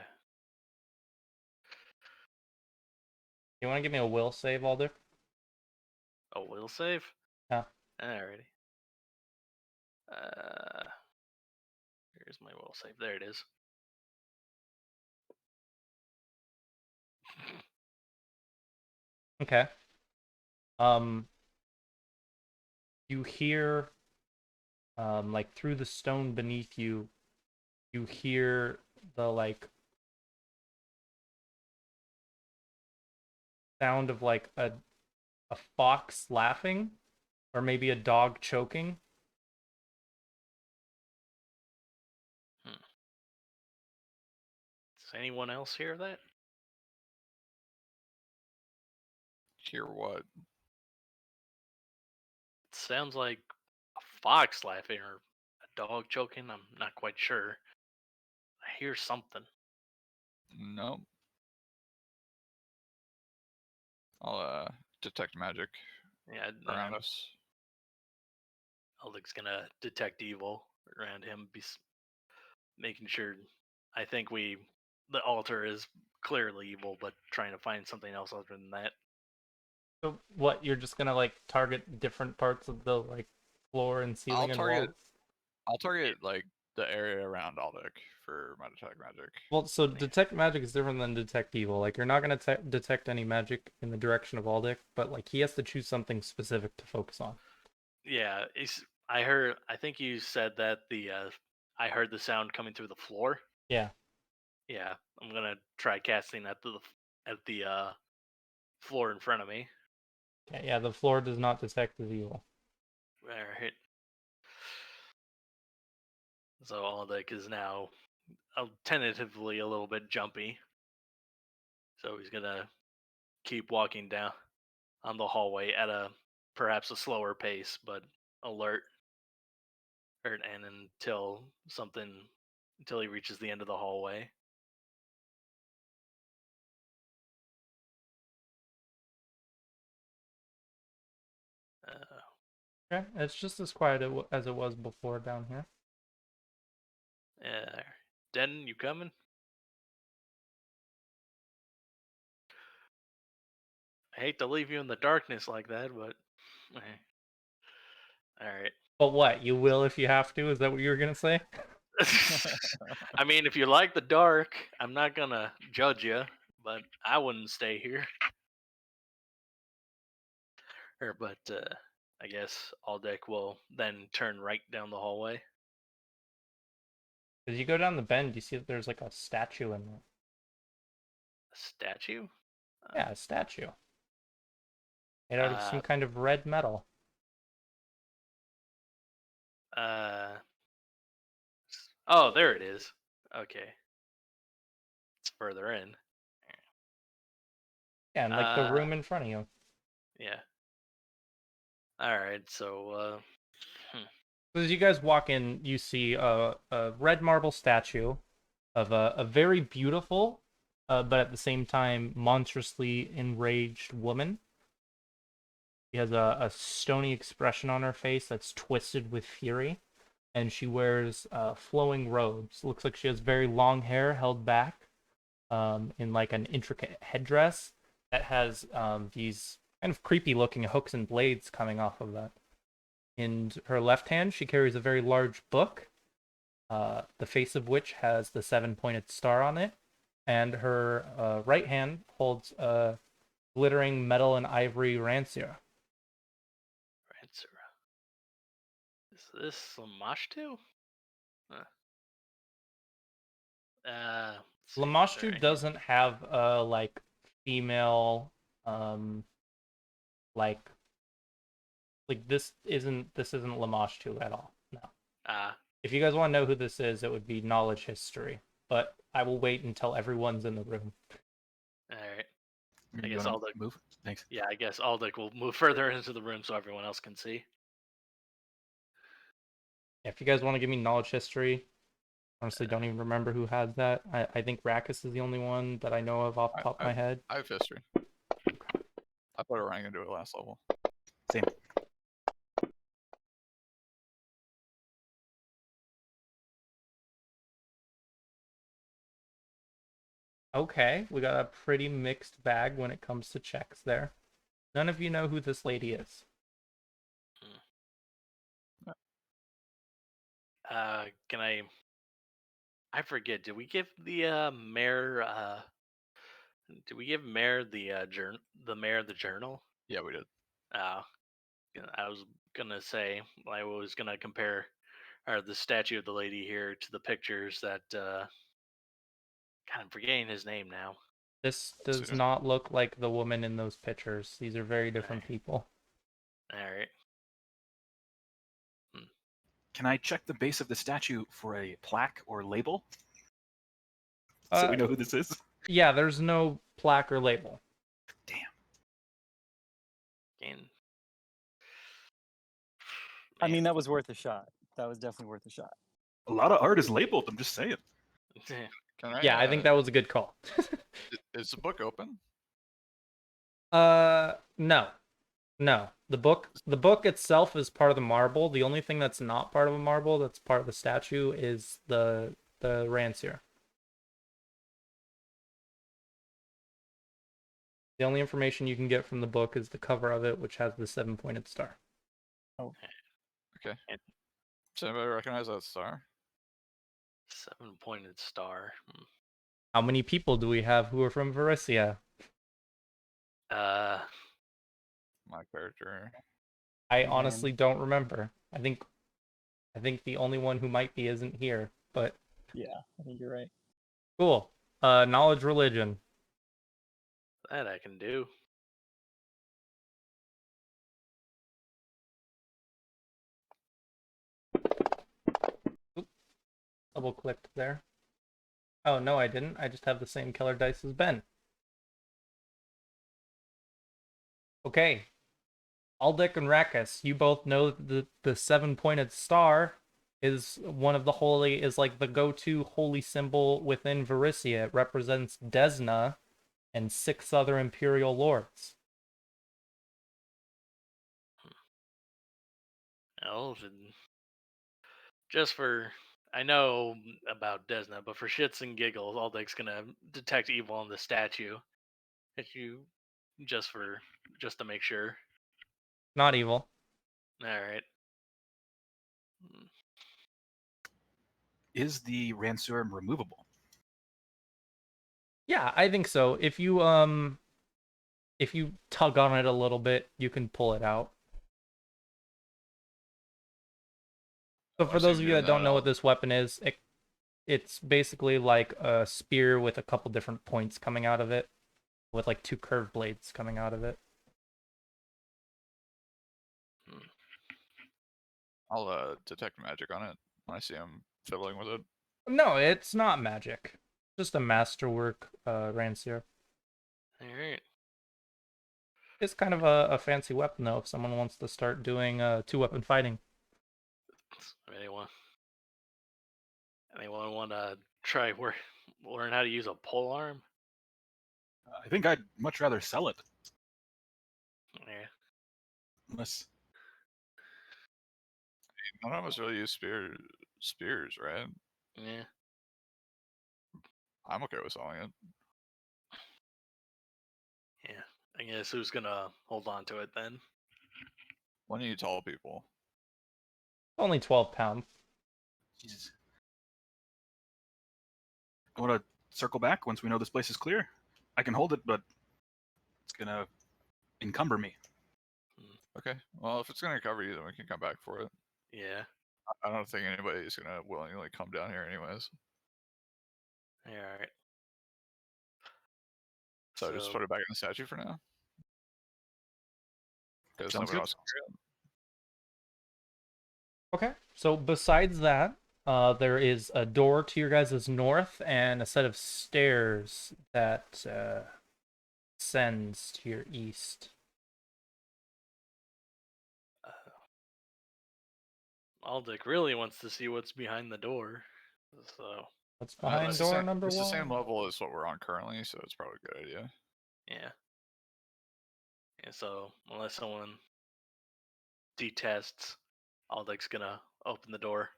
You want to give me a will save, Alder? Oh, will save? Yeah. Alrighty. Here's my will save. There it is. Okay. You hear, like through the stone beneath you, you hear the like sound of like a fox laughing, or maybe a dog choking. Does anyone else hear that? Hear what? It sounds like a fox laughing or a dog choking. I'm not quite sure. I hear something. No. I'll detect magic Yeah, around us. Aldeck's gonna detect evil around him, making sure. I think the altar is clearly evil, but trying to find something else other than that. So what? You're just gonna like target different parts of the like floor and ceiling and walls? I'll target like the area around Aldic for my detect magic. Well, so detect magic is different than detect evil. Like you're not gonna detect any magic in the direction of Aldic, but like he has to choose something specific to focus on. Yeah, I think you said that I heard the sound coming through the floor. Yeah. Yeah, I'm gonna try casting at the floor in front of me. Okay, yeah, the floor does not detect as evil. Alright. So Aldeck is now tentatively a little bit jumpy. So he's gonna keep walking down on the hallway at perhaps a slower pace, but alert. And until he reaches the end of the hallway. Okay, it's just as quiet as it was before down here. Den, you coming? I hate to leave you in the darkness like that, but All right. But what? You will if you have to? Is that what you were gonna say? I mean, if you like the dark, I'm not gonna judge you, but I wouldn't stay here. But I guess Aldeck will then turn right down the hallway. As you go down the bend, you see that there's like a statue in there. A statue? Yeah, a statue. Made out of Uh, some kind of red metal. uh. Oh, there it is. Okay, it's further in. Yeah, and like the Uh, room in front of you. yeah. All right. So, So as you guys walk in, you see a red marble statue of a very beautiful, but at the same time monstrously enraged woman. She has a stony expression on her face that's twisted with fury, and she wears flowing robes. Looks like she has very long hair held back in like an intricate headdress that has these kind of creepy looking hooks and blades coming off of that. In her left hand, she carries a very large book, the face of which has the 7-pointed star on it, and her right hand holds a glittering metal and ivory rancier. Ransura. Is this Lamashtu? Let's see. Is there Lamashtu any... doesn't have a like female um like this isn't Lamashtu at all. No. Ah, If you guys want to know who this is, it would be knowledge history. But I will wait until everyone's in the room. all right. I You guess wanna Aldeck. move? Thanks. Yeah, I guess Aldeck will move further into the room so everyone else can see. If you guys want to give me knowledge history, honestly, don't even remember who has that. I think Rakus is the only one that I know of off the top of my head. I have history. I put Orion into it last level. Same. Okay, we got a pretty mixed bag when it comes to checks there. None of you know who this lady is. Can I? I forget. Did we give the mayor? Did we give mayor the journal? The mayor the journal? Yeah, we did. Uh, I was gonna say I was gonna compare or the statue of the lady here to the pictures that. God, I'm forgetting his name now. This does So- not look like the woman in those pictures. These are very different people. All right. Can I check the base of the statue for a plaque or label? So we know who this is? Yeah, there's no plaque or label. Damn. And, I mean, that was worth a shot. That was definitely worth a shot. A lot of art is labeled, I'm just saying. man. Can I? Yeah, I think that was a good call. Is the book open? No. No. The book itself is part of the marble. The only thing that's not part of a marble that's part of the statue is the rancier. The only information you can get from the book is the cover of it, which has the 7-pointed star. Okay. Does anybody recognize that star? 7-pointed star. How many people do we have who are from Varisia? Uh, My character. I Man. honestly don't remember. I think the only one who might be isn't here, but Yeah, I think you're right. cool. Knowledge religion. that I can do. Double clicked there. Oh no, I didn't. I just have the same color dice as Ben. Okay. Aldeck and Rakus, you both know that the 7-pointed star is like the go-to holy symbol within Varisia. It represents Desna and 6 other Imperial lords. Well, just for I know about Desna, but for shits and giggles, Aldeck's gonna detect evil on the statue. If you just to make sure. Not evil. All right. Is the Ranseur removable? Yeah, I think so. If you tug on it a little bit, you can pull it out. So for I see those him of you doing that don't that, know what I'll- this weapon is, it's basically like a spear with a couple different points coming out of it, with like 2 curved blades coming out of it. I'll detect magic on it when I see him fiddling with it. No, it's not magic. Just a masterwork rancier. All right. It's kind of a fancy weapon though if someone wants to start doing 2-weapon fighting. Anyone want to try learn how to use a pole arm? I think I'd much rather sell it. Yeah. Unless None of us really use spears, right? Yeah. I'm okay with selling it. Yeah. I guess who's gonna hold on to it then? One of you tall people. Only 12 pounds. Jesus. I want to circle back once we know this place is clear. I can hold it, but it's gonna encumber me. Okay. Well, if it's gonna cover you, then we can come back for it. Yeah. I don't think anybody's gonna willingly come down here, anyways. Yeah. All right. So just put it back in the statue for now. Because Sounds nobody good. wants to carry it. Okay. So besides that, there is a door to your guys' north and a set of stairs that sends to your east. Aldic really wants to see what's behind the door. So What's behind door number It's the 1? same level as what we're on currently, so it's probably a good idea. yeah. And so unless someone detests, Aldic's gonna open the door.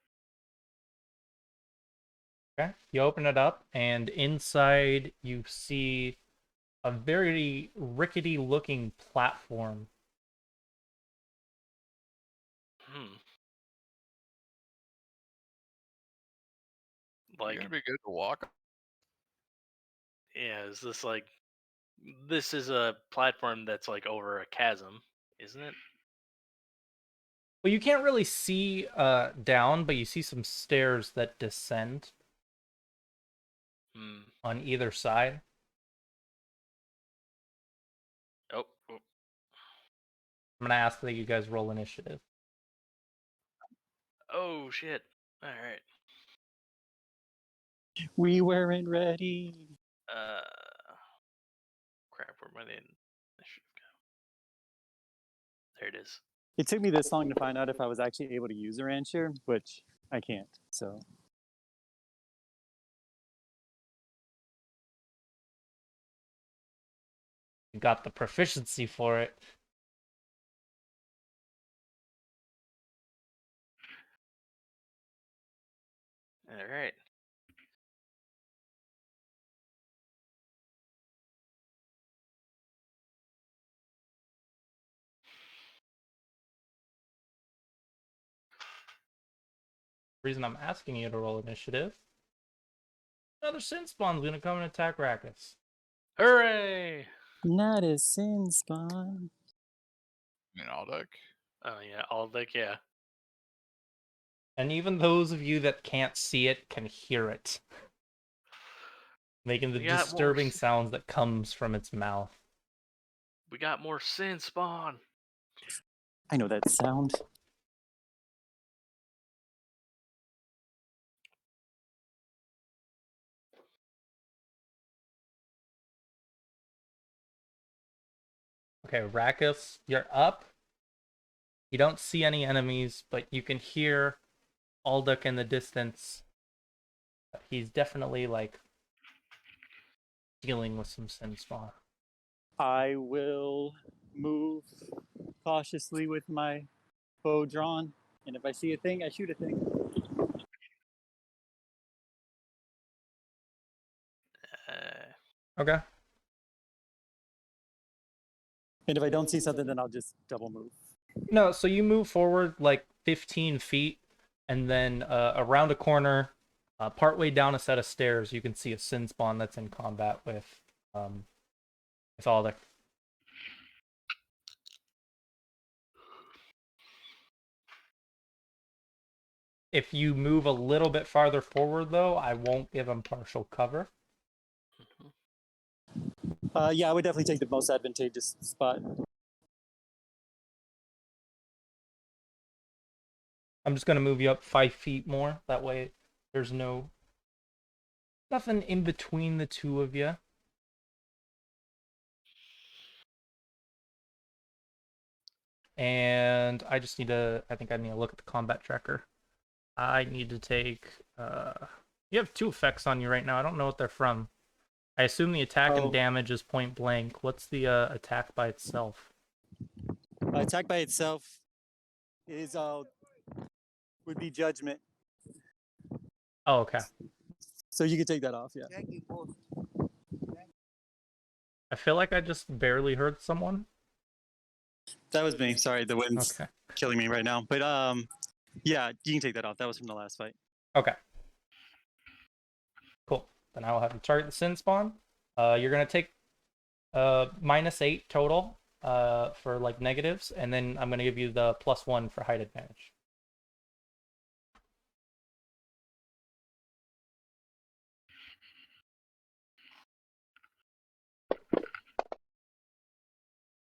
Okay. You open it up, and inside you see a very rickety looking platform. Like, You're gonna be good to walk. yeah, is this like this is a platform that's like over a chasm, isn't it? Well, you can't really see down, but you see some stairs that descend Hmm. on either side. Oh. I'm gonna ask that you guys roll initiative. Oh shit. All right. We weren't ready. Uh. Crap. Where my name? I should go. There it is. It took me this long to find out if I was actually able to use a rancher, which I can't. So You got the proficiency for it. All right. The reason I'm asking you to roll initiative. Another sin spawn's gonna come and attack Rakus. Hooray! not a sin spawn. I mean, Aldeck. Oh yeah, Aldic. Yeah. And even those of you that can't see it can hear it. Making the We got more disturbing sounds that comes from its mouth. We got more sin spawn. I know that sound. Okay, Rakus, you're up. You don't see any enemies, but you can hear Alduck in the distance. He's definitely like dealing with some sin spawn. I will move cautiously with my bow drawn, and if I see a thing, I shoot a thing. Okay. And if I don't see something, then I'll just double move. No, so you move forward like 15 feet, and then around a corner, partway down a set of stairs, you can see a sin spawn that's in combat with all the. If you move a little bit farther forward, though, I won't give him partial cover. Yeah, I would definitely take the most advantageous spot. I'm just gonna move you up 5 feet more. That way, there's nothing in between the two of you. And I just need to. I think I need to look at the combat tracker. I need to take. You have 2 effects on you right now. I don't know what they're from. I assume the attack and damage is point blank. What's the attack by itself? Attack by itself is would be judgment. Oh, okay. So you could take that off, yeah. I feel like I just barely heard someone. That was me. Sorry, the wind's Okay. killing me right now. But yeah, you can take that off. That was from the last fight. Okay. Cool. Then I will have you target the sin spawn. You're gonna take -8 total for like negatives, and then I'm gonna give you the +1 for height advantage.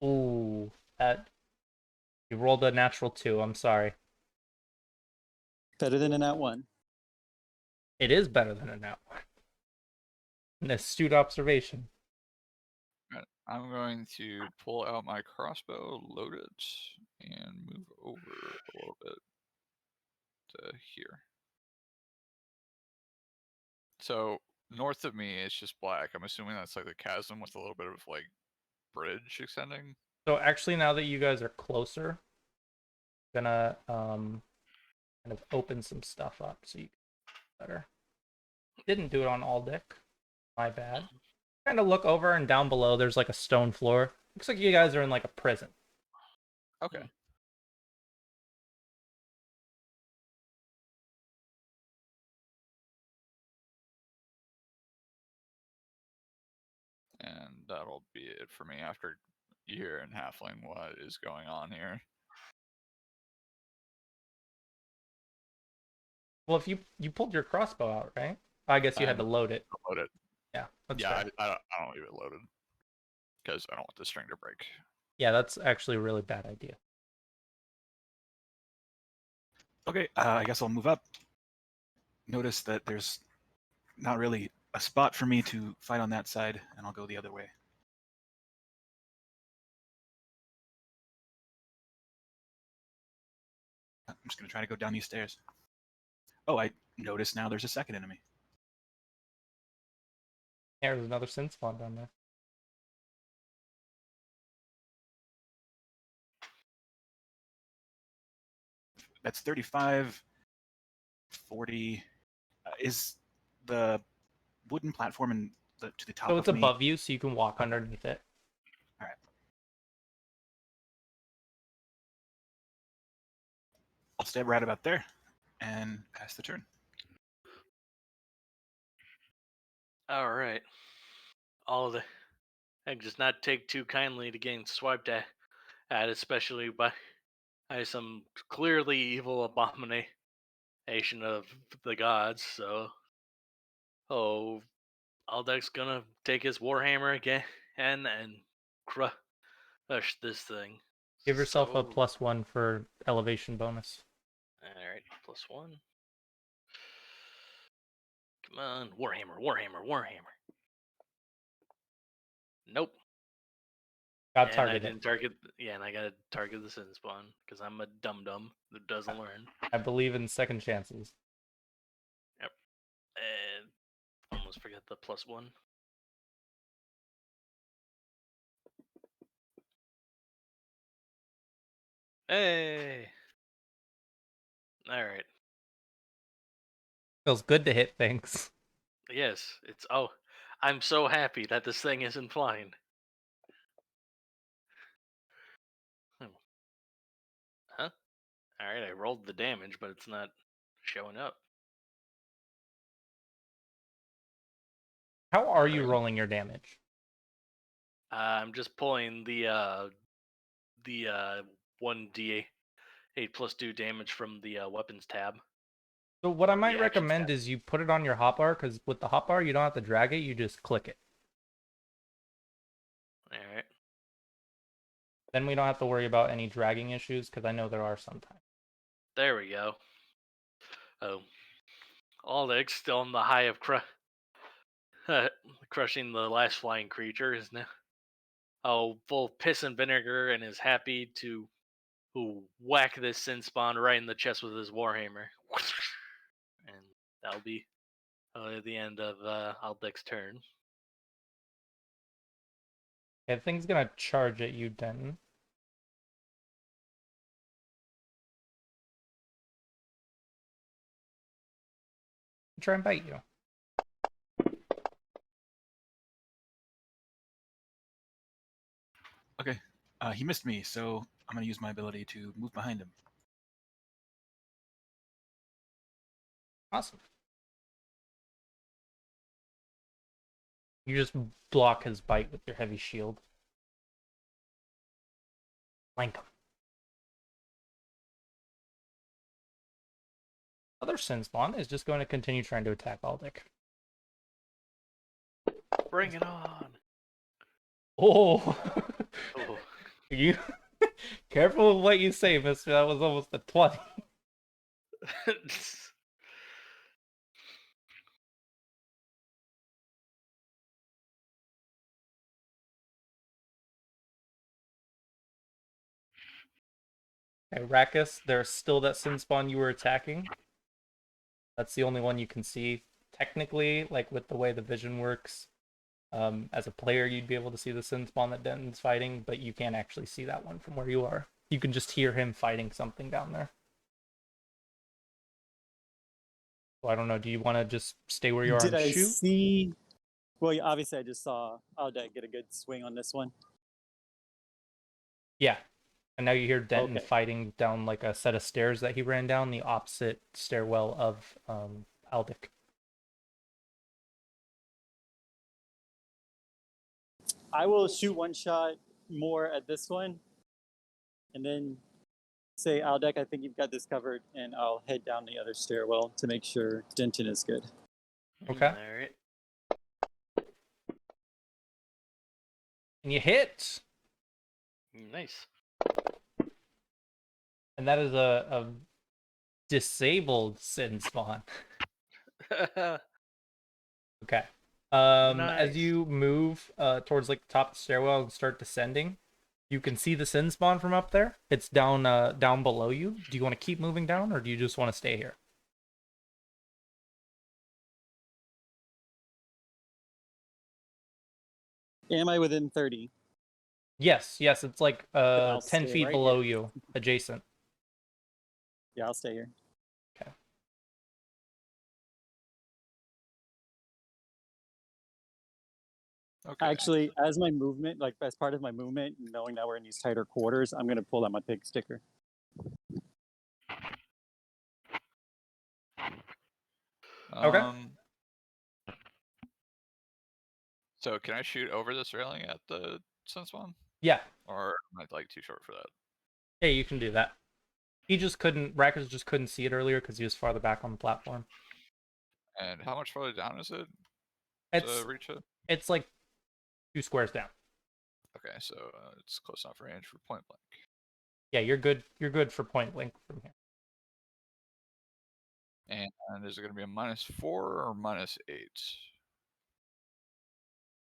Ooh, that you rolled a natural 2. I'm sorry. Better than a nat 1. It is better than a nat 1. An astute observation. Right, I'm going to pull out my crossbow, load it, and move over a little bit to here. So north of me, it's just black. I'm assuming that's like the chasm with a little bit of like bridge extending. So actually, now that you guys are closer, I'm gonna kind of open some stuff up so you can better. Didn't do it on all deck. My bad. Kind of look over, and down below there's like a stone floor. Looks like you guys are in like a prison. Okay. And that'll be it for me after hearing halfling what is going on here. Well, if you pulled your crossbow out, right? I guess you had to load it. Load it. Yeah, that's Yeah, fair. I don't leave it loaded because I don't want the string to break. Yeah, that's actually a really bad idea. Okay, I guess I'll move up. Notice that there's not really a spot for me to fight on that side, and I'll go the other way. I'm just going to try to go down these stairs. Oh, I notice now there's a second enemy. There's another sin spawn down there. That's 35, 40. Is the wooden platform to the top So of it's me? above you, so you can walk underneath it. All right. I'll step right about there and pass the turn. All right. All of the. I just not take too kindly to getting swiped at, especially by some clearly evil abomination of the gods. So, Aldec's gonna take his warhammer again and crush this thing. Give yourself a So, +1 for elevation bonus. all right, +1. Come on, warhammer. Nope. Got And I targeted. didn't target. Yeah, and I gotta target the sin spawn because I'm a dum dum that doesn't learn. I believe in second chances. Yep. And almost forget the +1. Hey. All right. Feels good to hit things. Yes, it's I'm so happy that this thing isn't flying. All right, I rolled the damage, but it's not showing up. How are you rolling your damage? I'm just pulling the 1d8 plus 2 damage from the weapons tab. So what I Or the might actions recommend tab. is you put it on your hotbar, because with the hotbar you don't have to drag it, you just click it. All right. Then we don't have to worry about any dragging issues, because I know there are sometimes. There we go. Oh, Aldec's still on the high of crushing the last flying creature is now full of piss and vinegar, and is happy to whack this sin spawn right in the chest with his warhammer. And that'll be the end of Aldec's turn. Okay, the thing's gonna charge at you, Denton. Try and bite you. Okay. He missed me, so I'm going to use my ability to move behind him. Awesome. You just block his bite with your heavy shield. Flank him. Other sin spawn is just going to continue trying to attack Aldic. Bring it on! Oh! Oh. You careful with what you say, mister. That was almost a 20. Okay, Rakus, there's still that sin spawn you were attacking. That's the only one you can see. Technically, like with the way the vision works, as a player, you'd be able to see the sin spawn that Denton's fighting, but you can't actually see that one from where you are. You can just hear him fighting something down there. So I don't know. Do you want to just stay where you are Did and I shoot? see? Well, obviously, I just saw Aldec get a good swing on this one. Yeah. And now you hear Denton Okay. fighting down like a set of stairs that he ran down, the opposite stairwell of Aldic. I will shoot one shot more at this one, and then say, Aldec, I think you've got this covered, and I'll head down the other stairwell to make sure Denton is good. Okay. All right. And you hit! Nice. And that is a disabled sin spawn. Okay. As Nice. you move towards like the top of the stairwell and start descending, you can see the sin spawn from up there. It's down down below you. Do you want to keep moving down, or do you just want to stay here? Am I within 30? Yes, it's like I'll 10 stay feet right below here. you, adjacent. Yeah, I'll stay here. Okay. Okay. Actually, as my movement, like as part of my movement, knowing that we're in these tighter quarters, I'm going to pull out my pig sticker. Okay. So can I shoot over this railing at the sun spawn? Yeah. Or am I like too short for that? Yeah, you can do that. He just couldn't, Rackers just couldn't see it earlier because he was farther back on the platform. And how much farther down is it It's to reach it? it's like 2 squares down. Okay, so it's close enough range for point blank. Yeah, you're good. You're good for point blank from here. And is it going to be a -4 or -8?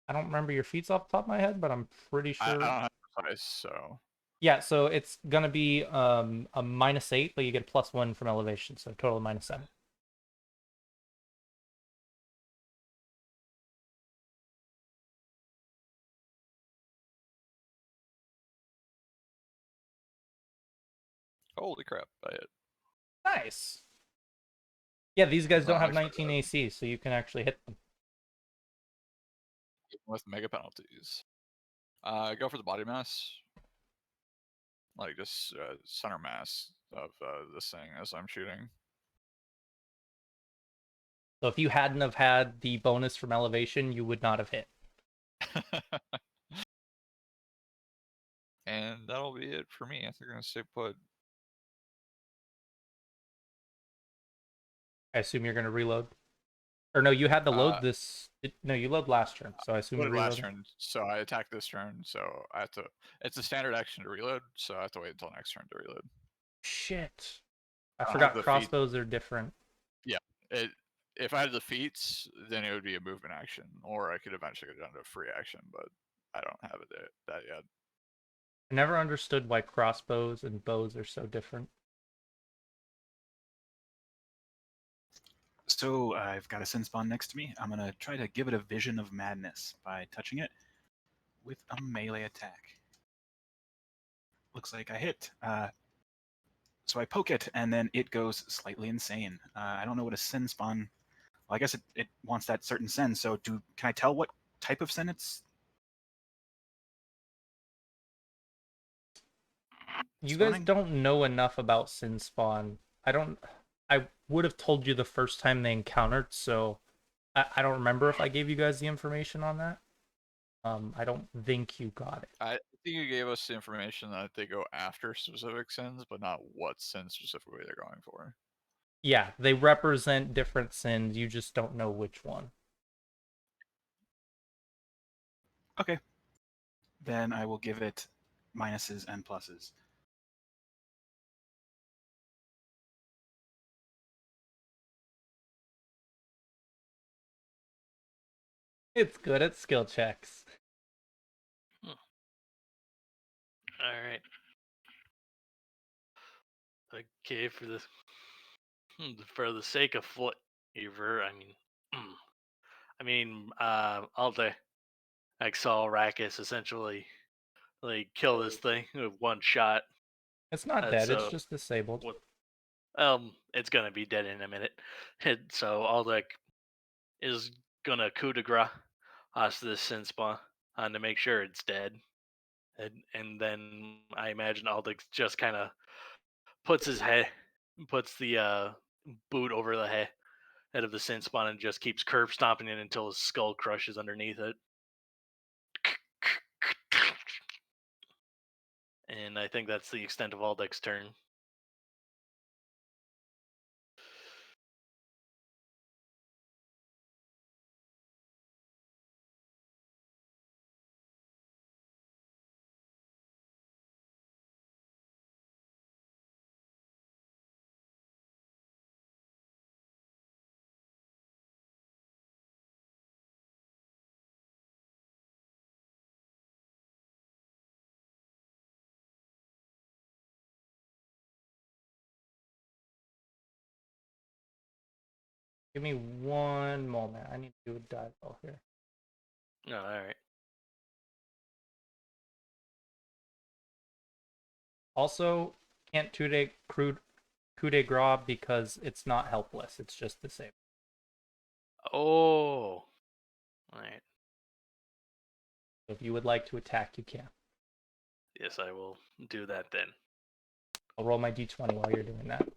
I don't remember your feats off the top of my head, but I'm pretty I sure. don't have precise, so Yeah, so it's gonna be a -8, but you get a +1 from elevation, so total -7. holy crap! I hit. Nice. Yeah, these guys don't Not have expecting 19 that. AC, so you can actually hit them. With mega penalties. Go for the body mass. Like just center mass. of this thing as I'm shooting. So if you hadn't have had the bonus from elevation, you would not have hit. And that'll be it for me. I think I'm gonna stay put. I assume you're going to reload. Or no, you had to load this. No, you load last turn, so I assume you're Loaded last reloading. turn, so I attacked this turn, so I have to. It's a standard action to reload, so I have to wait until next turn to reload. Shit. I I forgot have the feat. crossbows are different. Yeah, if I had the feats, then it would be a movement action, or I could eventually get down to a free action, but I don't have it that yet. I never understood why crossbows and bows are so different. So I've got a sin spawn next to me. I'm going to try to give it a vision of madness by touching it with a melee attack. Looks like I hit. So I poke it, and then it goes slightly insane. I don't know what a sin spawn... Well, I guess it wants that certain sin, so can I tell what type of sin it's... You guys don't know enough about Sin Spawn. I would have told you the first time they encountered, so I don't remember if I gave you guys the information on that. I don't think you got it. I think you gave us the information that they go after specific sins, but not what sin specifically they're going for. Yeah, they represent different sins. You just don't know which one. Okay. Then I will give it minuses and pluses. It's good at skill checks. All right. Okay, for the sake of flavor, all the Exal Rakis essentially like kill this thing with one shot. It's not dead, it's just disabled. It's gonna be dead in a minute. So Aldex is gonna coup de grace us this sin spawn to make sure it's dead, and then I imagine Aldex just kind of puts the boot over the head of the sin spawn and just keeps curb stomping it until his skull crushes underneath it. And I think that's the extent of Aldex's turn. Give me one moment. I need to do a dive roll here. Oh, all right. Also, can't coup de grace because it's not helpless. It's just disabled. Oh, all right. So if you would like to attack, you can. Yes, I will do that then. I'll roll my d20 while you're doing that.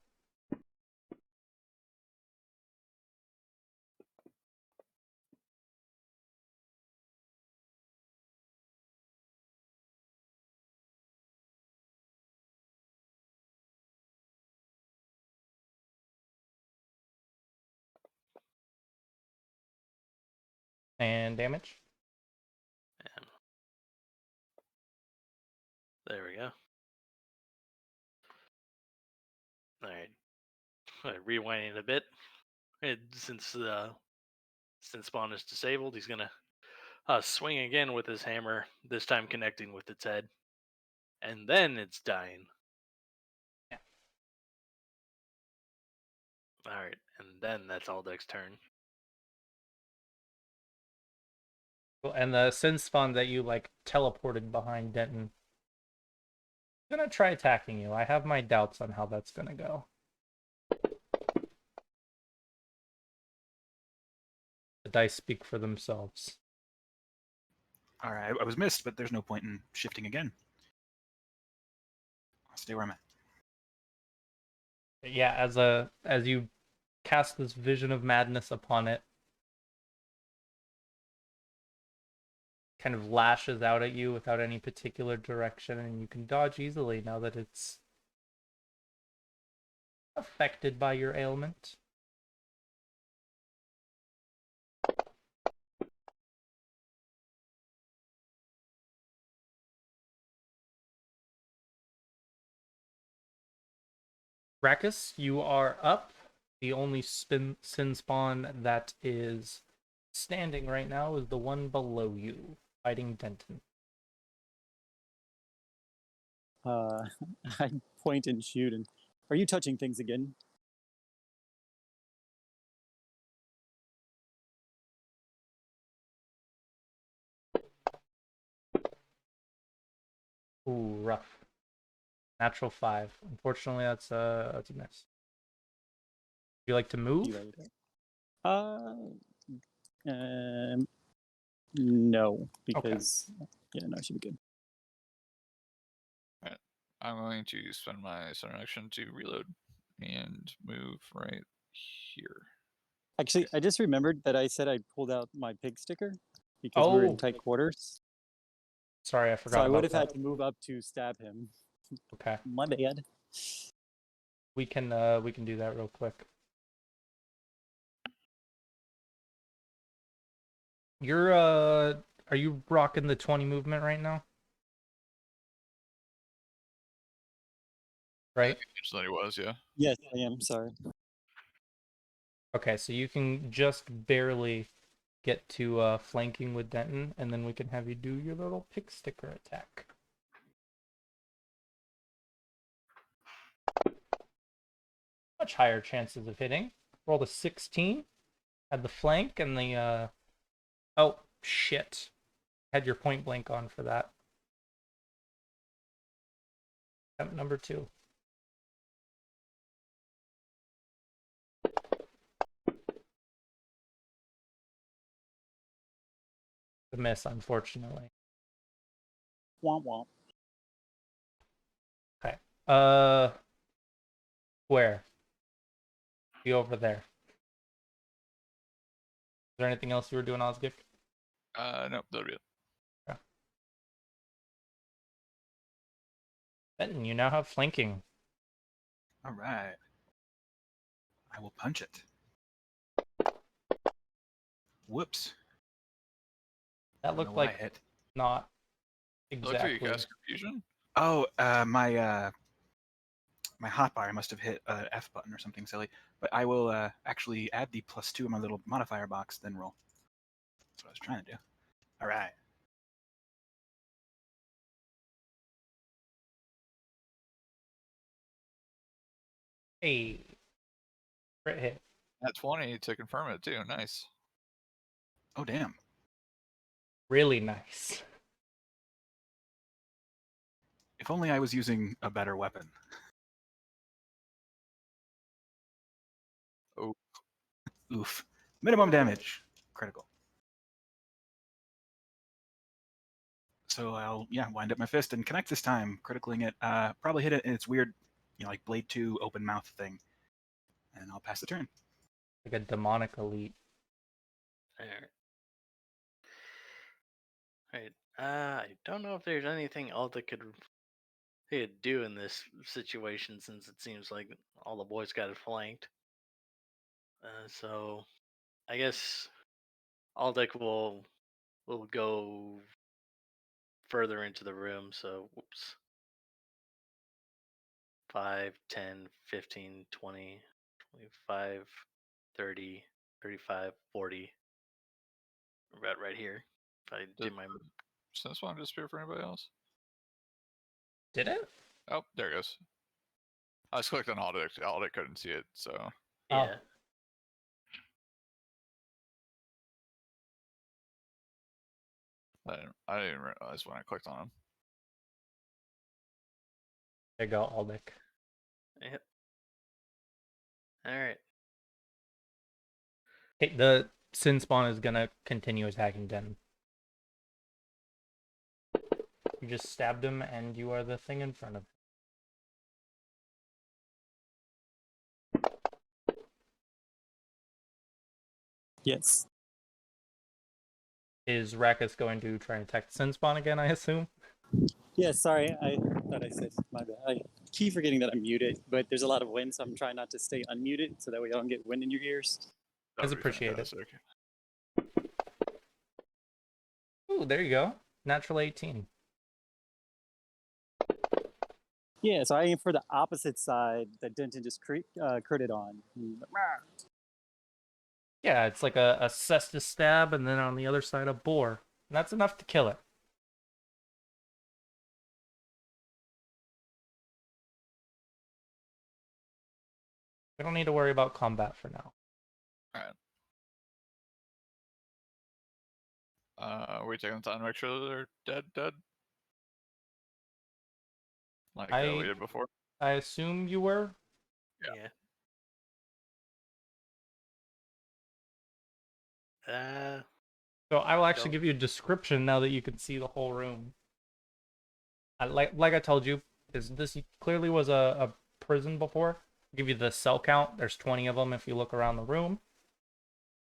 And damage. And there we go. All right. Rewinding a bit. Since Spawn is disabled, he's gonna swing again with his hammer. This time connecting with its head, and then it's dying. Yeah. All right, and then that's Aldex's turn. And the Sin Spawn that you like teleported behind Denton. I'm gonna try attacking you. I have my doubts on how that's gonna go. The dice speak for themselves. All right, I was missed, but there's no point in shifting again. I'll stay where I'm at. Yeah, as you cast this vision of madness upon it, kind of lashes out at you without any particular direction, and you can dodge easily now that it's affected by your ailment. Rakus, you are up. The only sin spawn that is standing right now is the one below you, fighting Denton. I point and shoot. And are you touching things again? Ooh, rough. Natural 5. Unfortunately, that's a miss. Would you like to move? No, because yeah, no, it should be good. Alright. I'm going to spend my center action to reload and move right here. Actually, I just remembered that I said I pulled out my pig sticker because we were in tight quarters. Sorry, I forgot So I would about have had that. to move up to stab him. Okay. My bad. We can do that real quick. You're are you rocking the 20 movement right now? Right? That he was, yeah. Yes, I am. Sorry. Okay, so you can just barely get to flanking with Denton, and then we can have you do your little pick sticker attack. Much higher chances of hitting. Rolled a 16. Had the flank and the oh shit. Had your point blank on for that. Attempt number 2. The miss, unfortunately. Womp womp. Okay. Where? Be over there. Is there anything else you were doing, Osgick? Nope, that'll be it. Okay. Benton, you now have flanking. All right. I will punch it. Whoops. That looked like hit. not Look for you exactly. cast confusion. Oh, my hotbar must have hit a F button or something silly. But I will actually add the +2 in my little modifier box, then roll. That's what I was trying to do. All right. Hey, crit hit. At 20 to confirm it too. Nice. Oh, damn. Really nice. If only I was using a better weapon. Oh. Oof. Minimum damage. Critical. So I'll, wind up my fist and connect this time, criticaling it. Probably hit it in its weird, like Blade 2 open mouth thing. And I'll pass the turn. Like a demonic elite. Alright. Alright. I don't know if there's anything Alta could do in this situation, since it seems like all the boys got it flanked. So I guess Aldeck will go further into the room. So whoops. 5, 10, 15, 20, 25, 30, 35, 40. Right here. If I do my Sense one disappear for anybody else? Did it? Oh, there it goes. I just clicked on audit. Audit couldn't see it, so. yeah. I didn't realize when I clicked on him. There you go, Aldic. Yep. All right. Hey, the sin spawn is gonna continue attacking Denton. You just stabbed him, and you are the thing in front of him. Yes. Is Rakus going to try and attack the Sin Spawn again, I assume? Yeah, sorry. I thought I said my bad. I keep forgetting that I'm muted, but there's a lot of wind, so I'm trying not to stay unmuted so that way I don't get wind in your ears. That As would be appreciated. fantastic. Ooh, there you go. Natural 18. Yeah, so I aim for the opposite side that Denton just critted on. Yeah, it's like a cestus stab, and then on the other side a boar. And that's enough to kill it. We don't need to worry about combat for now. Alright. Are we taking the time to make sure they're dead? Like we did before? I assume you were? Yeah. So I will actually Don't- give you a description now that you can see the whole room. Like I told you, this clearly was a prison before. I'll give you the cell count. There's 20 of them if you look around the room.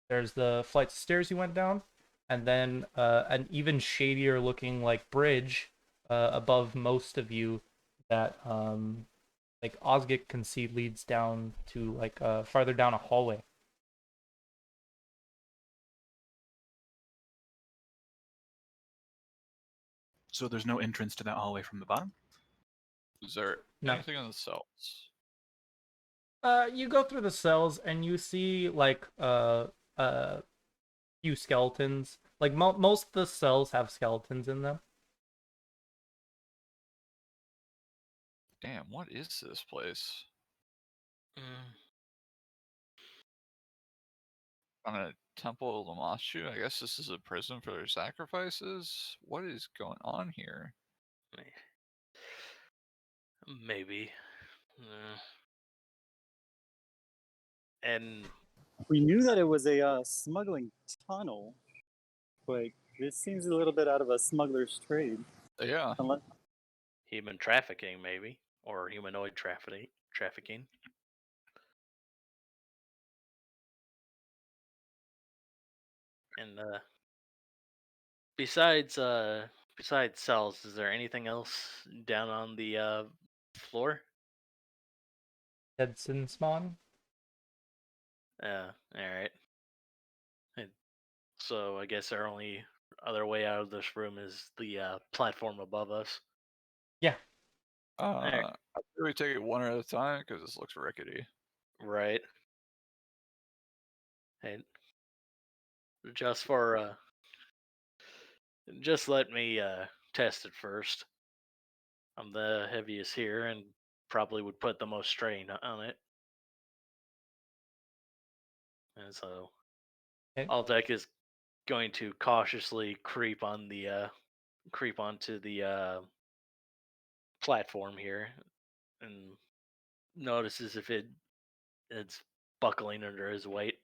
There's the flights of stairs you went down, and then an even shadier looking like bridge above most of you that like Osgik can see leads down to like farther down a hallway. So there's no entrance to that hallway from the bottom? Is there No. anything in the cells? You go through the cells and you see like few skeletons. Like most of the cells have skeletons in them. Damn, what is this place? On a temple of Lamashu? I guess this is a prison for their sacrifices? What is going on here? Maybe. And We knew that it was a smuggling tunnel, but this seems a little bit out of a smuggler's trade. Yeah. Unless, human trafficking, maybe, or humanoid trafficking. And besides cells, is there anything else down on the floor? Dead Sin Spawn. All right. So I guess our only other way out of this room is the platform above us. Yeah. I think we take it one at a time because this looks rickety. Right. And just for just let me test it first. I'm the heaviest here and probably would put the most strain on it. And so Okay. Aldeck is going to cautiously creep onto the platform here and notices if it's buckling under his weight.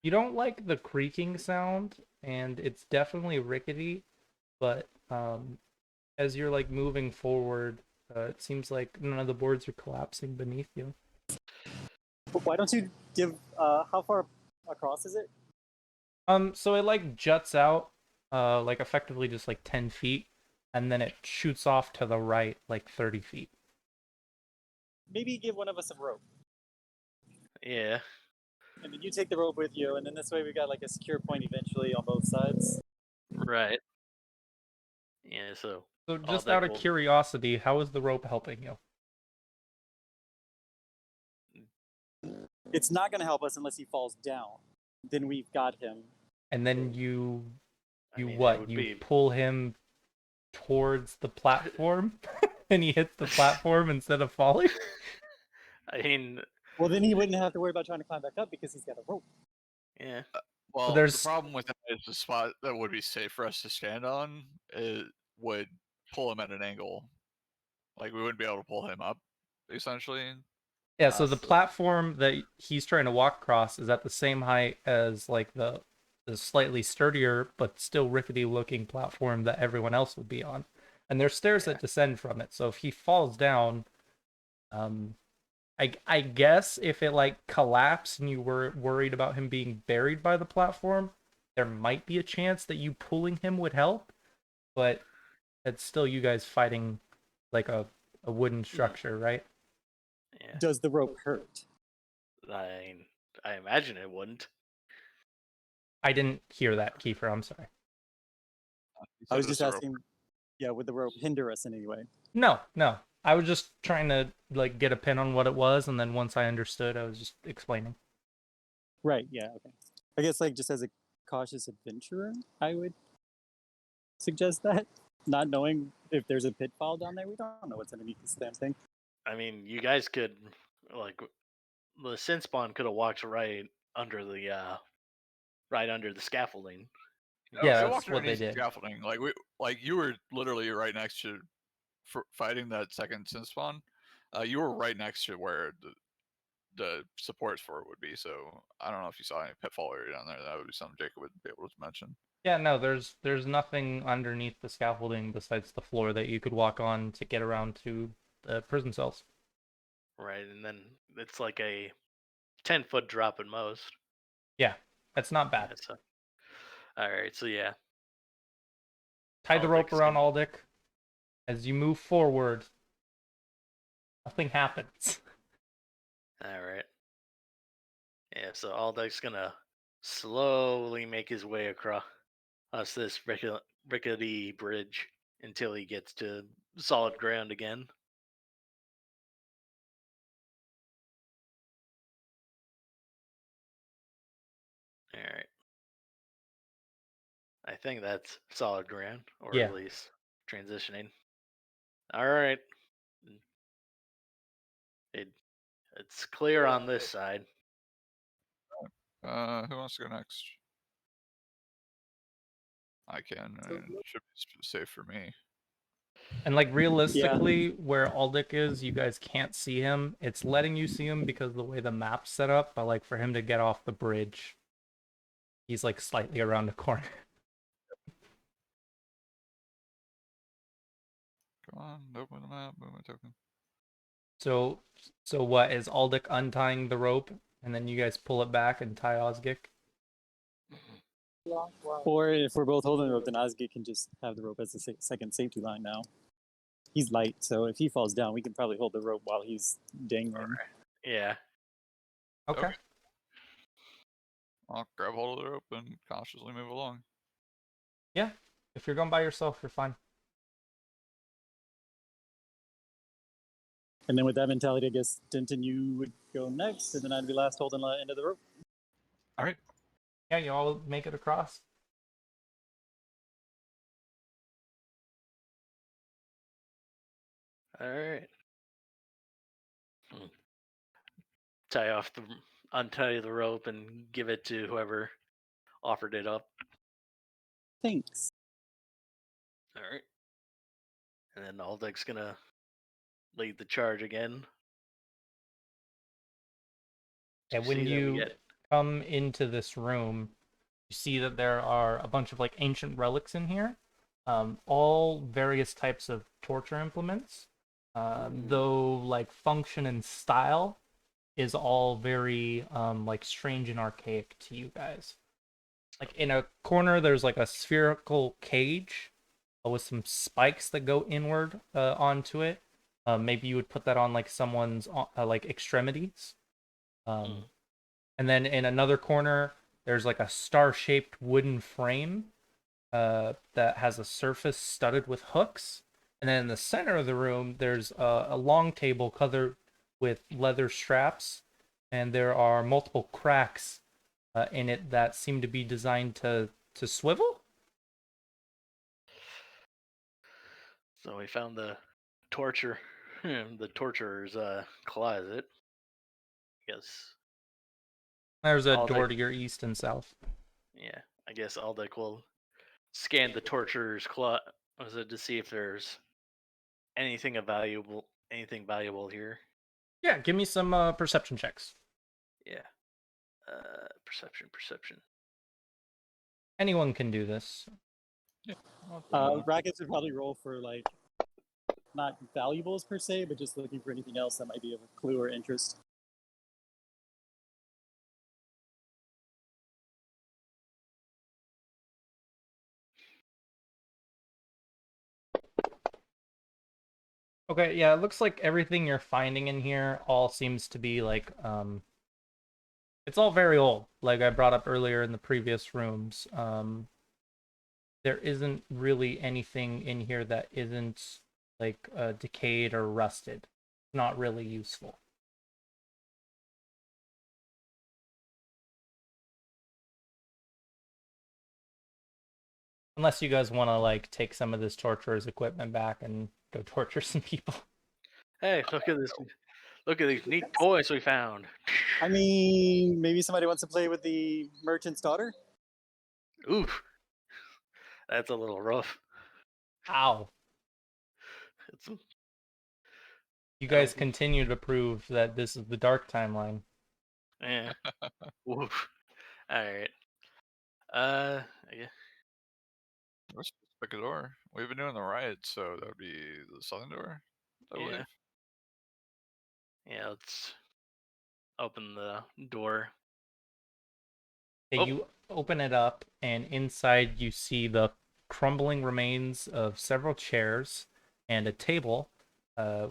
You don't like the creaking sound, and it's definitely rickety, but as you're like moving forward, it seems like none of the boards are collapsing beneath you. why don't you give? How far across is it? So it like juts out, like effectively just like 10 feet, and then it shoots off to the right like 30 feet. Maybe give one of us a rope, Yeah. and then you take the rope with you, and then this way we got like a secure point eventually on both sides. Right. Yeah. So So just Aldeck out of will- curiosity, how is the rope helping you? It's not going to help us unless he falls down. Then we've got him. And then you I mean, it what? would You be- pull him towards the platform, and he hits the platform instead of falling. I mean, Well, then he wouldn't have to worry about trying to climb back up because he's got a rope. yeah. Well, there's- the problem with that is the spot that would be safe for us to stand on would pull him at an angle. Like we wouldn't be able to pull him up, essentially. Yeah, so the So- platform that he's trying to walk across is at the same height as like the slightly sturdier but still rickety looking platform that everyone else would be on. And there's stairs that descend from it. So if he falls down, I guess if it like collapsed and you were worried about him being buried by the platform, there might be a chance that you pulling him would help, but it's still you guys fighting like a wooden structure, right? Yeah. Does the rope hurt? I imagine it wouldn't. I didn't hear that, Kiefer. I'm sorry. He I said was it just the rope. asking. Yeah, would the rope hinder us in any way? No, no. I was just trying to like get a pin on what it was, and then once I understood, I was just explaining. Right. Yeah. Okay. I guess like just as a cautious adventurer, I would suggest that, not knowing if there's a pitfall down there. We don't know what's underneath this damn thing. I mean, you guys could like the sin spawn could have walked right under the scaffolding. No, Yeah, they that's walked what they underneath the did. scaffolding. Like you were literally right next to fighting that second sin spawn. You were right next to where the supports for it would be. So I don't know if you saw any pitfall area down there. That would be something Jacob would be able to mention. Yeah, no, there's nothing underneath the scaffolding besides the floor that you could walk on to get around to the prison cells. Right, and then it's like a 10-foot drop at most. Yeah, that's not bad. Yeah, so all right, so yeah, Tie the rope Aldec's around gonna. Aldic. As you move forward, nothing happens. All right. Yeah, so Aldec's gonna slowly make his way across this rickety bridge until he gets to solid ground again. All right. I think that's solid ground, or Yeah. at least transitioning. All right. It it's clear on this side. Who wants to go next? I can. It should be safe for me. And like realistically, where Aldic is, you guys can't see him. It's letting you see him because of the way the map's set up, but like for him to get off the bridge, he's like slightly around the corner. Come on, open the map, movement token. So what is Aldic untying the rope and then you guys pull it back and tie Osgic? Or if we're both holding the rope, then Osgit can just have the rope as a second safety line now. He's light, so if he falls down, we can probably hold the rope while he's dangling. Right. Yeah. Okay. I'll grab hold of the rope and cautiously move along. Yeah. If you're going by yourself, you're fine. And then with that mentality, I guess Denton, you would go next, and then I'd be last holding the end of the rope. All right. Yeah, you all make it across. All right. Untie the rope and give it to whoever offered it up. Thanks. All right. And then Aldec's gonna lead the charge again. And You when see that we you get come into this room, you see that there are a bunch of like ancient relics in here, all various types of torture implements. Though like function and style is all very like strange and archaic to you guys. Like in a corner, there's like a spherical cage with some spikes that go inward onto it. Maybe you would put that on like someone's like extremities. And then in another corner, there's like a star-shaped wooden frame that has a surface studded with hooks. And then in the center of the room, there's a long table covered with leather straps, and there are multiple cracks in it that seem to be designed to swivel. So we found the the torturer's closet. Yes. There's a door Aldec, to your east and south. yeah. I guess Aldec will scan the torturer's closet to see if there's anything valuable here. Yeah, give me some perception checks. Yeah. Perception. Anyone can do this. I'll do that. Rackets would probably roll for like not valuables per se, but just looking for anything else that might be of a clue or interest. Okay, yeah, it looks like everything you're finding in here all seems to be like it's all very old, like I brought up earlier in the previous rooms. There isn't really anything in here that isn't like decayed or rusted. Not really useful. Unless you guys want to like take some of this torturer's equipment back and go torture some people. Hey, look at this! Look at these neat toys we found. I mean, maybe somebody wants to play with the merchant's daughter? Oof, that's a little rough. Ow. It's, You I guys don't. continue to prove that this is the dark timeline. Yeah. Oof. All right. Yeah. Let's pick a door. We've been doing the right, so that would be the southern door, I Yeah. believe. Yeah. Let's open the door. Okay, Oh, you open it up, and inside you see the crumbling remains of several chairs and a table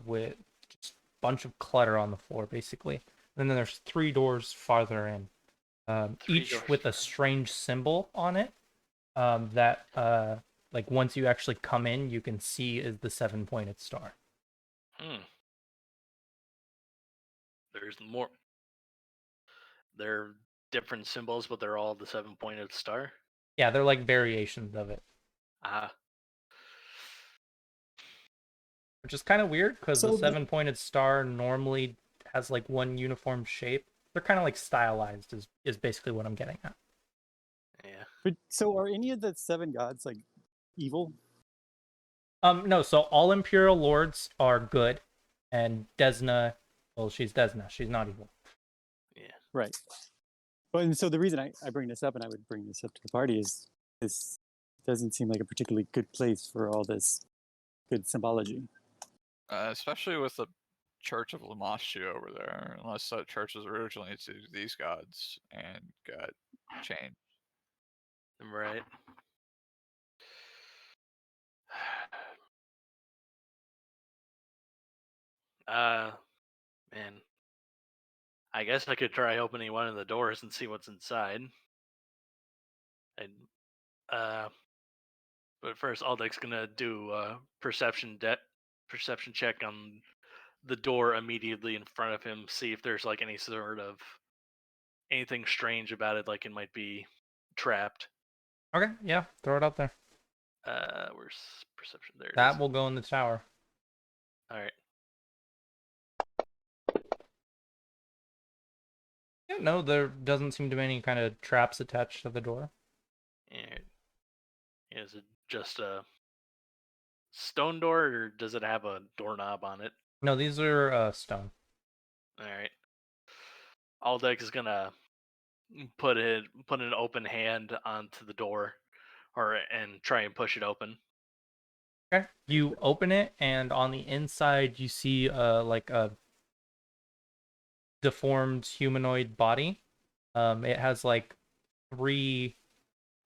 with just a bunch of clutter on the floor, basically. And then there's 3 doors farther in, three each doors. with a strange symbol on it that, like, once you actually come in, you can see is the 7-pointed star. Hmm. There's more. They're different symbols, but they're all the 7-pointed star. Yeah, they're like variations of it. Ah. Which is kind of weird because the So, 7-pointed star normally has like one uniform shape. They're kind of like stylized, is basically what I'm getting at. Yeah. so are any of the 7 gods like evil? No, so all Imperial Lords are good, and Desna, well, she's Desna. She's not evil. Yeah. Right. Well, and so the reason I bring this up, and I would bring this up to the party, is this doesn't seem like a particularly good place for all this good symbology. Especially with the Church of Lamashtu over there, unless that church was originally to these gods and got changed. Right. Uh, man. I guess I could try opening one of the doors and see what's inside. And uh, but first, Aldec's gonna do a perception check on the door immediately in front of him, see if there's like any sort of anything strange about it, like it might be trapped. Okay, yeah, throw it out there. Where's perception? There it is. That will go in the tower. All right. Yeah, no, there doesn't seem to be any kind of traps attached to the door. And is it just a stone door, or does it have a doorknob on it? No, these are stone. All right. Aldec is gonna put an open hand onto the door, and try and push it open. Okay, you open it, and on the inside you see like a deformed humanoid body. It has like 3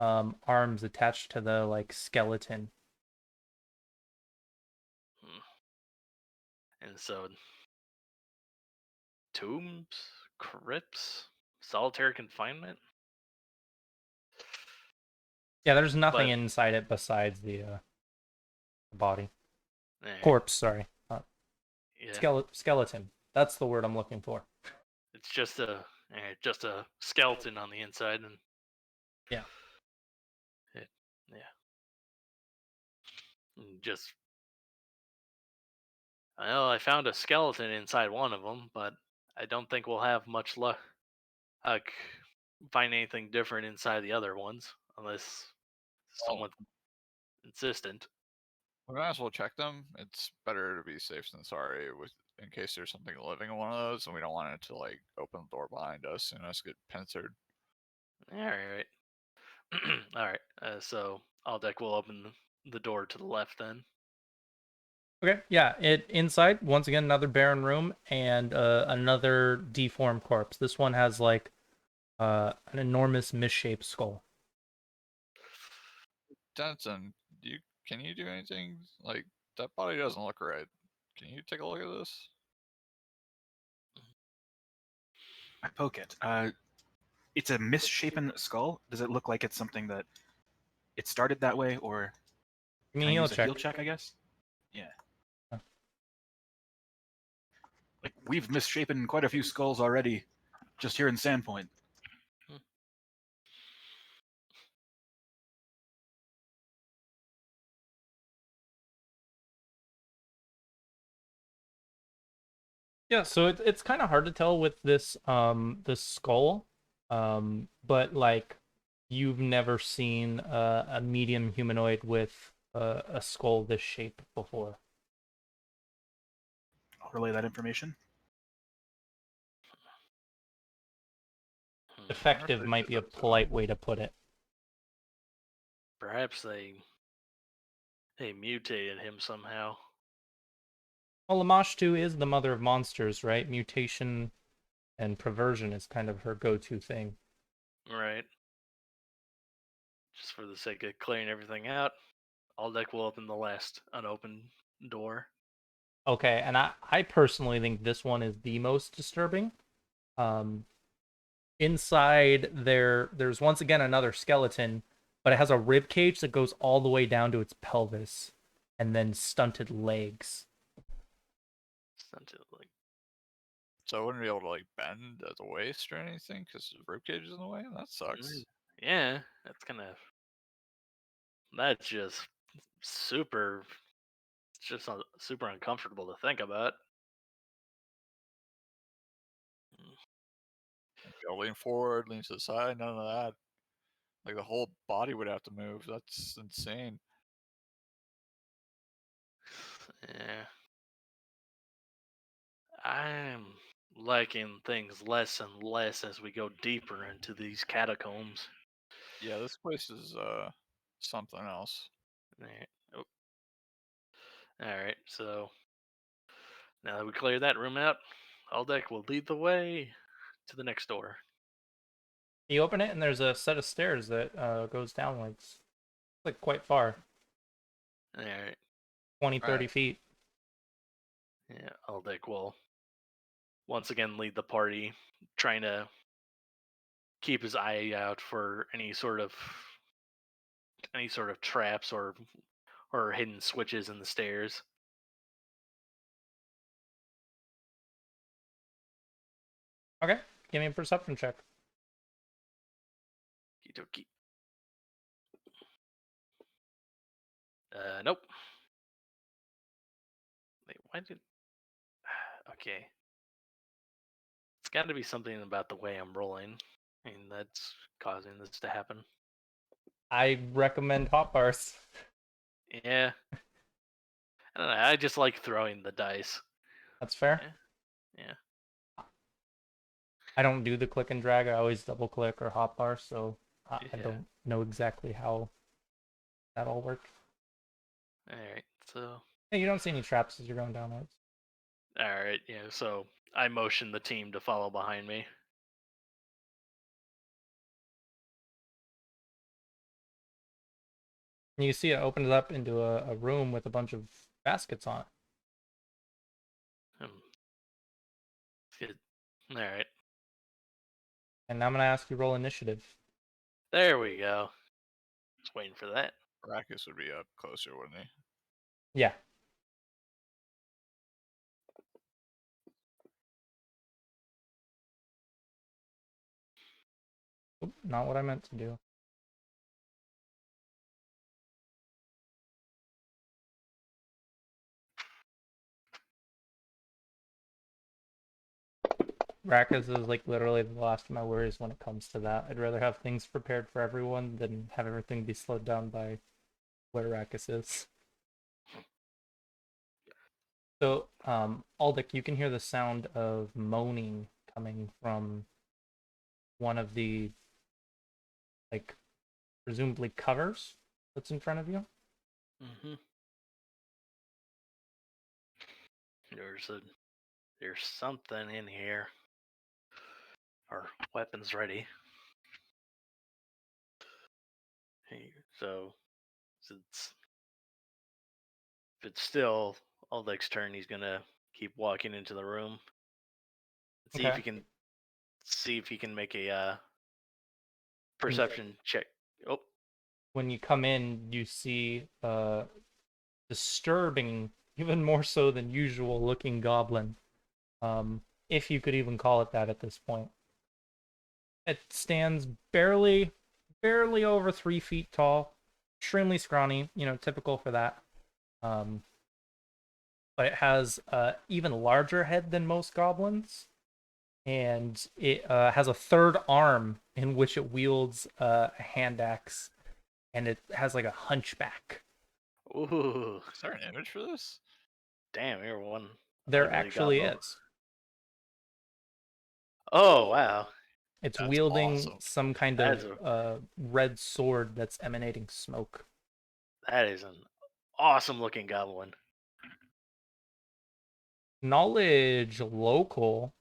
arms attached to the like skeleton. Hmm. And so tombs, crypts, solitary confinement. Yeah, there's nothing But inside it besides the body. eh, Corpse, sorry. yeah, Skeleton. That's the word I'm looking for. it's just a skeleton on the inside, and Yeah. yeah, and just well, I found a skeleton inside one of them, but I don't think we'll have much luck like find anything different inside the other ones unless Well, someone's insistent. we might as well check them. It's better to be safe than sorry with in case there's something living in one of those, and we don't want it to like open the door behind us and us get pincered. All right. All right. So Aldeck will open the door to the left then. Okay, yeah. It inside once again another barren room and another deformed corpse. This one has like an enormous misshaped skull. Denson, can you do anything? Like, that body doesn't look right. Can you take a look at this? I poke it. It's a misshapen skull. Does it look like it's something that it started that way, or Give me can a I heal use a check. heal check? I guess. Yeah. Huh. Like we've misshapen quite a few skulls already, just here in Sandpoint. Yeah, so it's kind of hard to tell with this skull, but like you've never seen a medium humanoid with a skull this shape before. I'll relay that information. Defective might be a polite way to put it. Perhaps they mutated him somehow. Well, Lamashtu is the mother of monsters, right? Mutation and perversion is kind of her go-to thing. Right. Just for the sake of clearing everything out, Aldeck will open the last unopened door. Okay, and I personally think this one is the most disturbing. Um, Inside there's once again another skeleton, but it has a rib cage that goes all the way down to its pelvis, and then stunted legs. Stunted, like, So I wouldn't be able to like bend at the waist or anything because the ribcage is in the way. That sucks. yeah, that's just super. It's just super uncomfortable to think about. Go lean forward, lean to the side, none of that. Like the whole body would have to move. That's insane. Yeah, I'm liking things less and less as we go deeper into these catacombs. Yeah, this place is something else. Alright. Oh. Alright, so now that we cleared that room out, Aldeck will lead the way to the next door. You open it, and there's a set of stairs that goes downwards, like quite far, Alright, 20, 30 Alright. feet. yeah, Aldeck will once again lead the party, trying to keep his eye out for any sort of traps or hidden switches in the stairs. Okay, give me a perception check. Okey-dokey. Nope. Wait, why did? Okay, it's got to be something about the way I'm rolling, and that's causing this to happen. I recommend hot bars. Yeah, I don't know. I just like throwing the dice. That's fair. Yeah. I don't do the click and drag. I always double click or hotbar, so I Yeah. don't know exactly how that all works. All right. So. Hey, you don't see any traps as you're going downwards. All right. Yeah. So I motion the team to follow behind me. And you see it opens up into a room with a bunch of baskets on it. Good. All right. And now I'm going to ask you roll initiative. There we go. Just waiting for that. Arrakis would be up closer, wouldn't he? Yeah. Oop, not what I meant to do. Rakas is like literally the last of my worries when it comes to that. I'd rather have things prepared for everyone than have everything be slowed down by where Rakas is. So, Aldic, you can hear the sound of moaning coming from one of the, like, presumably covers that's in front of you. Mm-hmm. There's something in here. Our weapons ready. So since if it's still Aldec's turn, he's gonna keep walking into the room. See if Okay. he can make a perception check. Oh, When you come in, you see a disturbing, even more so than usual looking goblin. If you could even call it that at this point. It stands barely over 3 feet tall, extremely scrawny, typical for that. But it has an even larger head than most goblins, and it has a third arm in which it wields a hand axe, and it has like a hunchback. ooh, Is there an image for this? damn! You're one There ugly actually gobbo. is. Oh wow, It's That's wielding awesome. some kind That of is a red sword that's emanating smoke. that is an awesome looking goblin. Knowledge local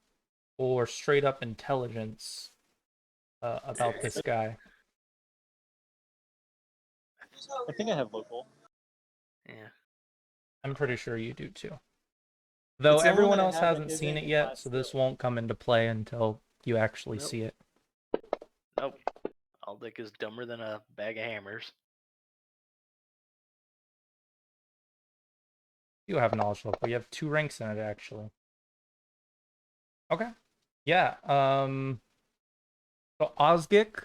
or straight up intelligence about this guy. I think I have local. Yeah. I'm pretty sure you do too. Though It's the only everyone one I else have that hasn't isn't seen it in yet, class so this skill. won't come into play until you actually Nope. see it. Nope. Aldec is dumber than a bag of hammers. You have knowledge local. You have 2 ranks in it actually. Okay. Yeah. So Osgik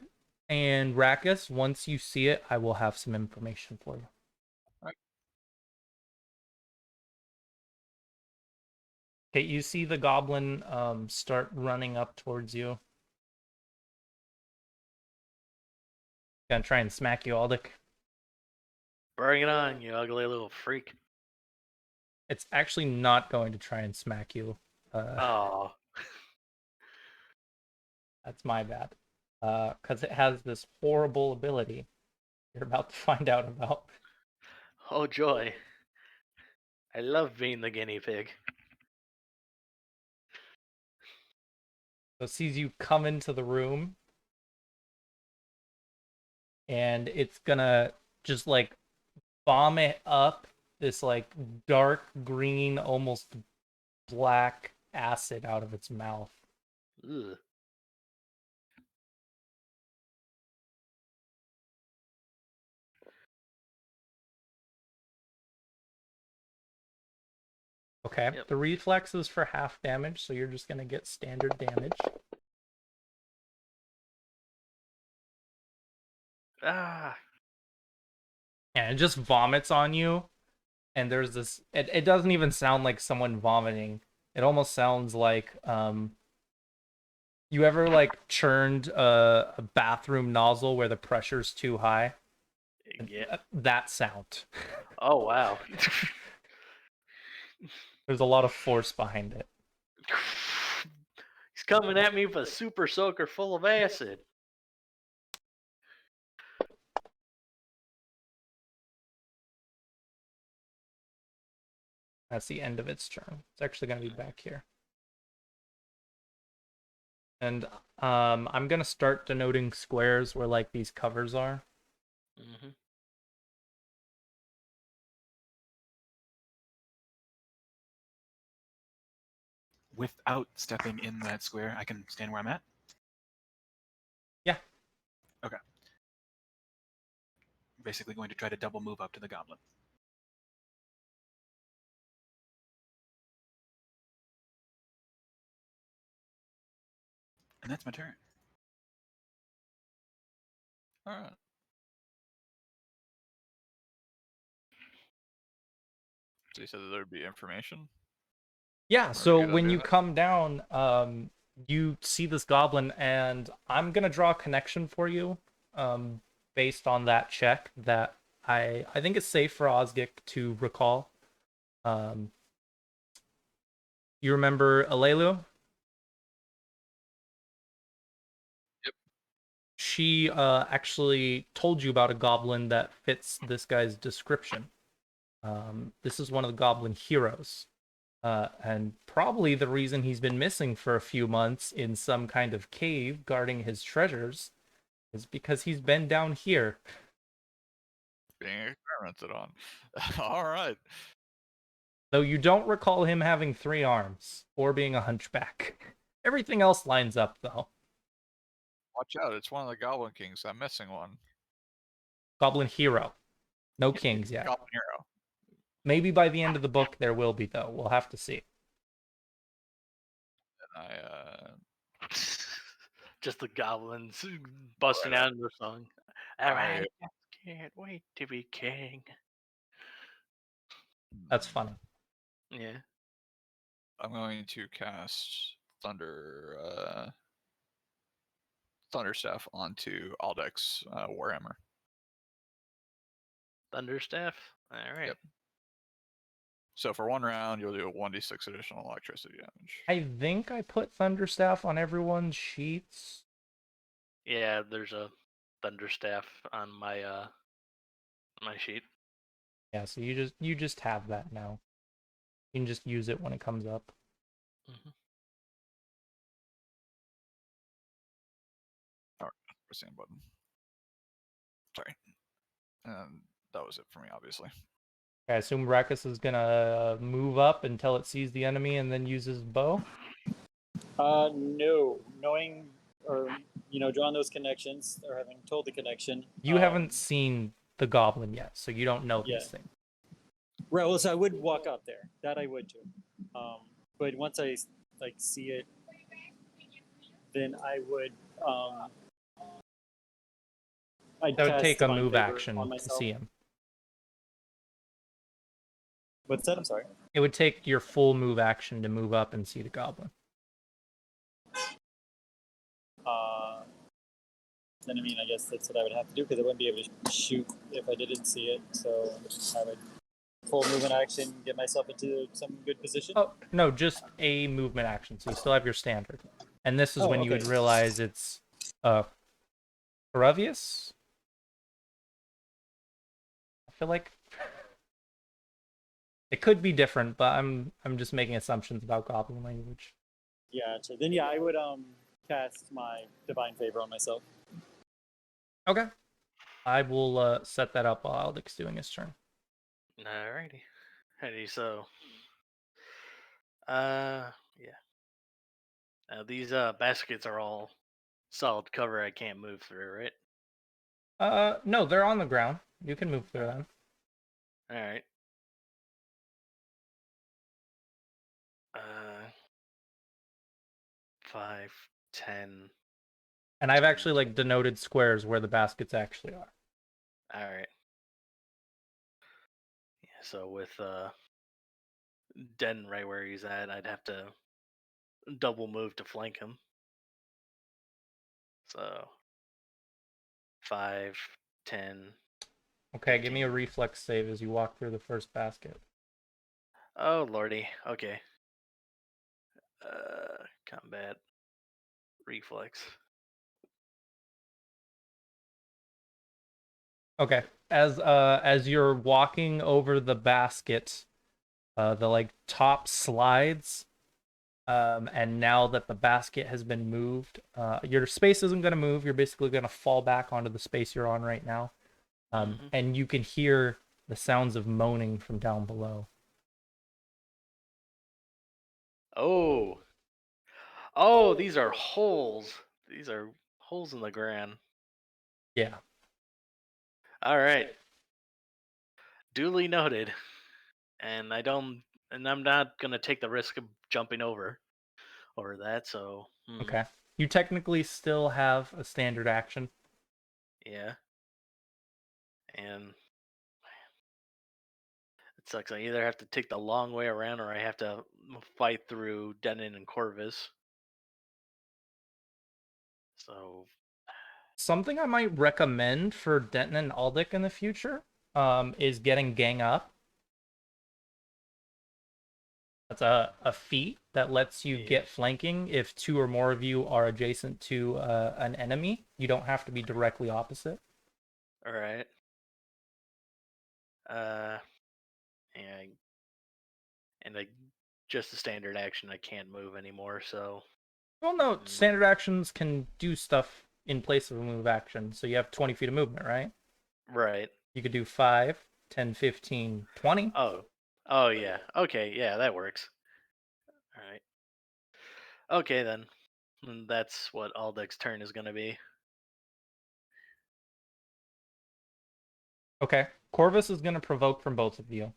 and Rakus, once you see it, I will have some information for you. Alright. Okay, you see the goblin start running up towards you. Gonna try and smack you, Aldic. Bring it on, you ugly little freak. It's actually not going to try and smack you. Oh, That's my bad. Because it has this horrible ability you're about to find out about. oh joy. I love being the guinea pig. So it sees you come into the room, and it's gonna just like vomit up this like dark green, almost black acid out of its mouth. Ugh. Okay, Yep. the reflex is for half damage, so you're just gonna get standard damage. Ah. And it just vomits on you, and there's this it doesn't even sound like someone vomiting. It almost sounds like you ever like churned a bathroom nozzle where the pressure's too high? Yeah. That sound. Oh wow. There's a lot of force behind it. He's coming at me with a super soaker full of acid. That's the end of its turn. It's actually going to be back here. And I'm going to start denoting squares where like these covers are. Mm-hmm. Without stepping in that square, I can stand where I'm at? Yeah. Okay. Basically going to try to double move up to the goblin. And that's my turn. Alright. So you said that there'd be information? Yeah, Or so you gotta when do you that? come down, you see this goblin, and I'm gonna draw a connection for you, based on that check that I think it's safe for Osgik to recall. You remember Alelu? Yep. She actually told you about a goblin that fits this guy's description. This is one of the goblin heroes. And probably the reason he's been missing for a few months in some kind of cave guarding his treasures is because he's been down here. Being experimented on. All right. Though you don't recall him having 3 arms or being a hunchback. Everything else lines up, though. Watch out, it's one of the Goblin Kings. I'm missing one. Goblin hero. No kings yet. Goblin Hero. Maybe by the end of the book there will be, though. We'll have to see. And I, Just the goblins busting Right. out in their song. All right, can't wait to be king. That's funny. Yeah. I'm going to cast Thunderstaff onto Aldec's Warhammer. Thunderstaff. All right. Yep. So for 1 round, you'll do a 1d6 additional electricity damage. I think I put Thunderstaff on everyone's sheets. Yeah, there's a Thunderstaff on my my sheet. Yeah, so you just have that now. You can just use it when it comes up. Mm-hmm. All right, press the button. Sorry. And that was it for me, obviously. I assume Rakus is gonna move up until it sees the enemy and then use his bow. No. Knowing or drawing those connections or having told the connection. You haven't seen the goblin yet, so you don't know these things. Right. Well, so I would walk up there. That I would do. But once I see it, then I would. I'd That would cast take a Divine move Favor action on to myself. see him. What's that? I'm sorry. It would take your full move action to move up and see the goblin. Then I guess that's what I would have to do because I wouldn't be able to shoot if I didn't see it. So I would full movement action, get myself into some good position. Oh, no, just a movement action. So you still have your standard. And this is when you would realize it's Peruvius? I feel like it could be different, but I'm just making assumptions about goblin language. Yeah, so then I would cast my Divine Favor on myself. Okay. I will set that up while Aldic's doing his turn. Alrighty. Alrighty, so yeah. Now these baskets are all solid cover I can't move through, right? No, they're on the ground. You can move through them. Alright. 5, 10. And I've actually denoted squares where the baskets actually are. Alright. Yeah, so with Den right where he's at, I'd have to double move to flank him. So 5, 10. Okay, give me a reflex save as you walk through the first basket. Oh lordy. Okay. Combat reflex. Okay. As you're walking over the basket, the top slides. And now that the basket has been moved, your space isn't going to move. You're basically going to fall back onto the space you're on right now. And you can hear the sounds of moaning from down below. Oh. Oh, these are holes. These are holes in the ground. Yeah. All right. Duly noted. And I'm not going to take the risk of jumping over that, so Okay. You technically still have a standard action. yeah. And it sucks. I either have to take the long way around or I have to fight through Denon and Corvus. So Something I might recommend for Denton and Aldic in the future is getting gang up. That's a feat that lets you get flanking if 2 or more of you are adjacent to an enemy. You don't have to be directly opposite. all right. Yeah. And I just a standard action. I can't move anymore, so Well, no, standard actions can do stuff in place of a move action. So you have 20 feet of movement, right? right. You could do 5, 10, 15, 20. Oh yeah. Okay, yeah, that works. All right. Okay then. That's what Aldec's turn is gonna be. Okay. Corvus is going to provoke from both of you.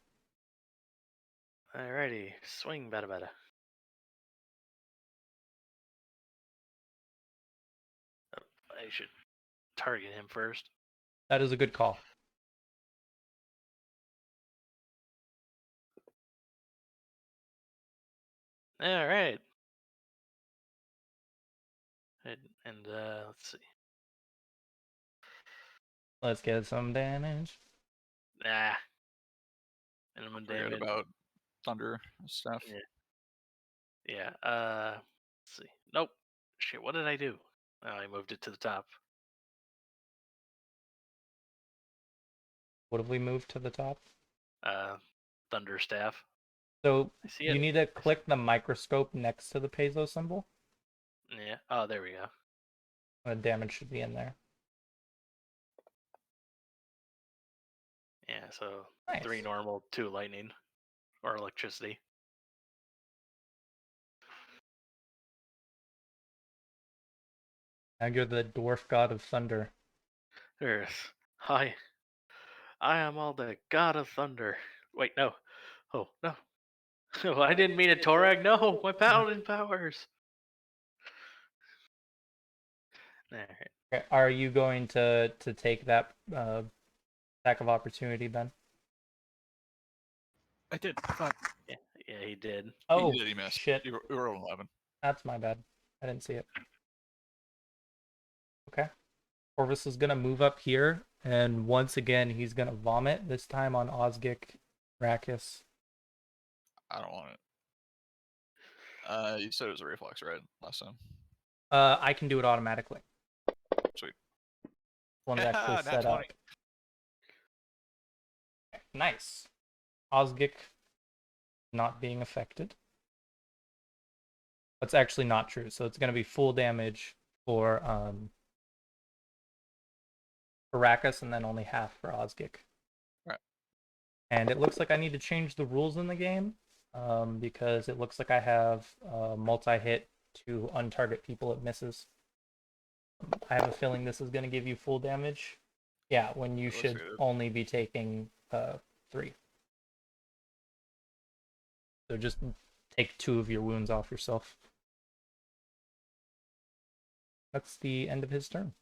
Alrighty, swing, bada bada. I should target him first. That is a good call. All right. And let's see. Let's get some damage. Ah. Minimum Forget damage. about thunder stuff. Yeah. Yeah. Let's see. Nope. Shit. What did I do? Oh, I moved it to the top. What have we moved to the top? Thunder staff. So I see you it. need to click the microscope next to the piezo symbol. Yeah. Oh, there we go. The damage should be in there. Yeah. So Nice. 3 normal, 2 lightning, or electricity. Now you're the dwarf god of thunder. Earth. I am all the god of thunder. Wait, no. Oh no. Oh, I didn't mean a Torag. No, my paladin powers. Alright. Okay, are you going to take that attack of opportunity, Ben? I did. I thought. Yeah, he did. Oh, He missed. shit. You were 11. That's my bad. I didn't see it. Okay. Corvus is going to move up here, and once again, he's going to vomit, this time on Osgic Rakis. I don't want it. You said it was a reflex, right? Last time. I can do it automatically. Sweet. One's actually Nat set up. 20. Nice. Osgic not being affected. That's actually not true. So it's going to be full damage for Rakis and then only half for Osgic. Right. And it looks like I need to change the rules in the game because it looks like I have multi-hit to untarget people it misses. I have a feeling this is going to give you full damage. Yeah, when you should only be taking 3. So just take 2 of your wounds off yourself. That's the end of his turn.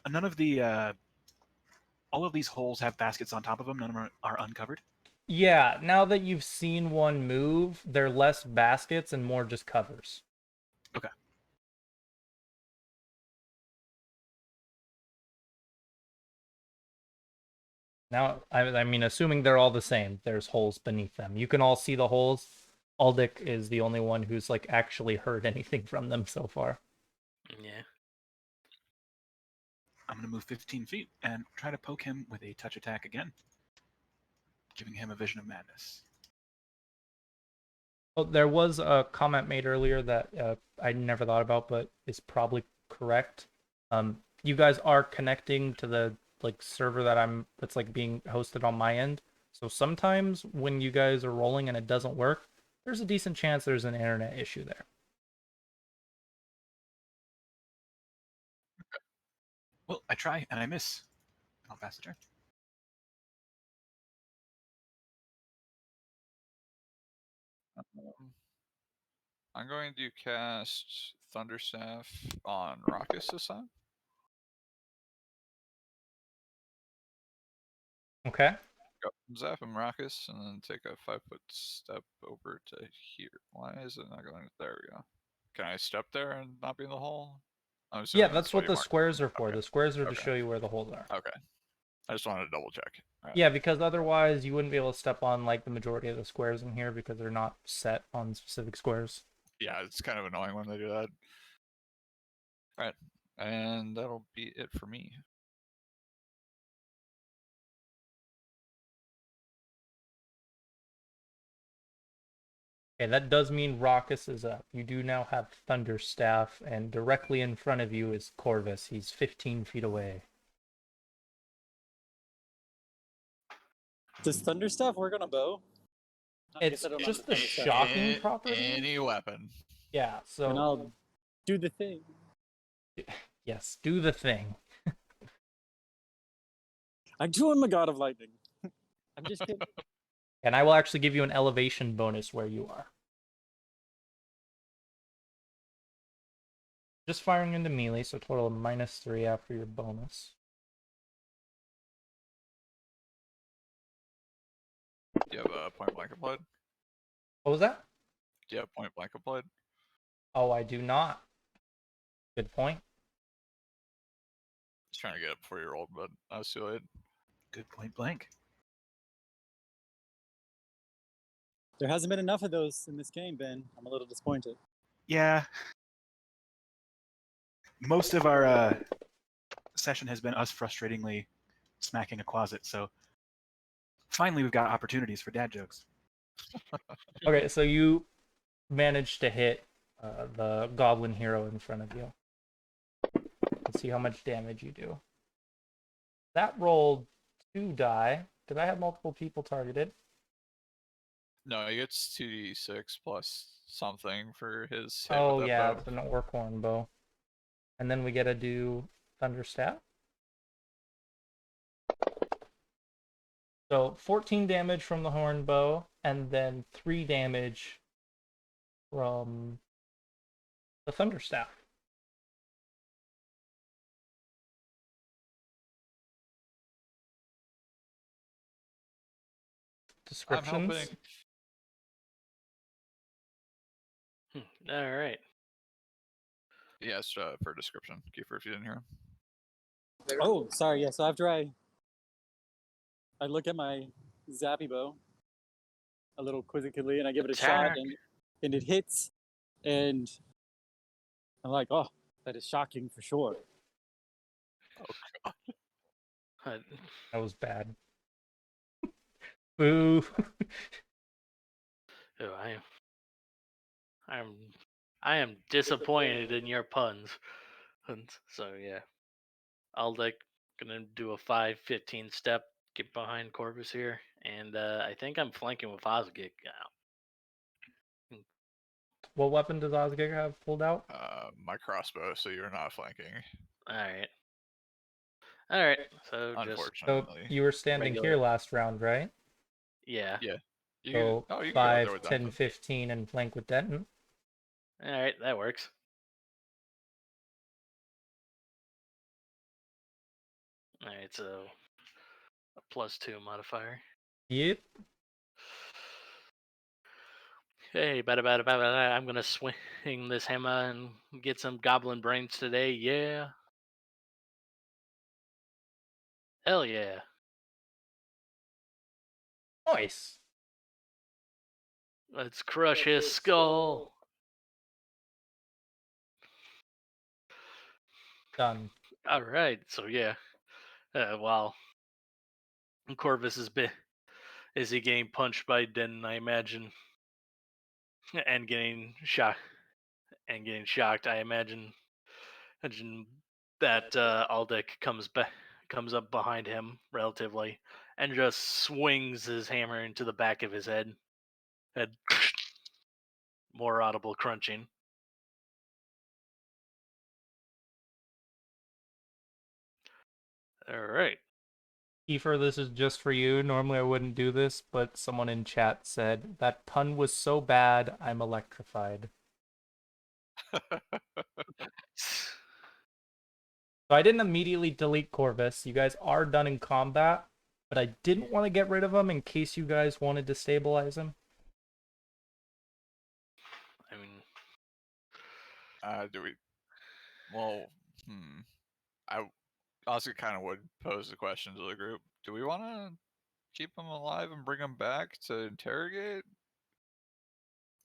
None of the all of these holes have baskets on top of them. None of them are uncovered. Yeah, now that you've seen one move, they're less baskets and more just covers. Okay. Now, I mean, assuming they're all the same, there's holes beneath them. You can all see the holes. Aldic is the only one who's like actually heard anything from them so far. Yeah. I'm going to move 15 feet and try to poke him with a touch attack again, giving him a vision of madness. Well, there was a comment made earlier that I never thought about, but is probably correct. You guys are connecting to the server that's like being hosted on my end. So sometimes when you guys are rolling and it doesn't work, there's a decent chance there's an internet issue there. Well, I try and I miss. I'll pass the turn. I'm going to cast Thunderstaff on Rakis this time. Okay. Go zap him, Rakis, and then take a 5-foot step over to here. Why is it not going? There we go. Can I step there and not be in the hole? I'm assuming Yeah, that's what the squares are for. Okay. The squares are to Okay. show you where the holes are. Okay. I just wanted to double check. Right. Yeah, because otherwise you wouldn't be able to step on like the majority of the squares in here because they're not set on specific squares. Yeah, it's kind of annoying when they do that. Alright. And that'll be it for me. Okay, that does mean Raucus is up. You do now have Thunderstaff, and directly in front of you is Corvus. He's 15 feet away. Does Thunderstaff work on a bow? I guess It's I don't know just the the Thunderstaff. shocking property. Any weapon. Yeah, And so I'll do the thing. yes, do the thing. I too am a god of lightning. I'm just kidding. And I will actually give you an elevation bonus where you are. Just firing into melee, so total of -3 after your bonus. Do you have a point blank applied? What was that? Do you have point blank applied? Oh, I do not. Good point. Just trying to get it before you rolled, but I was too late. Good point blank. There hasn't been enough of those in this game, Ben. I'm a little disappointed. Yeah. Most of our session has been us frustratingly smacking a closet, so finally we've got opportunities for dad jokes. Okay, so you managed to hit the goblin hero in front of you. Let's see how much damage you do. That rolled 2 die. Did I have multiple people targeted? No, he gets 2d6 plus something for his hit Oh with that yeah, bow. it's an orc horn bow. And then we get to do Thunderstaff. So 14 damage from the horn bow, and then 3 damage from the Thunderstaff. I'm helping. Descriptions. All right. Yes, for description. Kiefer, if you didn't hear him. Oh, sorry. Yeah. So after I look at my zappy bow a little quizzically, and I give it a shot, Attack. and it hits, and I'm like, oh, that is shocking for sure. Uh, That was bad. Boo. oh, I am disappointed in your puns. And so yeah, I'll gonna do a 5-15 step, get behind Corvus here, and I think I'm flanking with Osgig now. What weapon does Osgig have pulled out? My crossbow, so you're not flanking. All right. All right. So just So Unfortunately. you were standing regular. here last round, right? yeah. Yeah. You So can, you can go up there 5, with 10, Duncan. 15, and flank with Denton. All right, that works. All right, so a +2 modifier. Yep. Hey, bada, I'm gonna swing this hammer and get some goblin brains today. Yeah. Hell yeah. Nice. Let's crush his skull. Done. All right, so yeah. While Corvus is he getting punched by Den, I imagine, and getting shocked I imagine that Aldic comes up behind him relatively and just swings his hammer into the back of his head. More audible crunching. All right. Kiefer, this is just for you. Normally I wouldn't do this, but someone in chat said that pun was so bad, I'm electrified. So I didn't immediately delete Corvus. You guys are done in combat, but I didn't want to get rid of him in case you guys wanted to stabilize him. I mean, Do we? Well, I also kind of would pose the question to the group: do we want to keep him alive and bring him back to interrogate?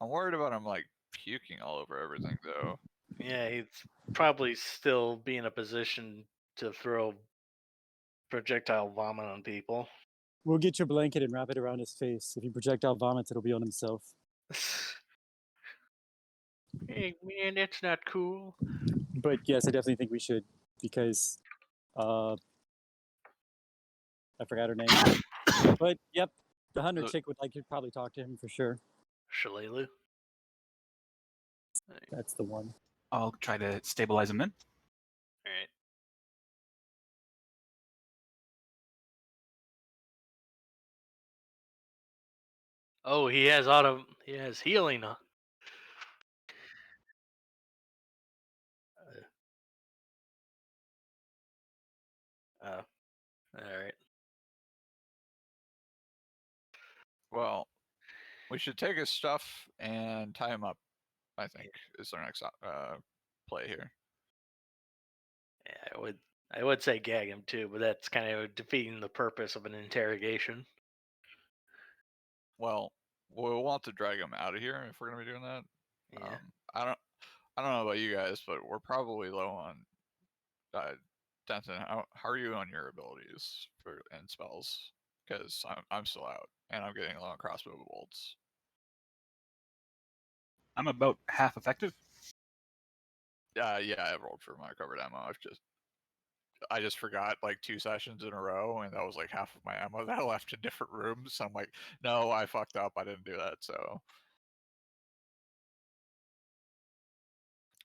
I'm worried about him like puking all over everything, though. Yeah, he'd probably still be in a position to throw projectile vomit on people. We'll get your blanket and wrap it around his face. If he projectile vomits, it'll be on himself. Hey man, that's not cool. But yes, I definitely think we should because I forgot her name. But yep, the hunter chick would like to probably talk to him for sure. Shalelu. That's the one. I'll try to stabilize him then. All right. Oh, he has healing. Huh? All right. Well, we should take his stuff and tie him up. I think is our next play here. Yeah, I would say gag him too, but that's kind of defeating the purpose of an interrogation. Well, we'll want to drag him out of here if we're gonna be doing that. Yeah. I don't know about you guys, but we're probably low on. Denton, how are you on your abilities and spells? Because I'm still out and I'm getting low on crossbow bolts. I'm about half effective. Yeah, I rolled for my covered ammo. I just forgot like 2 sessions in a row, and that was like half of my ammo that I left in different rooms. So I'm like, no, I fucked up. I didn't do that. So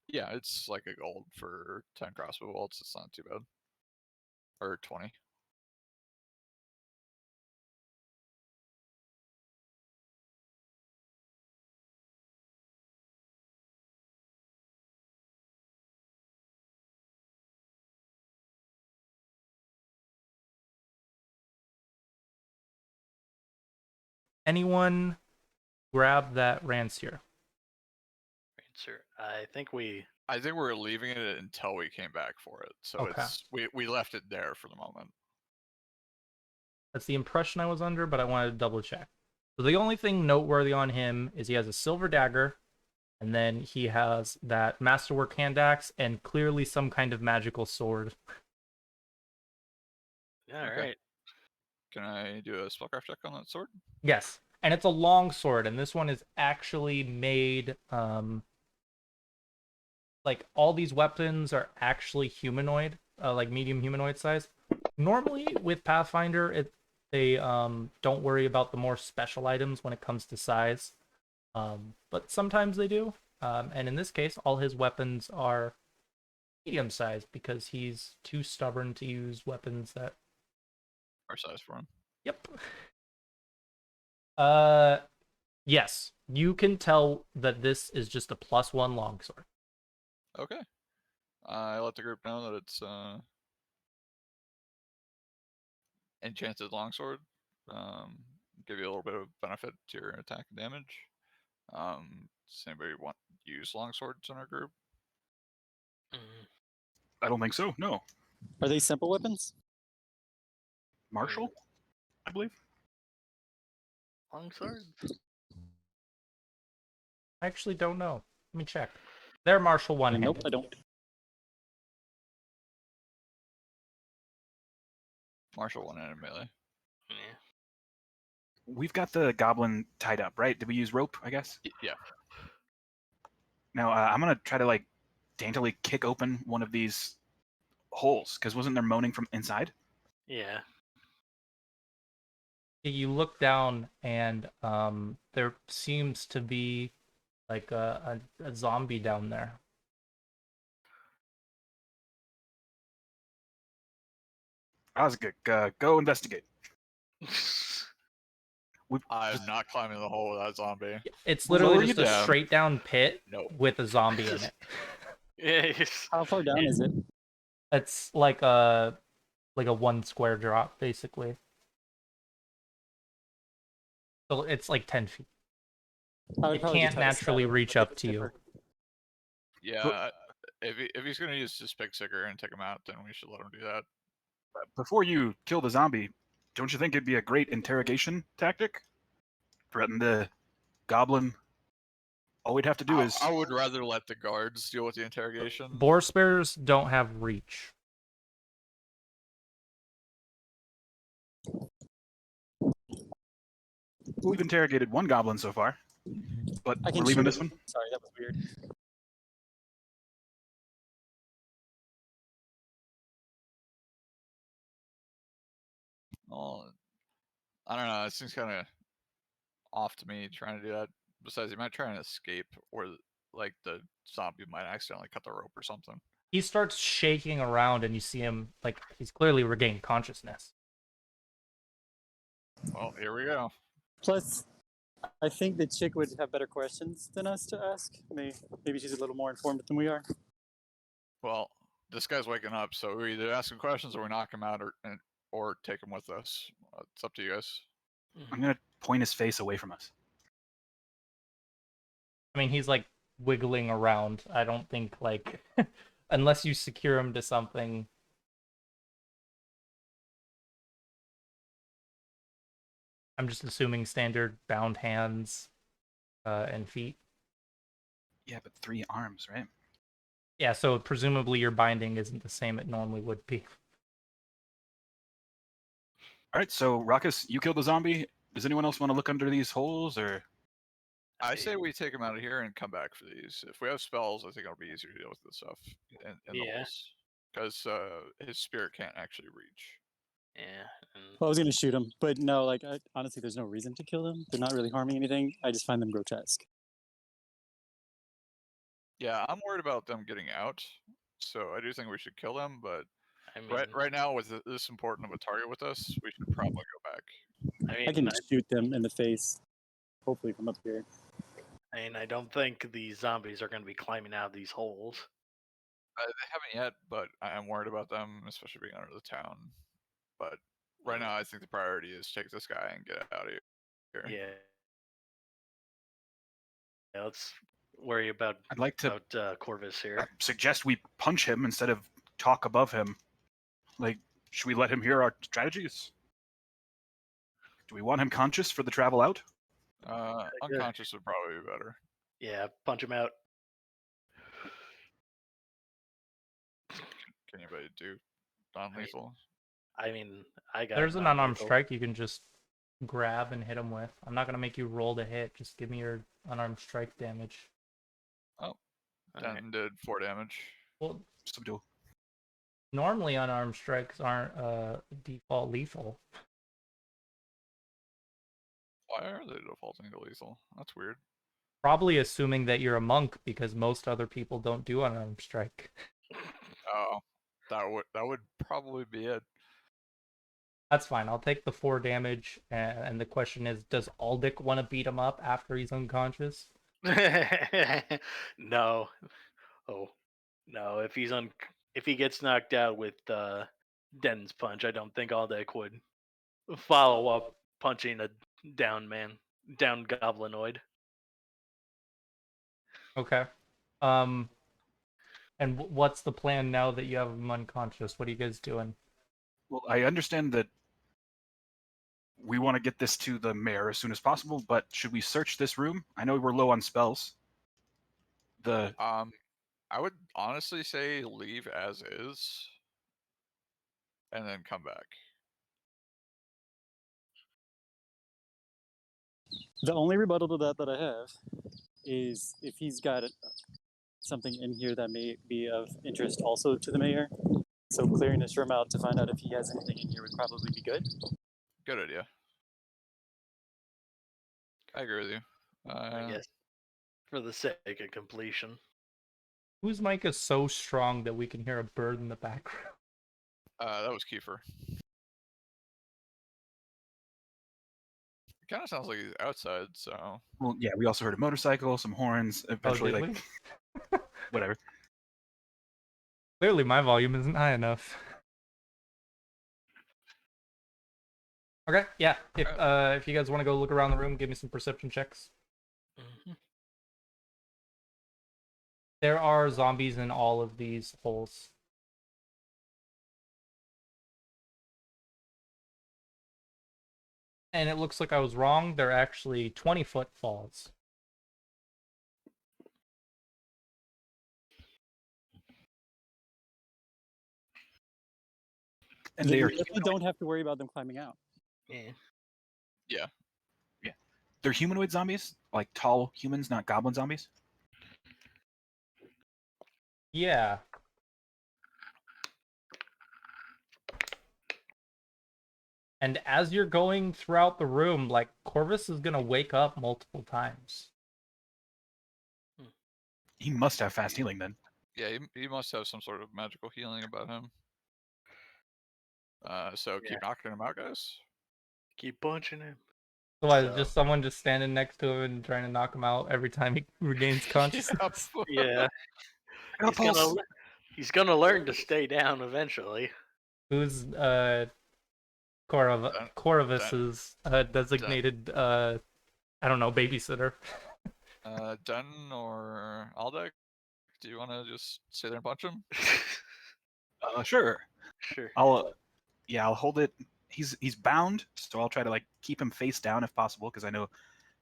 yeah, it's like a gold for 10 crossbow bolts. It's not too bad. Or 20. Anyone grab that rancier? Answer. I think we. I think we're leaving it until we came back for it. So Okay. we left it there for the moment. That's the impression I was under, but I wanted to double check. So the only thing noteworthy on him is he has a silver dagger, and then he has that masterwork hand axe, and clearly some kind of magical sword. All Okay. right. Can I do a spellcraft check on that sword? Yes, and it's a long sword, and this one is actually made. Like all these weapons are actually humanoid, like medium humanoid size. Normally with Pathfinder, they don't worry about the more special items when it comes to size, but sometimes they do. And in this case, all his weapons are medium sized because he's too stubborn to use weapons that. Our size for him. Yep. Yes, you can tell that this is just a +1 longsword. Okay. I let the group know that it's enchanted longsword. Give you a little bit of benefit to your attack and damage. Does anybody want to use longswords in our group? I don't think so. No. Are they simple weapons? Marshall, I believe. Long swords. I actually don't know. Let me check. They're martial one-handed. Nope, I don't. Martial one-handed melee. Yeah. We've got the goblin tied up, right? Did we use rope, I guess? Yeah. Now, I'm going to try to, like, daintily kick open one of these holes, because wasn't there moaning from inside? Yeah. You look down and there seems to be like a zombie down there. Osgood, go investigate. I'm not climbing the hole with that zombie. It's We'll literally lower just you a down. straight down pit Nope. with a zombie in it. Yes. How far down is it? It's like a 1 square drop basically. So it's like 10 feet. I would It probably can't try to stab naturally it reach with up a to you. zipper. Yeah. If he's gonna use his pick sticker and take him out, then we should let him do that. Before you kill the zombie, don't you think it'd be a great interrogation tactic? Threaten the goblin All we'd have to do is. I would rather let the guards deal with the interrogation. Boar spears don't have reach. We've interrogated one goblin so far, but I can we're leaving shoot this him. one. Sorry, that was weird. Well, I don't know. It seems kind of off to me trying to do that. Besides, he might try and escape, or like the zombie might accidentally cut the rope or something. He starts shaking around, and you see him, like, he's clearly regained consciousness. Well, here we go. Plus, I think the chick would have better questions than us to ask. Maybe she's a little more informed than we are. Well, this guy's waking up, so we either ask him questions or we knock him out, or take him with us. It's up to you guys. I'm gonna point his face away from us. I mean, he's, like, wiggling around. I don't think, like, unless you secure him to something. I'm just assuming standard bound hands and feet. Yeah, but 3 arms, right? Yeah, so presumably your binding isn't the same it normally would be. All right, so Ruckus, you killed the zombie. Does anyone else want to look under these holes, or? I say we take him out of here and come back for these. If we have spells, I think it'll be easier to deal with this stuff in the Yeah. holes. Because his spirit can't actually reach. Yeah. Well, I was gonna shoot him, but no. Like, honestly, there's no reason to kill them. They're not really harming anything. I just find them grotesque. Yeah, I'm worried about them getting out. So I do think we should kill them, but I mean, right now, with this important of a target with us, we should probably go back. I mean, I can shoot them in the face, hopefully from up here. I don't think these zombies are going to be climbing out of these holes. They haven't yet, but I am worried about them, especially being under the town. But right now, I think the priority is take this guy and get out of here. Yeah. Yeah, let's worry about I'd like to Corvus here. suggest we punch him instead of talk above him. Like, should we let him hear our strategies? Do we want him conscious for the travel out? Unconscious would probably be better. Yeah, punch him out. Can anybody do non-lethal? I mean, I got. There's an unarmed non-lethal. strike you can just grab and hit him with. I'm not gonna make you roll to hit. Just give me your unarmed strike damage. Okay. 10 did 4 damage. Well, Subdue. normally unarmed strikes aren't default lethal. Why are they defaulting to lethal? That's weird. Probably assuming that you're a monk because most other people don't do unarmed strike. Oh, that would probably be it. That's fine. I'll take the 4 damage. And the question is, does Aldic want to beat him up after he's unconscious? No. Oh, no. If he gets knocked out with Den's punch, I don't think Aldeck would follow up punching a down goblinoid. Okay. And what's the plan now that you have him unconscious? What are you guys doing? Well, I understand that we want to get this to the mayor as soon as possible, but should we search this room? I know we're low on spells. I would honestly say leave as is, and then come back. The only rebuttal to that I have is if he's got something in here that may be of interest also to the mayor. So clearing this room out to find out if he has anything in here would probably be good. Good idea. I agree with you. I guess for the sake of completion. Whose mic is so strong that we can hear a bird in the background? That was Kiefer. It kind of sounds like he's outside, so. Well, yeah, we also heard a motorcycle, some horns. Eventually, did like, we? whatever. Clearly my volume isn't high enough. Okay, yeah. If you guys want to go look around the room, give me some perception checks. Mm-hmm. There are zombies in all of these holes. And it looks like I was wrong. They're actually 20-foot falls. And You they are definitely don't have to worry about them climbing out. Yeah. they're humanoid zombies, like tall humans, not goblin zombies. Yeah. And as you're going throughout the room, like, Corvus is gonna wake up multiple times. He must have fast healing then. Yeah, he must have some sort of magical healing about him. So Yeah. keep knocking him out, guys. Keep punching him. So is So- just someone just standing next to him and trying to knock him out every time he regains consciousness? Yeah. I got a pulse. He's gonna learn to stay down eventually. Who's Dun- Corvus's designated I don't know, babysitter? Dun or Aldec? Do you want to just sit there and punch him? Sure. Sure. I'll hold it. He's bound, so I'll try to like keep him face down if possible because I know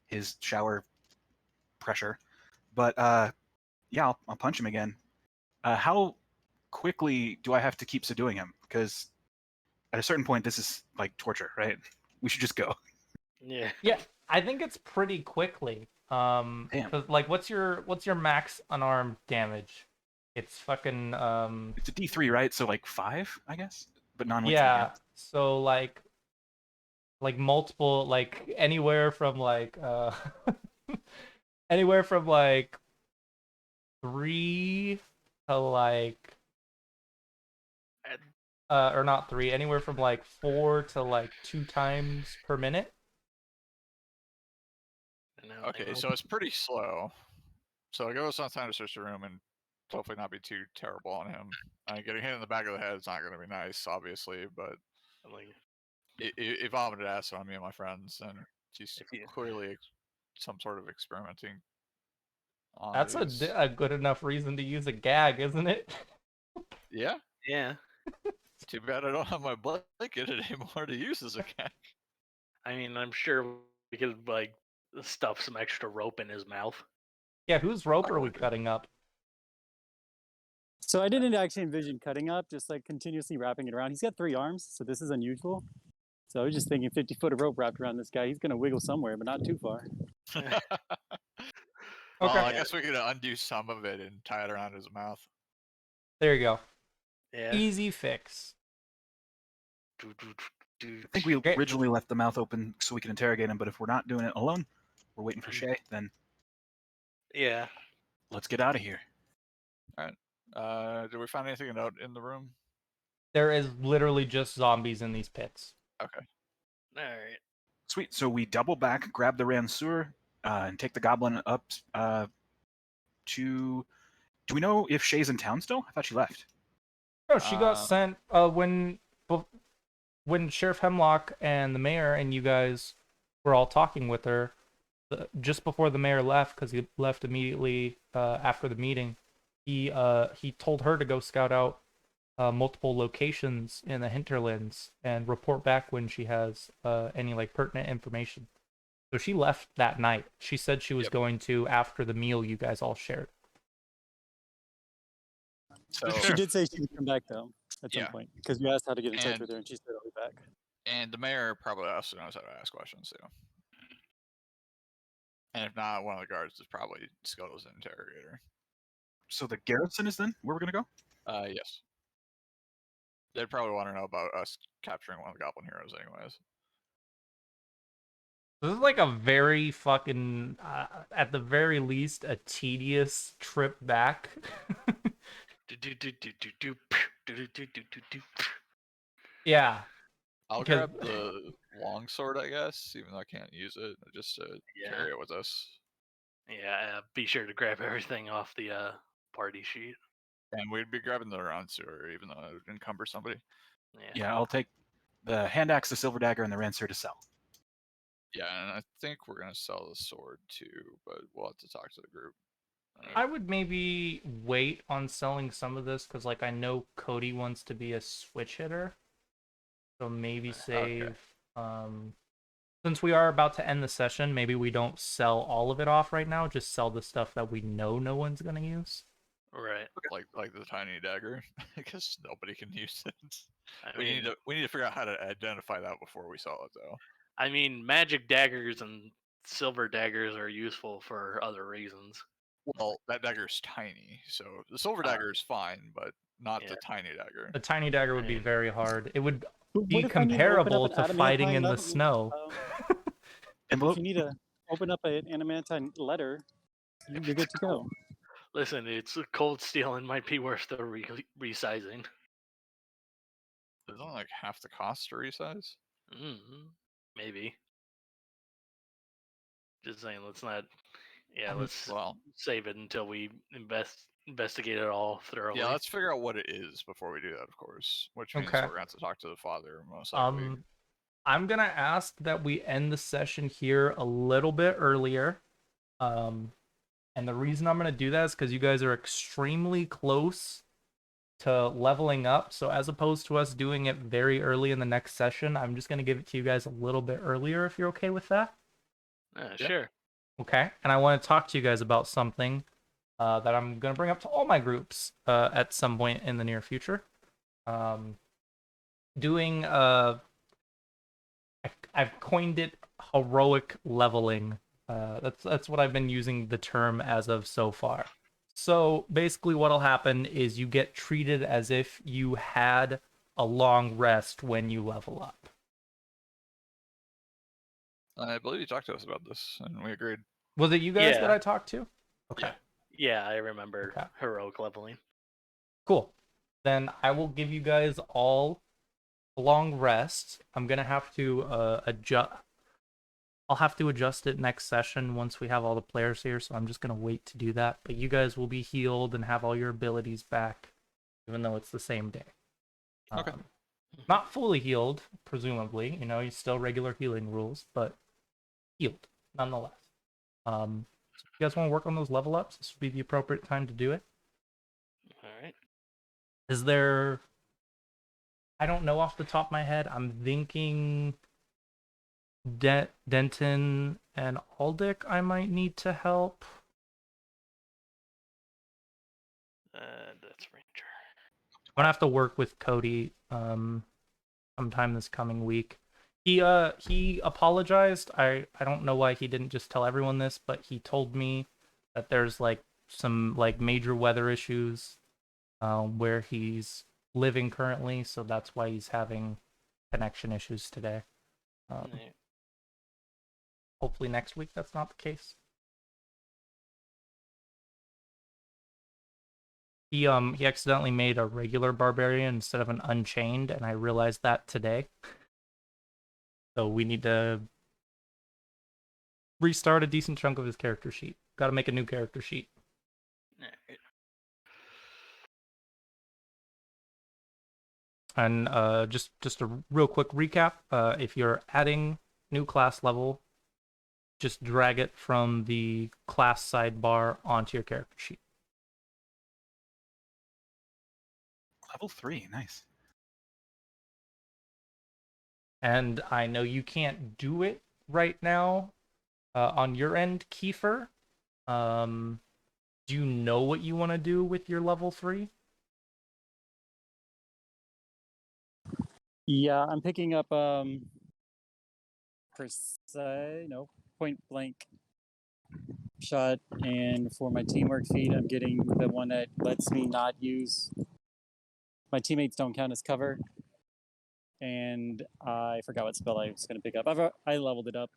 his shower pressure. But yeah, I'll punch him again. How quickly do I have to keep subduing him? Because at a certain point, this is like torture, right? We should just go. Yeah. Yeah, I think it's pretty quickly. Damn. 'Cause, like, what's your max unarmed damage? It's fucking It's a D3, right? So like 5, I guess, but non. yeah. So like multiple, like anywhere from like anywhere from like 3 to like or not 3, anywhere from like 4 to like 2 times per minute. Okay, so it's pretty slow. So give us some time to search the room and hopefully not be too terrible on him. Getting hit in the back of the head is not going to be nice, obviously, but Like, he vomited acid on me and my friends, and he's If you- clearly some sort of experimenting on That's these. a good enough reason to use a gag, isn't it? Yeah. yeah. Too bad I don't have my blanket anymore to use as a cat. I mean, I'm sure we could like stuff some extra rope in his mouth. Yeah, whose rope are we cutting up? So I didn't actually envision cutting up, just like continuously wrapping it around. He's got 3 arms, so this is unusual. So I was just thinking 50 foot of rope wrapped around this guy. He's going to wiggle somewhere, but not too far. Well, Okay. I guess we could undo some of it and tie it around his mouth. There you go. Yeah. Easy fix. I think we Great. originally left the mouth open so we can interrogate him, but if we're not doing it alone, we're waiting for Shay. Then Yeah. let's get out of here. Did we find anything out in the room? There is literally just zombies in these pits. Okay. All right. Sweet. So we double back, grab the Ranseur, and take the goblin up to. Do we know if Shay's in town still? I thought she left. No, she got sent when Sheriff Hemlock and the mayor and you guys were all talking with her just before the mayor left, because he left immediately after the meeting. He told her to go scout out multiple locations in the hinterlands and report back when she has any like pertinent information. So she left that night. She said she was going to after the meal you guys all shared. So, She did say she would come back though at some Yeah. point because you asked how to get in touch And- with her, and she said I'll be back. and the mayor probably also knows how to ask questions too. And if not, one of the guards is probably Scuttle's interrogator. So the garrison is then where we're gonna go. Yes. They'd probably want to know about us capturing one of the Goblin heroes, anyways. This is like a very fucking, at the very least, a tedious trip back. Yeah. I'll Because- grab the longsword, I guess, even though I can't use it, just to carry it with us. Yeah. Be sure to grab everything off the party sheet. And we'd be grabbing the Ranseur, even though it would encumber somebody. Yeah, I'll take the hand axe, the silver dagger, and the Ranseur to sell. Yeah, and I think we're gonna sell the sword too, but we'll have to talk to the group. I would maybe wait on selling some of this because, like, I know Cody wants to be a switch hitter, so maybe save. Since we are about to end the session, maybe we don't sell all of it off right now. Just sell the stuff that we know no one's gonna use. Right. like the tiny dagger, because nobody can use it. I We mean, need to figure out how to identify that before we sell it, though. I mean, magic daggers and silver daggers are useful for other reasons. Well, that dagger's tiny, so the silver Uh, dagger is fine, but not yeah. the tiny dagger. The tiny dagger would I be mean, very hard. It would But be what if I need to open up comparable an to fighting adamantine in the letter? snow. If Envelope. you need to open up an adamantine letter, you're good to go. listen, it's cold steel and might be worth the resizing. It's only like half the cost to resize. Maybe. Just saying, let's not. Yeah, Um, let's Well, save it until we investigate it all thoroughly. yeah, let's figure out what it is before we do that, of course. Which means Okay. we're gonna have to talk to the father most likely. I'm gonna ask that we end the session here a little bit earlier. And the reason I'm gonna do that is because you guys are extremely close to leveling up. So as opposed to us doing it very early in the next session, I'm just gonna give it to you guys a little bit earlier if you're okay with that. Sure. Okay. And I want to talk to you guys about something that I'm gonna bring up to all my groups at some point in the near future. Doing I've coined it heroic leveling. That's what I've been using the term as of so far. So basically what'll happen is you get treated as if you had a long rest when you level up. I believe you talked to us about this, and we agreed. Was it you guys Yeah. that I talked to? Okay. Yeah, I remember Okay. heroic leveling. Cool. Then I will give you guys all a long rest. I'm gonna have to adjust. I'll have to adjust it next session once we have all the players here, so I'm just gonna wait to do that. But you guys will be healed and have all your abilities back, even though it's the same day. Okay. Not fully healed, presumably. You know, you still regular healing rules, but healed nonetheless. So if you guys want to work on those level ups, this would be the appropriate time to do it. All right. Is there? I don't know off the top of my head. I'm thinking Denton and Aldic I might need to help. That's Ranger. I'm gonna have to work with Cody sometime this coming week. He apologized. I don't know why he didn't just tell everyone this, but he told me that there's like some like major weather issues where he's living currently, so that's why he's having connection issues today. Hopefully next week that's not the case. He accidentally made a regular barbarian instead of an unchained, and I realized that today. So we need to restart a decent chunk of his character sheet. Got to make a new character sheet. All right. And just a real quick recap. If you're adding new class level, just drag it from the class sidebar onto your character sheet. Level 3, nice. And I know you can't do it right now on your end, Kiefer. Do you know what you want to do with your level 3? Yeah, I'm picking up point blank shot, and for my teamwork feat, I'm getting the one that lets me not use my teammates don't count as cover. And I forgot what spell I was going to pick up. I leveled it up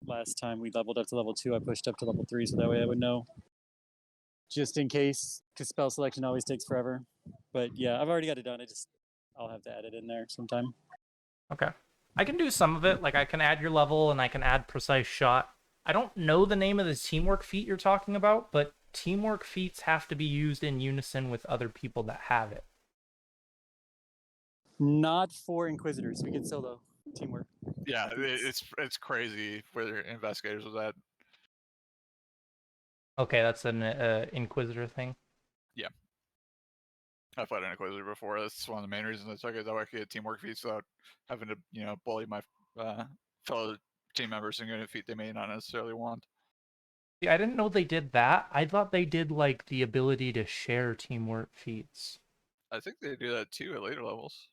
last time. We leveled up to level 2. I pushed up to level 3, so that way I would know. Just in case, because spell selection always takes forever. But yeah, I've already got it done. I'll have to add it in there sometime. Okay. I can do some of it. Like I can add your level and I can add precise shot. I don't know the name of the teamwork feat you're talking about, but teamwork feats have to be used in unison with other people that have it. Not for Inquisitors. We can solo teamwork. Yeah, it's crazy for investigators with that. Okay, that's an Inquisitor thing. Yeah. I played an Inquisitor before. That's one of the main reasons I took it. That way I could get teamwork feats without having to, bully my fellow team members and get a feat they may not necessarily want. See, I didn't know they did that. I thought they did like the ability to share teamwork feats. I think they do that too at later levels.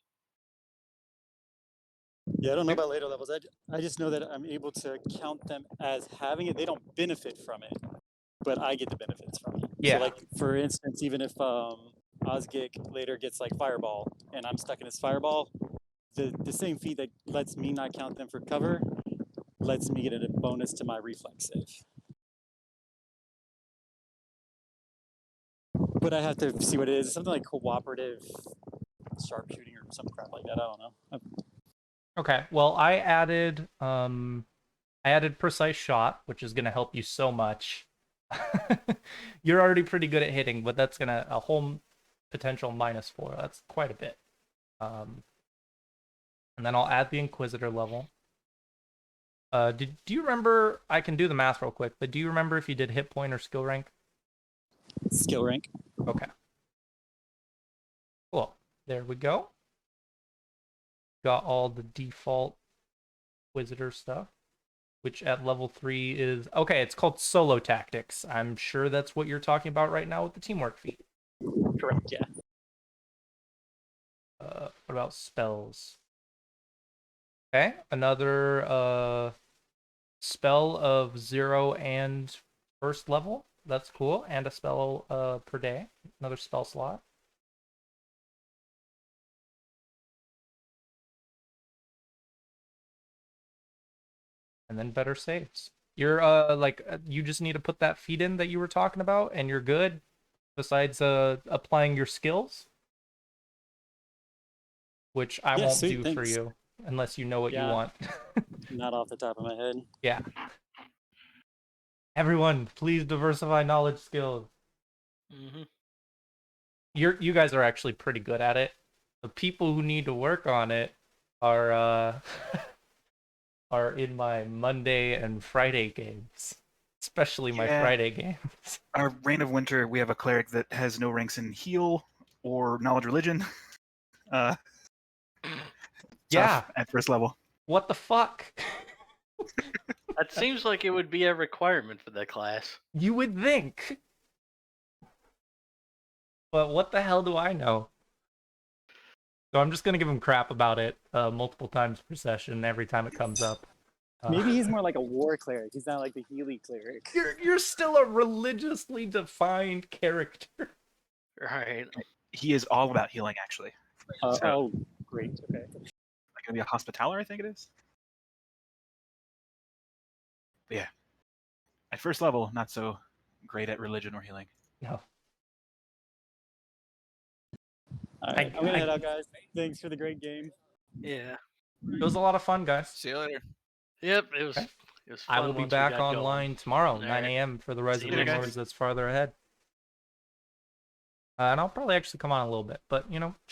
Yeah, I don't know about later levels. I just know that I'm able to count them as having it. They don't benefit from it, but I get the benefits from it. Yeah. So, like for instance, even if Osgik later gets like Fireball, and I'm stuck in his Fireball, the same feat that lets me not count them for cover lets me get a bonus to my reflex save. But I have to see what it is. It's something like cooperative sharpshooting or some crap like that. I don't know. Okay. Well, I added precise shot, which is gonna help you so much. You're already pretty good at hitting, but that's gonna a whole potential -4. That's quite a bit. And then I'll add the Inquisitor level. Do you remember? I can do the math real quick, but do you remember if you did hit point or skill rank? Skill rank. Okay. Cool. There we go. Got all the default Inquisitor stuff, which at level 3 is okay. It's called solo tactics. I'm sure that's what you're talking about right now with the teamwork feat. Correct. Yeah. What about spells? Okay, another spell of 0 and first level. That's cool, and a spell per day. Another spell slot. And then better saves. You're you just need to put that feat in that you were talking about, and you're good. Besides applying your skills, which I won't sweet, do thanks. for you unless you know what you want. Not off the top of my head. Yeah. Everyone, please diversify knowledge skills. Mm-hmm. You guys are actually pretty good at it. The people who need to work on it are are in my Monday and Friday games, especially my Friday games. Our Reign of Winter, we have a cleric that has no ranks in heal or knowledge religion. Yeah. At first level. What the fuck? That seems like it would be a requirement for that class. You would think. But what the hell do I know? So I'm just gonna give him crap about it multiple times per session every time it comes up. Maybe he's more like a war cleric. He's not like the Healy cleric. You're still a religiously defined character. Right. He is all about healing, actually. Oh, great. Okay. Like gonna be a hospitaller, I think it is. But yeah. At first level, not so great at religion or healing. No. All right, I'm gonna head out, guys. Thanks for the great game. Yeah. It was a lot of fun, guys. See you later. Yep. It was. Okay. It was fun I will be once we back got online going. tomorrow, All 9 right. a.m. for the Rise See of you the next Lords that's farther ahead. And I'll probably actually come on a little bit, but you know,